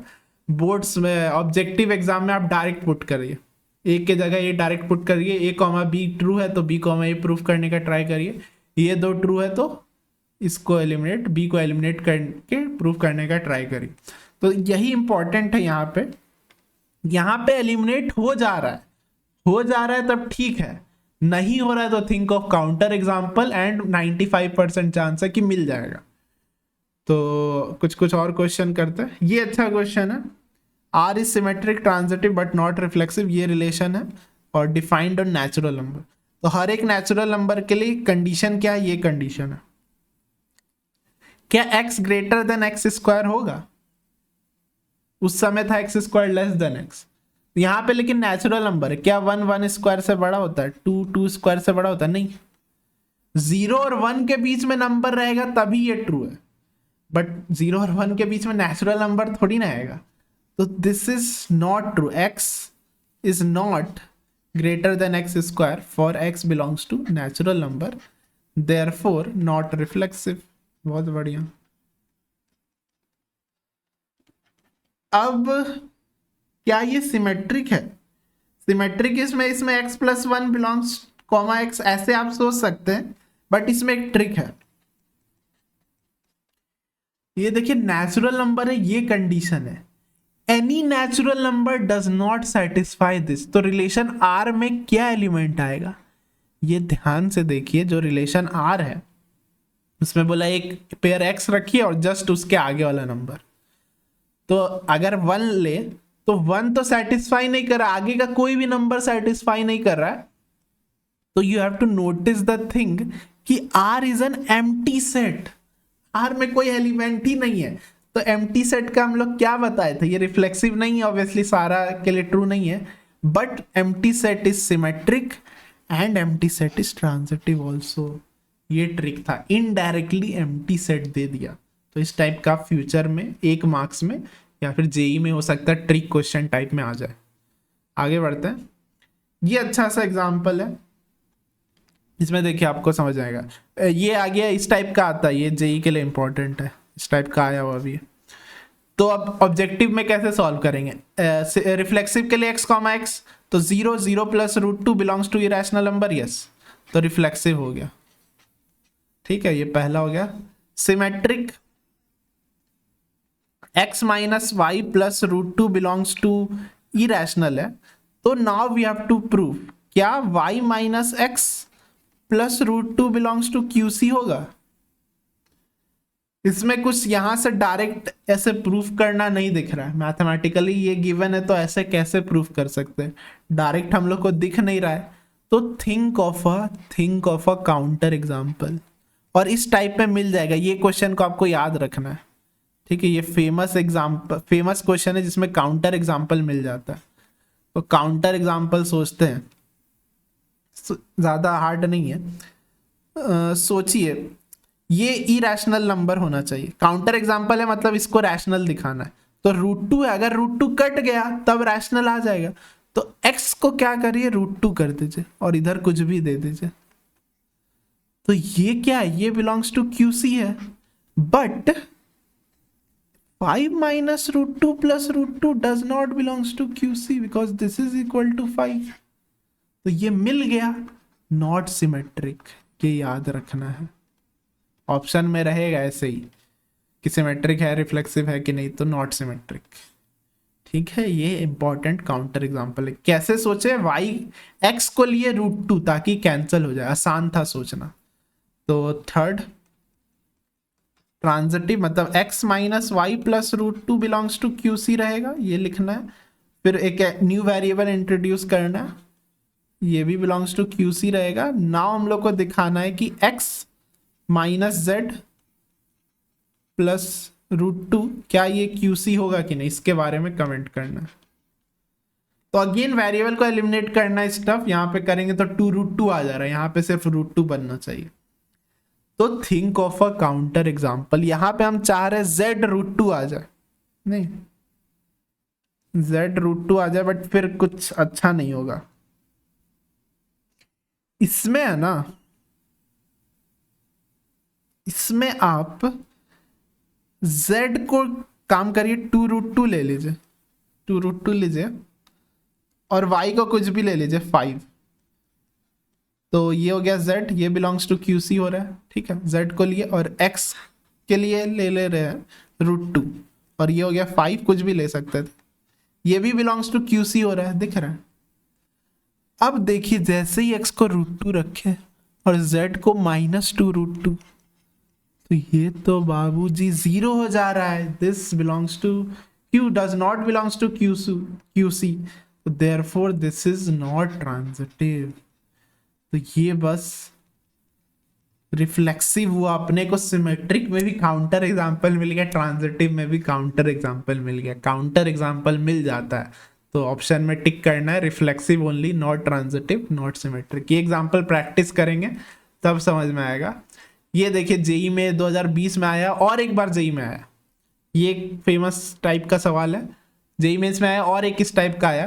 [SPEAKER 1] बोर्ड्स में ऑब्जेक्टिव एग्जाम में आप डायरेक्ट पुट करिए, एक के जगह ये डायरेक्ट पुट करिए, a, b ट्रू है तो b, a प्रूफ करने का ट्राई करिए, ये 2 ट्रू है तो इसको एलिमिनेट, b को एलिमिनेट करके प्रूफ करने का ट्राई करिए। तो यही इंपॉर्टेंट है, यहाँ पे एलिमिनेट हो जा रहा है तब ठीक है, नहीं हो रहा है तो think of counter example and 95% chance है कि मिल जाएगा। तो कुछ और क्वेश्चन करते हैं, ये अच्छा क्वेश्चन है, R is symmetric transitive but not reflexive, ये रिलेशन है, और डिफाइंड ऑन नेचुरल नंबर। तो हर एक नेचुरल नंबर के लिए कंडीशन क्या है, ये कंडीशन है, क्या x greater than x square होगा? उस समय था x square less than x. यहाँ पे लेकिन नेचुरल नंबर है, क्या 1 1 स्क्वायर से बड़ा होता है? 2 2 स्क्वायर से बड़ा होता है? नहीं। 0 और 1 के बीच में नंबर रहेगा तभी ये ट्रू है, बट 0 और 1 के बीच में नेचुरल नंबर थोड़ी ना आएगा। तो this is not true, x is not greater than x square for x belongs to natural number, therefore not reflexive. बहुत बढ़िया। अब क्या ये सिमेट्रिक है? सिमेट्रिक इसमें x plus 1 belongs comma x, ऐसे आप सोच सकते हैं, बट इसमें एक ट्रिक है। ये देखिए नेचुरल नंबर है, ये कंडीशन है, any natural number does not satisfy this. तो रिलेशन R में क्या एलिमेंट आएगा? ये ध्यान से देखिए, जो रिलेशन R है उसमें बोला एक पेयर x रखिए और जस्ट उसके आगे वाला नंबर। तो अगर 1 ले तो 1 तो सेटिस्फाई नहीं कर रहा, आगे का कोई भी नंबर सेटिस्फाई नहीं कर रहा है। तो you have to notice the thing कि R is an empty set, R में कोई एलिमेंट ही नहीं है। तो एम्प्टी सेट का हम लोग क्या बताए थे? ये रिफ्लेक्सिव नहीं है, ऑब्वियसली सारा के लिए ट्रू नहीं है, but empty set is symmetric and empty set is transitive also. ये ट्रिक था, इनडायरेक्टली एम्प्टी सेट दे दिया। तो इस टाइप का फ्यूचर में 1 मार्क्स में या फिर जेई में हो सकता है ट्रिक क्वेश्चन टाइप में आ जाए। आगे बढ़ते हैं। ये अच्छा सा एग्जाम्पल है, इसमें देखिए आपको समझ आएगा। ये आ गया, इस टाइप का आता है, ये जेई के लिए इंपॉर्टेंट है, इस टाइप का आया हुआ भी है। तो अब ऑब्जेक्टिव में कैसे सॉल्व करेंगे? रिफ्लेक्सिव के लिए x कॉमा एक्स, तो 0 0 plus √2 belongs to irrational number, yes, तो रिफ्लेक्सिव हो गया। ठीक है, ये पहला हो गया। Symmetric x minus y plus √2 belongs to irrational है, तो now we have to prove क्या y minus x plus √2 belongs to QC होगा। इसमें कुछ यहां से डायरेक्ट ऐसे प्रूफ करना नहीं दिख रहा है, मैथमेटिकली ये गिवन है तो ऐसे कैसे प्रूफ कर सकते हैं? डायरेक्ट हम लोग को दिख नहीं रहा है, तो think of a counter example, और इस टाइप में मिल जाएगा। ये क्वेश्चन को आपको याद रखना है, ठीक है? ये फेमस क्वेश्चन है जिसमें काउंटर एग्जाम्पल मिल जाता है। तो काउंटर एग्जाम्पल सोचते हैं, ज्यादा हार्ड नहीं है। सोचिए, ये इरेशनल नंबर होना चाहिए, काउंटर एग्जाम्पल है मतलब इसको रैशनल दिखाना है। तो √2 है, अगर √2 कट गया तब रैशनल आ जाएगा। तो x को क्या करिए, √2 कर दीजिए और इधर कुछ भी दे दीजिए। तो ये क्या है? ये बिलोंग्स टू QC है, but 5 minus √2 plus √2 does not belongs to QC because this is equal to 5। तो ये मिल गया, नॉट सिमेट्रिक, ये याद रखना है। ऑप्शन में रहेगा ऐसे ही कि सिमेट्रिक है, रिफ्लेक्सिव है कि नहीं, तो नॉट सिमेट्रिक। ठीक है, ये इंपॉर्टेंट काउंटर एग्जांपल है। कैसे सोचे? x को लिए √2 ताकि कैंसिल हो जाए, आसान था सोचना। तो थर्ड ट्रांजिटिव मतलब x minus y plus √2 belongs to QC रहेगा, ये लिखना है। फिर एक न्यू वेरिएबल इंट्रोड्यूस करना है, ये भी बिलोंग्स टू QC रहेगा। नाउ हम लोग को दिखाना है कि x माइनस z प्लस √2 क्या ये QC होगा कि नहीं, इसके बारे में कमेंट करना है। तो अगेन वेरिएबल को एलिमिनेट करना है स्टफ, यहाँ पे करेंगे तो 2 √2 आ जा रहा है, यहाँ पे सिर्फ √2 बनना चाहिए। तो think of a counter example, यहां पे हम चाह रहे हैं z √2 आ जाए, नहीं z √2 आ जाए, बट फिर कुछ अच्छा नहीं होगा। इसमें है ना, इसमें आप z को काम करिए 2 √2 ले लीजिए, 2 √2 लीजिए, और y को कुछ भी ले लीजिए 5। तो ये हो गया z, ये बिलोंग्स टू QC हो रहा है। ठीक है, z को लिए और x के लिए ले रहे हैं √2, और ये हो गया 5, कुछ भी ले सकते थे, ये भी बिलोंग्स टू QC हो रहा है, दिख रहा है। अब देखिए, जैसे ही x को √2 रखे और z को -2 √2, तो ये तो बाबूजी 0 हो जा रहा है। This belongs to Q does not belongs to QC, therefore this is not transitive. तो ये बस रिफ्लेक्सिव हुआ, अपने को सिमेट्रिक में भी काउंटर एग्जाम्पल मिल गया, ट्रांजिटिव में भी काउंटर एग्जाम्पल मिल गया। काउंटर एग्जाम्पल मिल जाता है तो ऑप्शन में टिक करना है, reflexive only, not transitive, not symmetric. ये एग्जाम्पल प्रैक्टिस करेंगे तब समझ में आएगा। ये देखिए जेई में 2020 में आया और एक बार जेई में आया, ये एक फेमस टाइप का सवाल है, जेई मेंस में आया और एक इस टाइप का आया,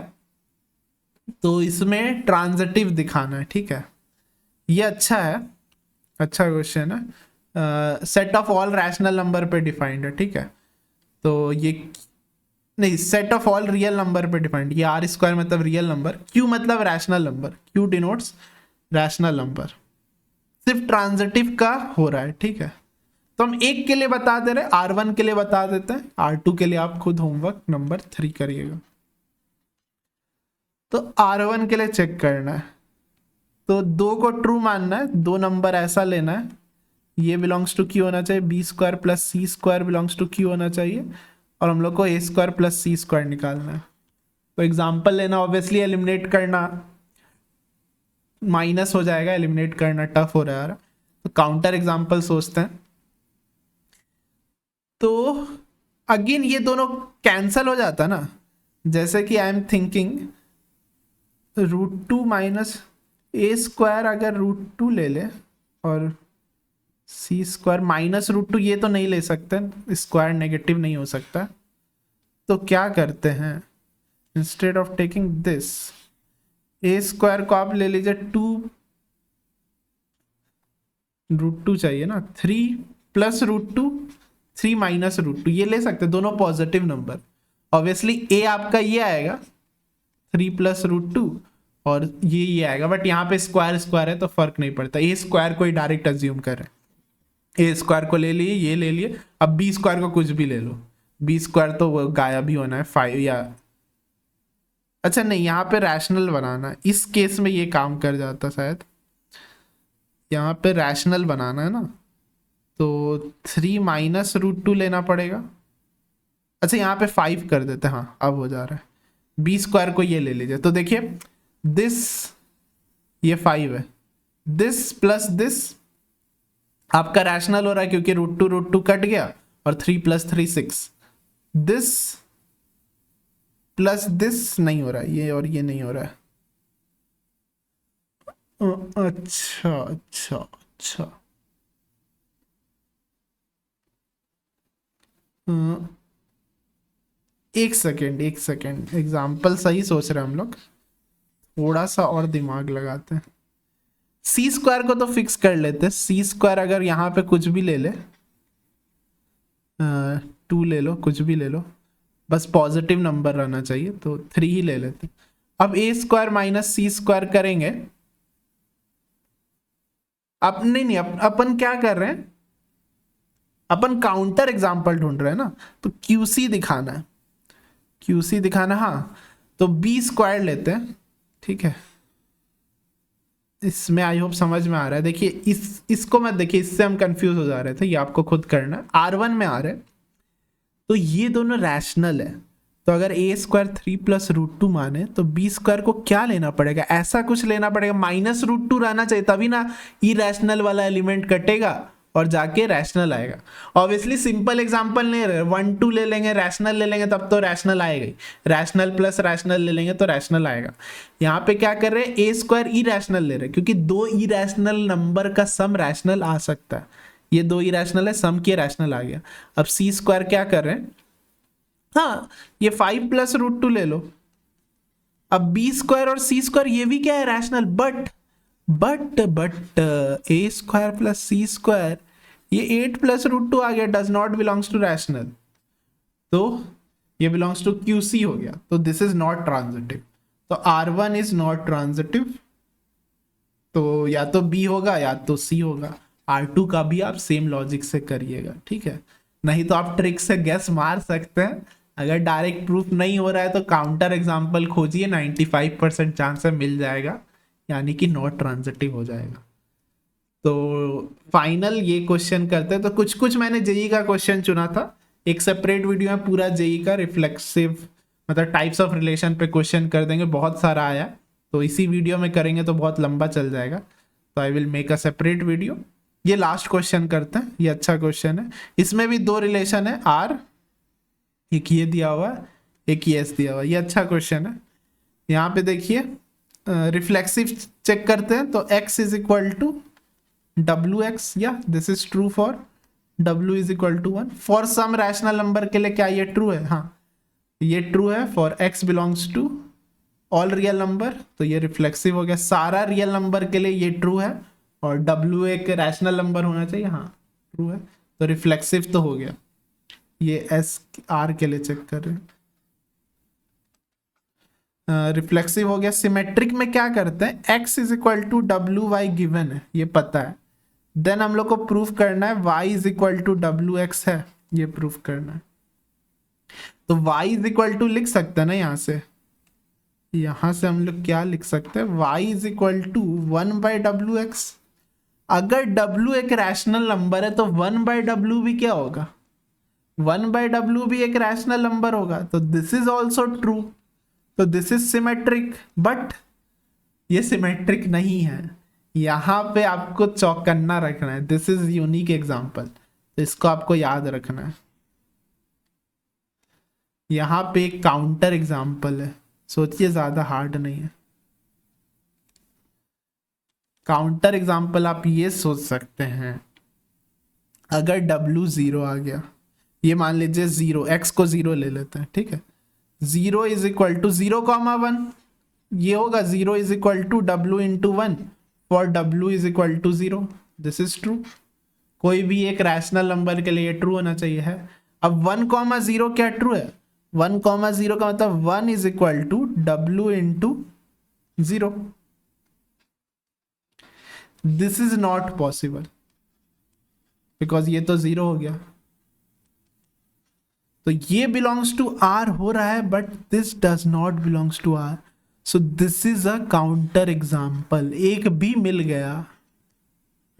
[SPEAKER 1] तो इसमें ट्रांजिटिव दिखाना है, ठीक है। ये अच्छा है, अच्छा क्वेश्चन है। Set of all rational number पे डिफाइंड है, ठीक है। तो ये नहीं, set of all real number पे डिफाइंड, ये आर स्क्वायर मतलब रियल नंबर, क्यू मतलब rational number, Q denotes rational number, सिर्फ ट्रांजिटिव का हो रहा है, ठीक है। तो हम एक के लिए बता दे रहे, R1 के लिए बता देते हैं, R2 के लिए आप खुद होमवर्क नंबर 3 करिएगा। तो R1 के लिए चेक करना है, तो 2 को ट्रू मानना है, 2 नंबर ऐसा लेना है, ये बिलोंग्स टू क्यू होना चाहिए, b square plus c square belongs to Q होना चाहिए, और हम लोग को a square plus c square निकालना है। तो एग्जाम्पल लेना, ऑब्वियसली एलिमिनेट करना माइनस हो जाएगा, एलिमिनेट करना टफ हो रहा है। तो काउंटर एग्जाम्पल सोचते हैं, तो अगेन ये दोनों कैंसल हो जाता ना, जैसे कि I am thinking √2 minus A square, अगर √2 ले ले और सी स्क्वायर माइनस √2, ये तो नहीं ले सकते, स्क्वायर नेगेटिव नहीं हो सकता। तो क्या करते हैं, instead of taking this, A square को आप ले लीजिए 2 √2 चाहिए ना, 3 प्लस √2, 3 माइनस √2, ये ले सकते, दोनों पॉजिटिव नंबर। ऑब्वियसली ए आपका ये आएगा 3 प्लस √2 और ये आएगा, बट यहाँ पे स्क्वायर स्क्वायर है तो फर्क नहीं पड़ता, ए स्क्वायर को ही डायरेक्ट अज्यूम करें, ए स्क्वायर को ले लिए, ये ले लिए, अब बी स्क्वायर को कुछ भी ले लो, बी स्क्वायर तो गायब ही होना है 5 या, अच्छा नहीं, यहाँ पे रैशनल बनाना, इस केस में ये काम कर जाता शायद, यहाँ पे रैशनल बनाना है ना, तो 3 माइनस √2 लेना पड़ेगा। अच्छा यहाँ पे 5 कर देते हैं, हाँ अब हो जा रहा है, बी स्क्वायर को ये ले लीजिए, तो देखिए दिस, ये 5 है, दिस प्लस दिस आपका रैशनल हो रहा है क्योंकि √2 कट गया, और 3 प्लस 3 6, दिस प्लस दिस नहीं हो रहा है, ये और ये नहीं हो रहा है। अच्छा अच्छा अच्छा, एक सेकेंड एक सेकेंड, एग्जाम्पल सही सोच रहे हैं हम लोग, थोड़ा सा और दिमाग लगाते हैं। सी स्क्वायर को तो फिक्स कर लेते हैं, सी स्क्वायर अगर यहाँ पे कुछ भी ले ले, 2 ले लो, कुछ भी ले लो, बस पॉजिटिव नंबर रहना चाहिए, तो 3 ही ले लेते। अब ए स्क्वायर माइनस सी स्क्वायर करेंगे, अब नहीं, अपन क्या कर रहे हैं, अपन काउंटर एग्जाम्पल ढूंढ रहे हैं ना, तो क्यूसी दिखाना है, क्यूसी दिखाना, हाँ तो बी स्क्वायर लेते हैं, ठीक है। इसमें आई होप समझ में आ रहा है, देखिए इसको मत देखिए, इससे हम कंफ्यूज हो जा रहे थे, ये आपको खुद करना है। R1 में आ रहे हैं तो ये दोनों रैशनल है, तो अगर ए स्क्वायर 3 प्लस √2 माने तो बी स्क्वायर को क्या लेना पड़ेगा, ऐसा कुछ लेना पड़ेगा, माइनस √2 रहना चाहिए, तभी ना इरेशनल वाला एलिमेंट कटेगा और जाके रैशनल आएगा। ऑब्वियसली सिंपल एग्जांपल नहीं रहे, 1 2 ले लेंगे, रैशनल ले लेंगे, तब तो रैशनल आएगा ही, रैशनल प्लस रैशनल ले लेंगे तो रैशनल आएगा। यहाँ पे क्या कर रहे हैं, ए स्क्वायर इरेशनल ले रहे हैं, क्योंकि 2 इरेशनल नंबर का सम रैशनल आ सकता है, ये 2 इरेशनल है, सम के रैशनल आ गया। अब सी स्क्वायर क्या कर रहे हैं, हाँ ये 5 प्लस √2 ले लो, अब बी स्क्वायर और सी स्क्वायर ये भी क्या है, rational, but a square plus c square, ये 8 प्लस √2 आ गया, does not belongs to rational, तो ये बिलोंग्स टू क्यूसी हो गया, तो दिस इज नॉट ट्रांजिटिव, तो R1 इज नॉट ट्रांजिटिव, तो या तो बी होगा या तो सी होगा। R2 का भी आप सेम लॉजिक से करिएगा, ठीक है, नहीं तो आप ट्रिक से गैस मार सकते हैं, अगर डायरेक्ट प्रूफ नहीं हो रहा है तो काउंटर एग्जाम्पल खोजिए, 95% चांस है मिल जाएगा, यानी कि नॉट ट्रांजिटिव हो जाएगा। तो फाइनल ये क्वेश्चन करते हैं, तो कुछ कुछ मैंने जेई का क्वेश्चन चुना था, एक सेपरेट वीडियो में पूरा जेई का रिफ्लेक्सिव मतलब टाइप्स ऑफ रिलेशन पे क्वेश्चन कर देंगे, बहुत सारा आया, तो इसी वीडियो में करेंगे तो बहुत लंबा चल जाएगा, तो I will make a separate video. ये लास्ट क्वेश्चन करते हैं, ये अच्छा क्वेश्चन है। इसमें भी दो रिलेशन है आर, एक ये दिया हुआ है, एक ये एस दिया हुआ है। ये अच्छा क्वेश्चन है। यहाँ पे देखिए रिफ्लेक्सिव चेक करते हैं तो x is equal to W X, या this is true for w is equal to 1 for some rational number के लिए। क्या ये ट्रू है? हाँ ये ट्रू है for x belongs to all real number, तो ये रिफ्लेक्सिव हो गया। सारा रियल नंबर के लिए ये ट्रू है, और w एक रैशनल नंबर होना चाहिए, हाँ ट्रू है, तो रिफ्लेक्सिव तो हो गया। ये s r के लिए चेक कर रहे हैं, रिफ्लेक्सिव हो गया। सिमेट्रिक में क्या करते हैं, x इज इक्वल टू डब्ल्यू वाई गिवन है, ये पता है। देन हम लोग को प्रूफ करना है y is equal to W x है, ये प्रूफ करना है। तो y इज इक्वल टू लिख सकते हैं ना, यहां से हम लोग क्या लिख सकते हैं, y is equal to 1 by डब्ल्यू एक्स। अगर w एक रैशनल नंबर है तो 1 बाई डब्ल्यू भी क्या होगा, 1 बाई डब्ल्यू भी एक रैशनल नंबर होगा, तो दिस इज ऑल्सो ट्रू, तो दिस इज सिमेट्रिक। बट ये सिमेट्रिक नहीं है, यहां पे आपको चौकन्ना रखना है, दिस इज यूनिक एग्जांपल, तो इसको आपको याद रखना है। यहां पे एक काउंटर एग्जांपल है, सोचिए ज्यादा हार्ड नहीं है। काउंटर एग्जांपल आप ये सोच सकते हैं, अगर w 0 आ गया, ये मान लीजिए 0, x को 0 ले लेते हैं, ठीक है। 0 इज इक्वल टू 0,1, ये होगा 0 is equal to w into 1 for w is equal to 0, this is true. कोई भी एक रैशनल नंबर के लिए ट्रू होना चाहिए है। अब 1,0 क्या ट्रू है, 1,0 का मतलब 1 is equal to w into 0, this is not possible because ये तो 0 हो गया, तो ये बिलोंग्स टू r हो रहा है, but this does not belongs to r, so this is a counter example. एक भी मिल गया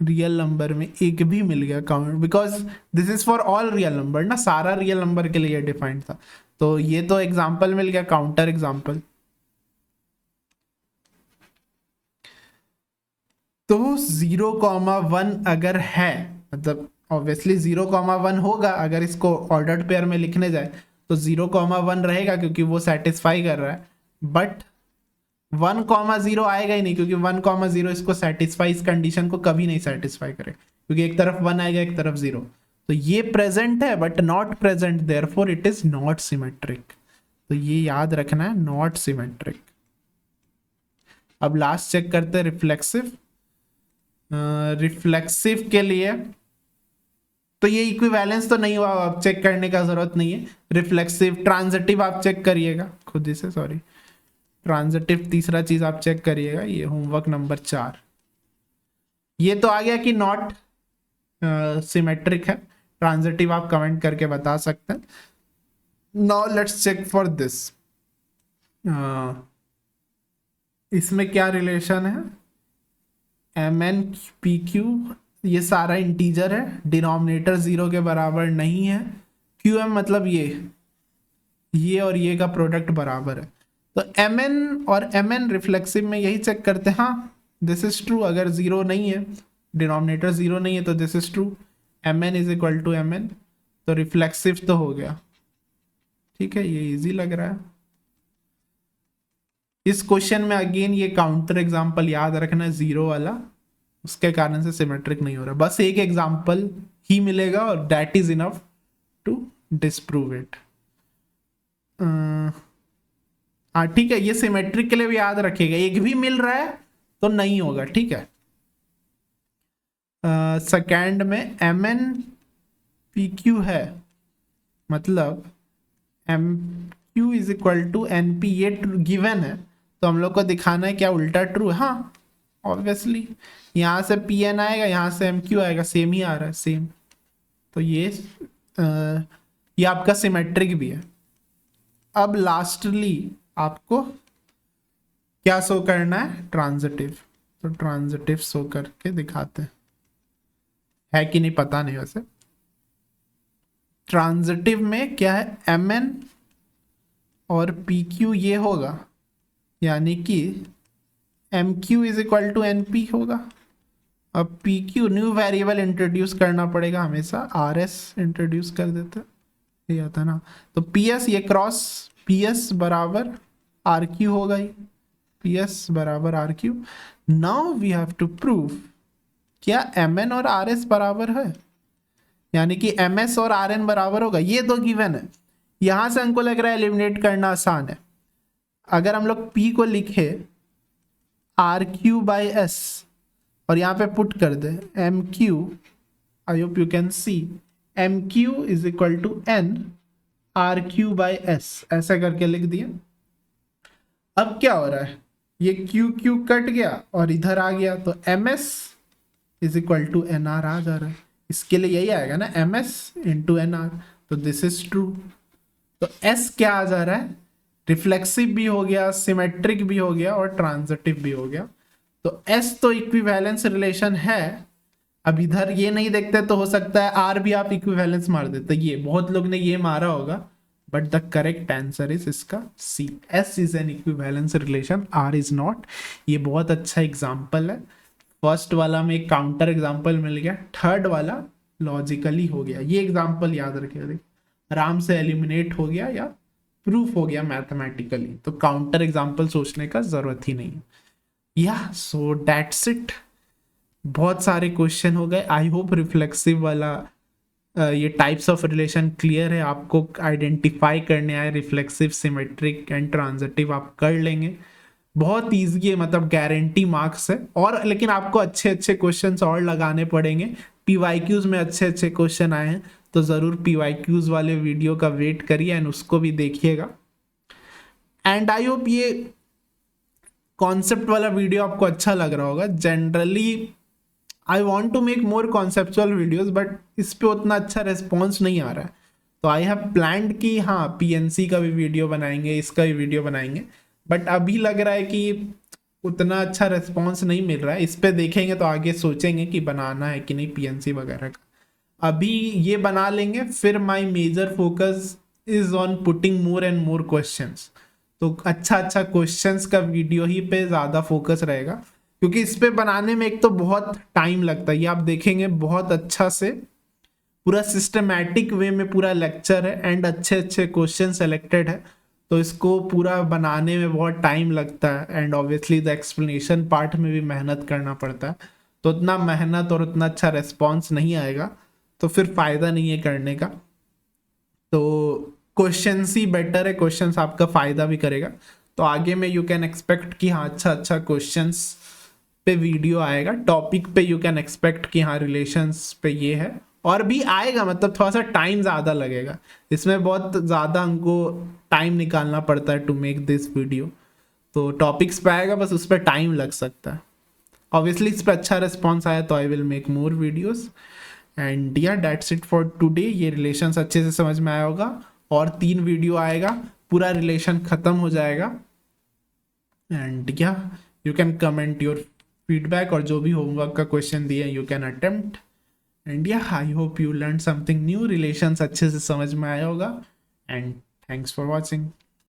[SPEAKER 1] रियल नंबर में, एक भी मिल गया count, because this is for all real number ना, सारा रियल नंबर के लिए डिफाइंड था, तो ये तो एग्जाम्पल मिल गया, काउंटर एग्जाम्पल। तो 0,1 अगर है, मतलब ऑब्वियसली 0,1 होगा, अगर इसको ऑर्डर्ड पेयर में लिखने जाए तो 0,1 रहेगा क्योंकि वो सेटिस्फाई कर रहा है, बट 1,0 आएगा ही नहीं क्योंकि 1,0 इसको सेटिस्फाई, इस कंडीशन को कभी नहीं सेटिस्फाई करे, क्योंकि एक तरफ 1 आएगा एक तरफ 0, तो ये प्रेजेंट है but not present, therefore it is not symmetric. तो ये याद रखना है, नॉट सिमेट्रिक। अब लास्ट चेक करते हैं रिफ्लेक्सिव। रिफ्लेक्सिव के लिए तो ये इक्विवेलेंस तो नहीं हुआ, आप चेक करने का जरूरत नहीं है। रिफ्लेक्सिव ट्रांजिटिव आप चेक करिएगा खुद ही से, सॉरी ट्रांजिटिव तीसरा चीज आप चेक करिएगा, ये होमवर्क नंबर 4। ये तो आ गया कि नॉट सिमेट्रिक है, ट्रांजिटिव आप कमेंट करके बता सकते हैं। Now let's check for this, इसमें क्या रिलेशन है, mn pq, ये सारा इंटीजर है, डिनोमिनेटर 0 के बराबर नहीं है, qm मतलब ये और ये का प्रोडक्ट बराबर है, तो mn और mn रिफ्लेक्सिव में यही चेक करते हैं, हाँ दिस इज ट्रू, अगर 0 नहीं है, डिनोमिनेटर 0 नहीं है तो this is true, mn is equal to mn, तो रिफ्लेक्सिव तो हो गया, ठीक है, ये इजी लग रहा है। इस क्वेश्चन में अगेन ये काउंटर एग्जांपल याद रखना है, 0 वाला, उसके कारण से सिमेट्रिक नहीं हो रहा, बस एक एग्जांपल ही मिलेगा और that is enough to disprove it. हाँ ठीक है, ये सिमेट्रिक के लिए भी याद रखिएगा, एक भी मिल रहा है तो नहीं होगा, ठीक है। सेकेंड में mn pq है, मतलब mq is equal to np, ये गिवन है, तो हम लोग को दिखाना है क्या उल्टा ट्रू है, हाँ ऑब्वियसली यहाँ से pn आएगा, यहाँ से mq आएगा, सेम ही आ रहा है, सेम, तो ये आपका सिमेट्रिक भी है। अब लास्टली आपको क्या शो करना है, ट्रांजिटिव, तो ट्रांजिटिव शो करके दिखाते हैं, है कि नहीं पता नहीं वैसे। ट्रांजिटिव में क्या है, mn और pq ये होगा, यानी कि mq is equal to np होगा, अब p q new variable introduce करना पड़ेगा हमेशा, आर एस इंट्रोड्यूस कर देते, ये आता ना। तो पी एस ये क्रॉस पी एस बराबर आर क्यू होगा ही, पी एस बराबर r q. Now we have to prove क्या एम एन और आर एस बराबर है, यानी कि एम एस और आर एन बराबर होगा, ये तो गिवन है। यहां से हमको लग रहा है एलिमिनेट करना आसान है। अगर हम लोग पी को लिखे आर क्यू बाई एस और यहाँ पे पुट कर दे M Q, I hope you can see, M Q is equal to N R Q by S, ऐसा करके लिख दिया। अब क्या हो रहा है, ये क्यू क्यू कट गया और इधर आ गया, तो M S is equal to N R आ जा रहा है। इसके लिए यही आएगा ना, M S into N R, तो दिस इज ट्रू। तो एस क्या आ जा रहा है, रिफ्लेक्सिव भी हो गया, सिमेट्रिक भी हो गया और ट्रांजिटिव भी हो गया। तो एस तो इक्विवेलेंस रिलेशन है। अब इधर ये नहीं देखते तो हो सकता है आर भी आप इक्विवेलेंस मार देते, ये बहुत लोग ने ये मारा होगा, but the correct answer is इसका C, S is an equivalence relation, R is not. ये बहुत अच्छा एग्जाम्पल है। फर्स्ट वाला में एक काउंटर एग्जाम्पल मिल गया, थर्ड वाला लॉजिकली हो गया। ये एग्जाम्पल याद रखिए, आराम से एलिमिनेट हो गया या प्रूफ हो गया मैथमेटिकली, तो काउंटर एग्जाम्पल सोचने का जरूरत ही नहीं है। या सो दैट्स इट, बहुत सारे क्वेश्चन हो गए। आई होप रिफ्लेक्सिव वाला ये टाइप्स ऑफ रिलेशन क्लियर है, आपको आइडेंटिफाई करने आए रिफ्लेक्सिव, सिमेट्रिक एंड ट्रांजिटिव, आप कर लेंगे। बहुत ईजी है, मतलब गारंटी मार्क्स है। और लेकिन आपको अच्छे अच्छे क्वेश्चंस और लगाने पड़ेंगे। पीवाईक्यूज में अच्छे अच्छे क्वेश्चन आए हैं, तो ज़रूर पीवाईक्यूज वाले वीडियो का वेट करिए एंड उसको भी देखिएगा। एंड आई होप ये कॉन्सेप्ट वाला वीडियो आपको अच्छा लग रहा होगा। Generally I want to make more conceptual videos, but इस पे उतना अच्छा रिस्पॉन्स नहीं आ रहा है, तो आई हैव प्लान्ड कि हाँ पीएनसी का भी वीडियो बनाएंगे, इसका भी वीडियो बनाएंगे, बट अभी लग रहा है कि उतना अच्छा रिस्पॉन्स नहीं मिल रहा है। इस पे देखेंगे तो आगे सोचेंगे कि बनाना है कि नहीं पीएनसी वगैरह का। अभी ये बना लेंगे, फिर my major focus is on putting more and more questions. तो अच्छा अच्छा क्वेश्चंस का वीडियो ही पे ज़्यादा फोकस रहेगा, क्योंकि इस पे बनाने में एक तो बहुत टाइम लगता है। ये आप देखेंगे बहुत अच्छा से पूरा सिस्टमैटिक वे में पूरा लेक्चर है एंड अच्छे अच्छे क्वेश्चन सेलेक्टेड है, तो इसको पूरा बनाने में बहुत टाइम लगता है। And obviously the explanation part में भी मेहनत करना पड़ता है, तो उतना मेहनत और उतना अच्छा रिस्पॉन्स नहीं आएगा, तो फिर फ़ायदा नहीं है करने का। तो क्वेश्चंस ही बेटर है, क्वेश्चंस आपका फ़ायदा भी करेगा। तो आगे में यू कैन एक्सपेक्ट कि हाँ अच्छा अच्छा क्वेश्चंस पे वीडियो आएगा, टॉपिक पे यू कैन एक्सपेक्ट कि हाँ रिलेशंस पे ये है, और भी आएगा, मतलब थोड़ा सा टाइम ज़्यादा लगेगा, इसमें बहुत ज़्यादा हमको टाइम निकालना पड़ता है टू मेक दिस वीडियो। तो टॉपिक्स पे आएगा, बस उस पर टाइम लग सकता है। ऑब्वियसली इस पर अच्छा रिस्पॉन्स आया तो I will make more videos. And या दैट्स इट फॉर टुडे। ये रिलेशंस अच्छे से समझ में आया होगा, और 3 वीडियो आएगा, पूरा रिलेशन ख़त्म हो जाएगा। एंड या you can comment your feedback, और जो भी होमवर्क का क्वेश्चन दिए यू कैन अटेम्प्ट। एंड या आई hope you learn something new, relations अच्छे से समझ में आया होगा। And thanks for watching.